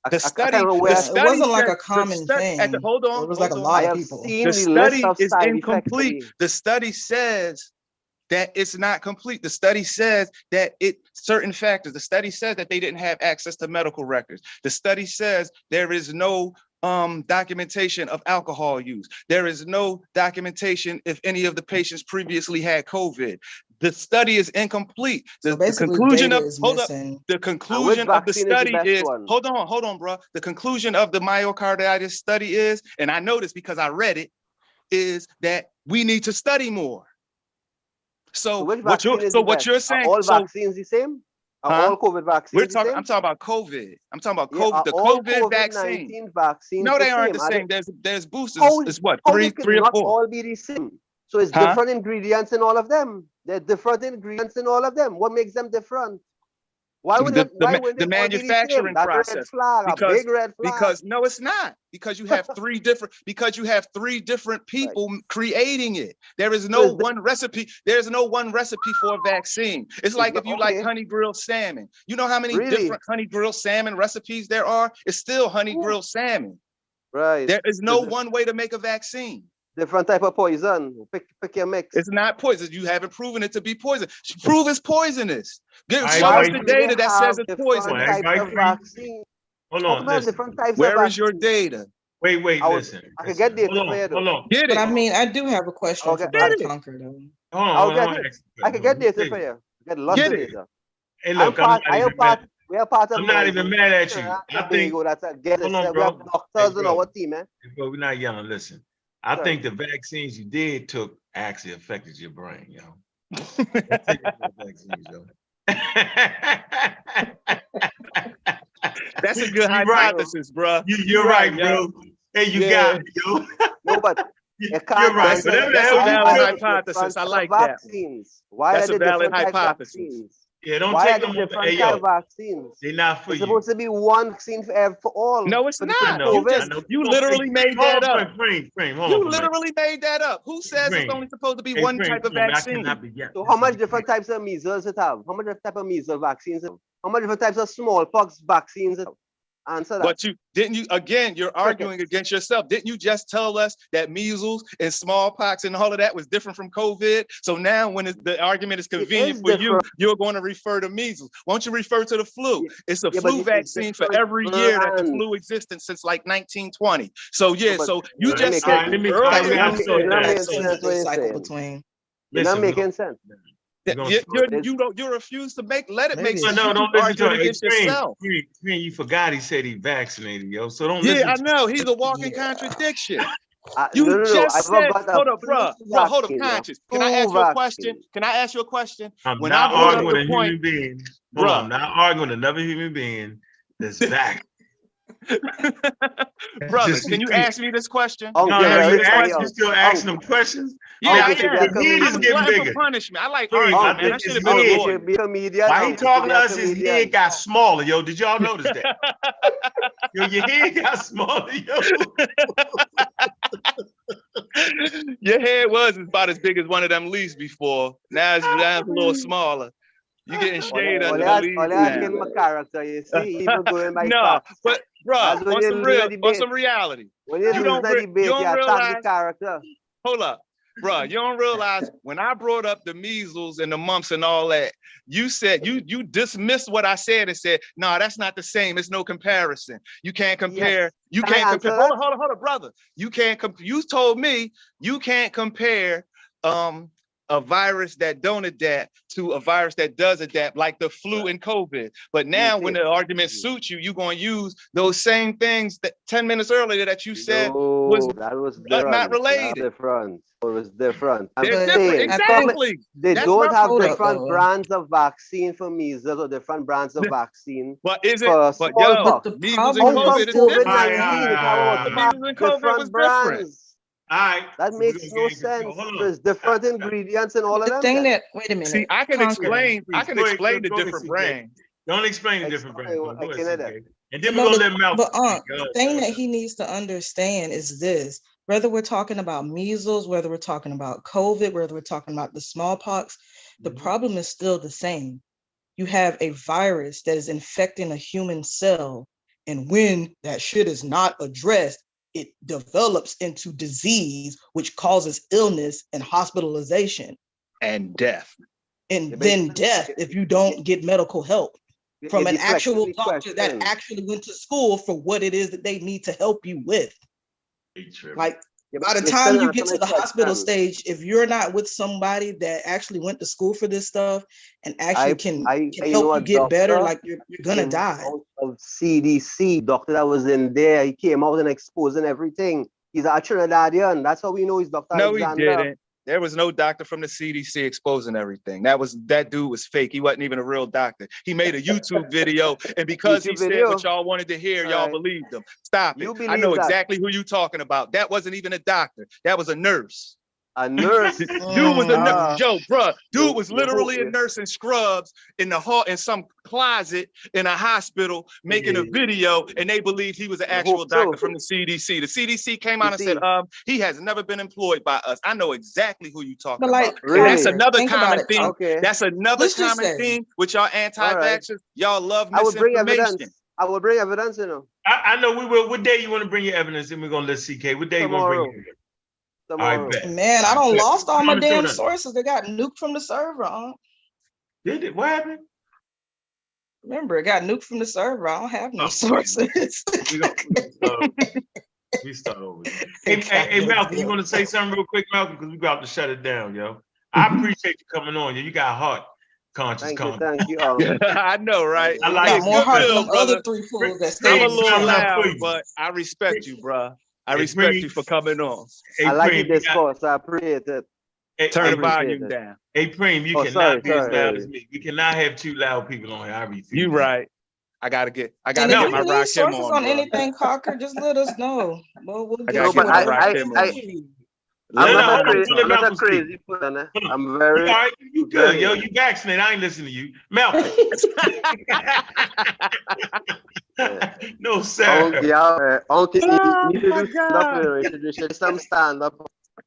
The study, it wasn't like a common thing. Hold on. It was like a lot of people. The study is incomplete. The study says that it's not complete. The study says that certain factors. The study says that they didn't have access to medical records. The study says there is no documentation of alcohol use. There is no documentation if any of the patients previously had COVID. The study is incomplete. The conclusion of the study is hold on, bro. The conclusion of the myocarditis study is, and I know this because I read it, is that we need to study more. So which what vaccine is the what best? you're Are saying, all so vaccines the same? Are huh? all COVID vaccines the same? I'm talking about COVID. I'm talking about Yeah, COVID, are the all COVID vaccine. COVID-19 vaccines No, the they aren't same? the same. There's boosters. How, It's what, how three they or cannot four? all be the same? So it's Huh? different ingredients in all of them. There are different ingredients in all of them. What makes them different? Why would not? Why would The they all be the same? manufacturing That's a red process. flag, a big red flag. Because no, it's not. Because you have three different people creating it. There is no one recipe. There's no one recipe for a vaccine. It's like if you like honey grilled salmon. You know how many different honey grilled salmon recipes there are? It's still honey grilled salmon. Right. There is no one way to make a vaccine. Different type of poison. Pick your mix. It's not poison. You haven't proven it to be poison. Prove it's poisonous. Show us the do they data that says it's different poisonous. types of vaccine? Hold Talk on, about listen. different types of Where is vaccine. your data? Wait, listen. I could get data for you though. Hold on. Get But it. I mean, I do have a question for Brother Conquer though. Hold on. I could get data for you. Get lots of data. Hey, look, I'm we are part of. I'm not even mad at you. I think. That's a get Hold on, we have bro. doctors in our team, man. But we're not yelling. Listen, I think the vaccines you did took actually affected your brain, yo. That's a good hypothesis, bro. You're right, bro. Hey, you got it, yo. No, but you're right. That's a valid hypothesis. I like that. Why That's are a they valid different type hypothesis. vaccines? Yeah, don't Why take are them they off. different Hey, type yo, vaccines? they're not for It's you. supposed to be one vaccine for all. No, it's not. You Hold literally made that up. You literally made that up. Who says it's only supposed to be one type of vaccine? So how much different types of measles it have? How much different type of measles vaccines it have? How much different types of smallpox vaccines it have? Answer that. But you're arguing against yourself. Didn't you just tell us that measles and smallpox and all of that was different from COVID? So now when the argument is convenient for you, you're going to refer to measles. Won't you refer to the flu? It's a flu vaccine for every year that the flu existed since like 1920. So so you just said earlier. You're not making sense. You refuse to let it make sense. No, don't listen to against yourself. You forgot he said he vaccinated, yo. So don't listen. Yeah, I know. He's a walking contradiction. No, You just said, hold up, bro, hold up, conscious. Can I ask you a question? I'm not arguing with a human being. Hold on, I'm not arguing with another human being that's back. Brothers, can you ask me this question? You still asking them questions? Yeah, He's getting bigger. Punishment. I like arguing, man. I should have been a lawyer. Why he talking to us? His head got smaller, yo. Did y'all notice that? Yo, your head got smaller, yo. Your head was about as big as one of them leaves before. Now it's a little smaller. You getting shade under the leaves now. My character, you see, even going by facts. But bro, on some reality. When you don't realize the character. Hold up, bro. You don't realize when I brought up the measles and the mumps and all that, you said you dismissed what I said and said, no, that's not the same. It's no comparison. You can't compare. Yes. You can't compare. Hold on, brother. You can't. You told me you can't compare a virus that don't adapt to a virus that does adapt, like the flu and COVID. But now when the argument suits you, you're going to use those same things that 10 minutes earlier that you said was not related. It was different. They're different. Exactly. They don't have different brands of vaccine for measles or different brands of vaccine. But is it? But yo, measles and COVID is different. Measles and COVID was different. All right. That makes no sense. There's different ingredients in all of them. Wait a minute. See, I can explain the different brands. Don't explain the different brands. And then we're gonna let Malcolm. But the thing that he needs to understand is this: whether we're talking about measles, whether we're talking about COVID, whether we're talking about the smallpox, the problem is still the same. You have a virus that is infecting a human cell, and when that shit is not addressed, it develops into disease, which causes illness and hospitalization. And death. And then death if you don't get medical help from an actual doctor that actually went to school for what it is that they need to help you with. Like, by the time you get to the hospital stage, if you're not with somebody that actually went to school for this stuff and actually can help you get better, like you're gonna die. Of CDC doctor that was in there, he came out and exposing everything. He's a Trinidadian. That's how we know he's Dr. No, he Alexander. didn't. There was no doctor from the CDC exposing everything. That dude was fake. He wasn't even a real doctor. He made a YouTube video, and because he said what y'all wanted to hear, y'all believed him. Stop it. I know exactly who you talking about. That wasn't even a doctor. That was a nurse. A nurse. Dude was a nurse. Joe, bruh, dude was literally a nurse in scrubs in the hall in some closet in a hospital making a video, and they believed he was an actual doctor from the CDC. The CDC came out and said, he has never been employed by us. I know exactly who you talking about. Really? And that's another common thing. Okay. That's another common thing with y'all anti-vaxxers. Y'all love misinformation. I will bring evidence. I will bring evidence, you know. I know we will. What day you want to bring your evidence? And we're gonna let CK. What day you want to bring your evidence? Tomorrow. Man, I don't lost all my damn sources. They got nuked from the server. Did it? What happened? Remember, it got nuked from the server. I don't have no sources. We start over. Hey, Malcolm, you want to say something real quick, Malcolm? Because we got to shut it down, yo. I appreciate you coming on. You got heart conscious. Thank you. I know, right? I like more heart than other 3 fools that stay. I'm a little loud, but I respect you, bro. I respect you for coming on. I like the discourse. I appreciate it. Turn the volume down. Hey, Preem, you cannot be as loud as me. We cannot have 2 loud people on here. I refuse. You right. I gotta get my sources on anything, Cocker. Just let us know. We'll I gotta get my Rakim on. I'm not a crazy person. I'm very. All right, you good, yo. You vaccinated. I ain't listening to you, Malcolm. No, sir. You should some stand up.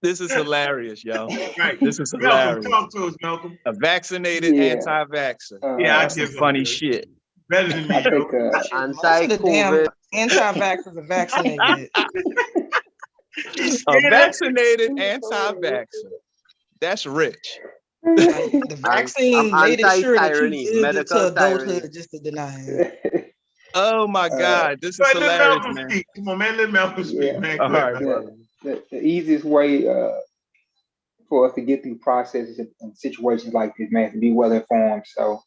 This is hilarious, yo. Right. This is hilarious. Talk to us, Malcolm. A vaccinated anti-vaxxer. I give funny shit. Better than me, anti-COVID. Anti-vaxxers are vaccinated. A vaccinated anti-vaxxer. That's rich. The vaccine made it sure that you lived medical to adulthood just to deny it. Oh my God, this is hilarious, man. Speak. Come on, man. Let Malcolm speak, man. All right, the easiest way for us to get through processes and situations like this, man, is to be well informed. So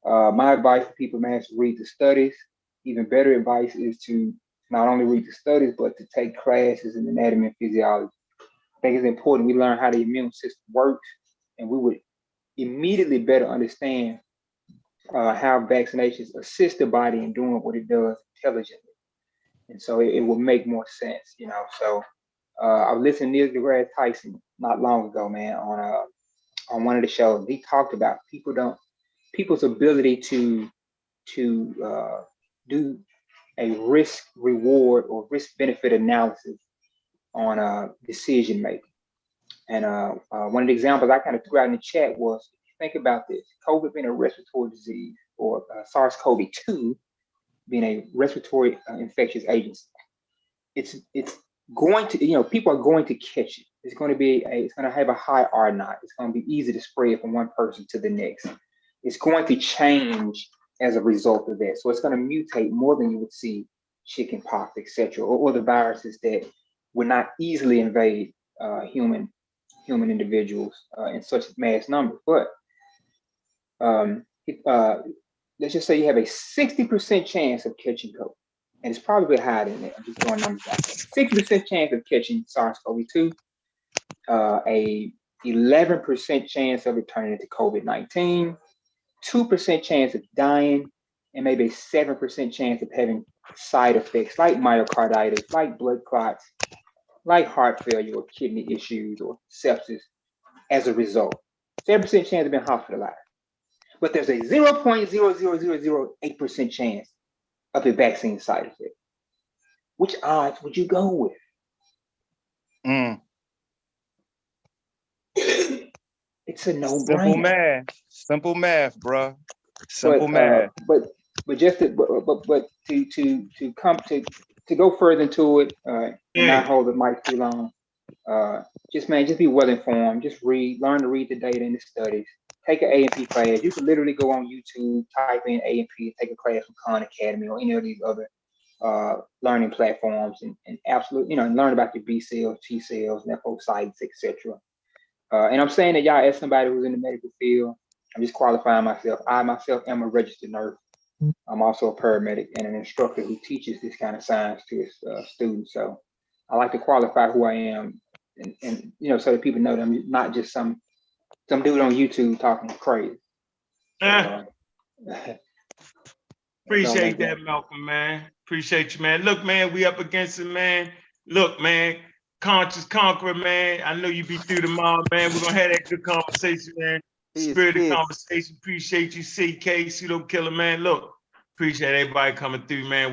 my advice to people, man, is to read the studies. Even better advice is to not only read the studies, but to take classes in anatomy and physiology. I think it's important we learn how the immune system works, and we would immediately better understand how vaccinations assist the body in doing what it does intelligently. And so it will make more sense, you know. So I was listening to Neil deGrasse Tyson not long ago, man, on one of the shows. He talked about people's ability to do a risk reward or risk benefit analysis on decision making. And one of the examples I kind of threw out in the chat was, think about this: COVID being a respiratory disease, or SARS-CoV-2 being a respiratory infectious agent. It's going to, you know, people are going to catch it. It's going to have a high R naught. It's going to be easy to spread from one person to the next. It's going to change as a result of that. So it's going to mutate more than you would see chicken pox, etc., or the viruses that would not easily invade human individuals in such mass numbers. But let's just say you have a 60% chance of catching COVID, and it's probably higher than that. I'm just throwing numbers out there. 60% chance of catching SARS-CoV-2, a 11% chance of it turning into COVID-19, 2% chance of dying, and maybe a 7% chance of having side effects like myocarditis, like blood clots, like heart failure or kidney issues or sepsis as a result. 7% chance of being hospitalized. But there's a 0.00008% chance of a vaccine side effect. Which odds would you go with? It's a no-brainer. Simple math, bro. Simple math. But just to go further into it, and not hold the mic too long. Just be well informed. Just learn to read the data in the studies. Take an A&P class. You can literally go on YouTube, type in A&P, take a class from Khan Academy or any of these other learning platforms, and absolutely, learn about your B cells, T cells, lymphocytes, etc. And I'm saying that, y'all, as somebody who's in the medical field, I'm just qualifying myself. I myself am a registered nurse. I'm also a paramedic and an instructor who teaches this kind of science to his students. So I like to qualify who I am, and you know, so that people know that I'm not just some dude on YouTube talking crazy. So, Appreciate that, Malcolm, man. Appreciate you, man. Look, man, we up against it, man. Look, man, conscious conqueror, man. I know you be through the mob, man. We're gonna have that good conversation, man. Spirit of conversation. Appreciate you, CK, Pseudo Killer, man. Look, appreciate everybody coming through, man.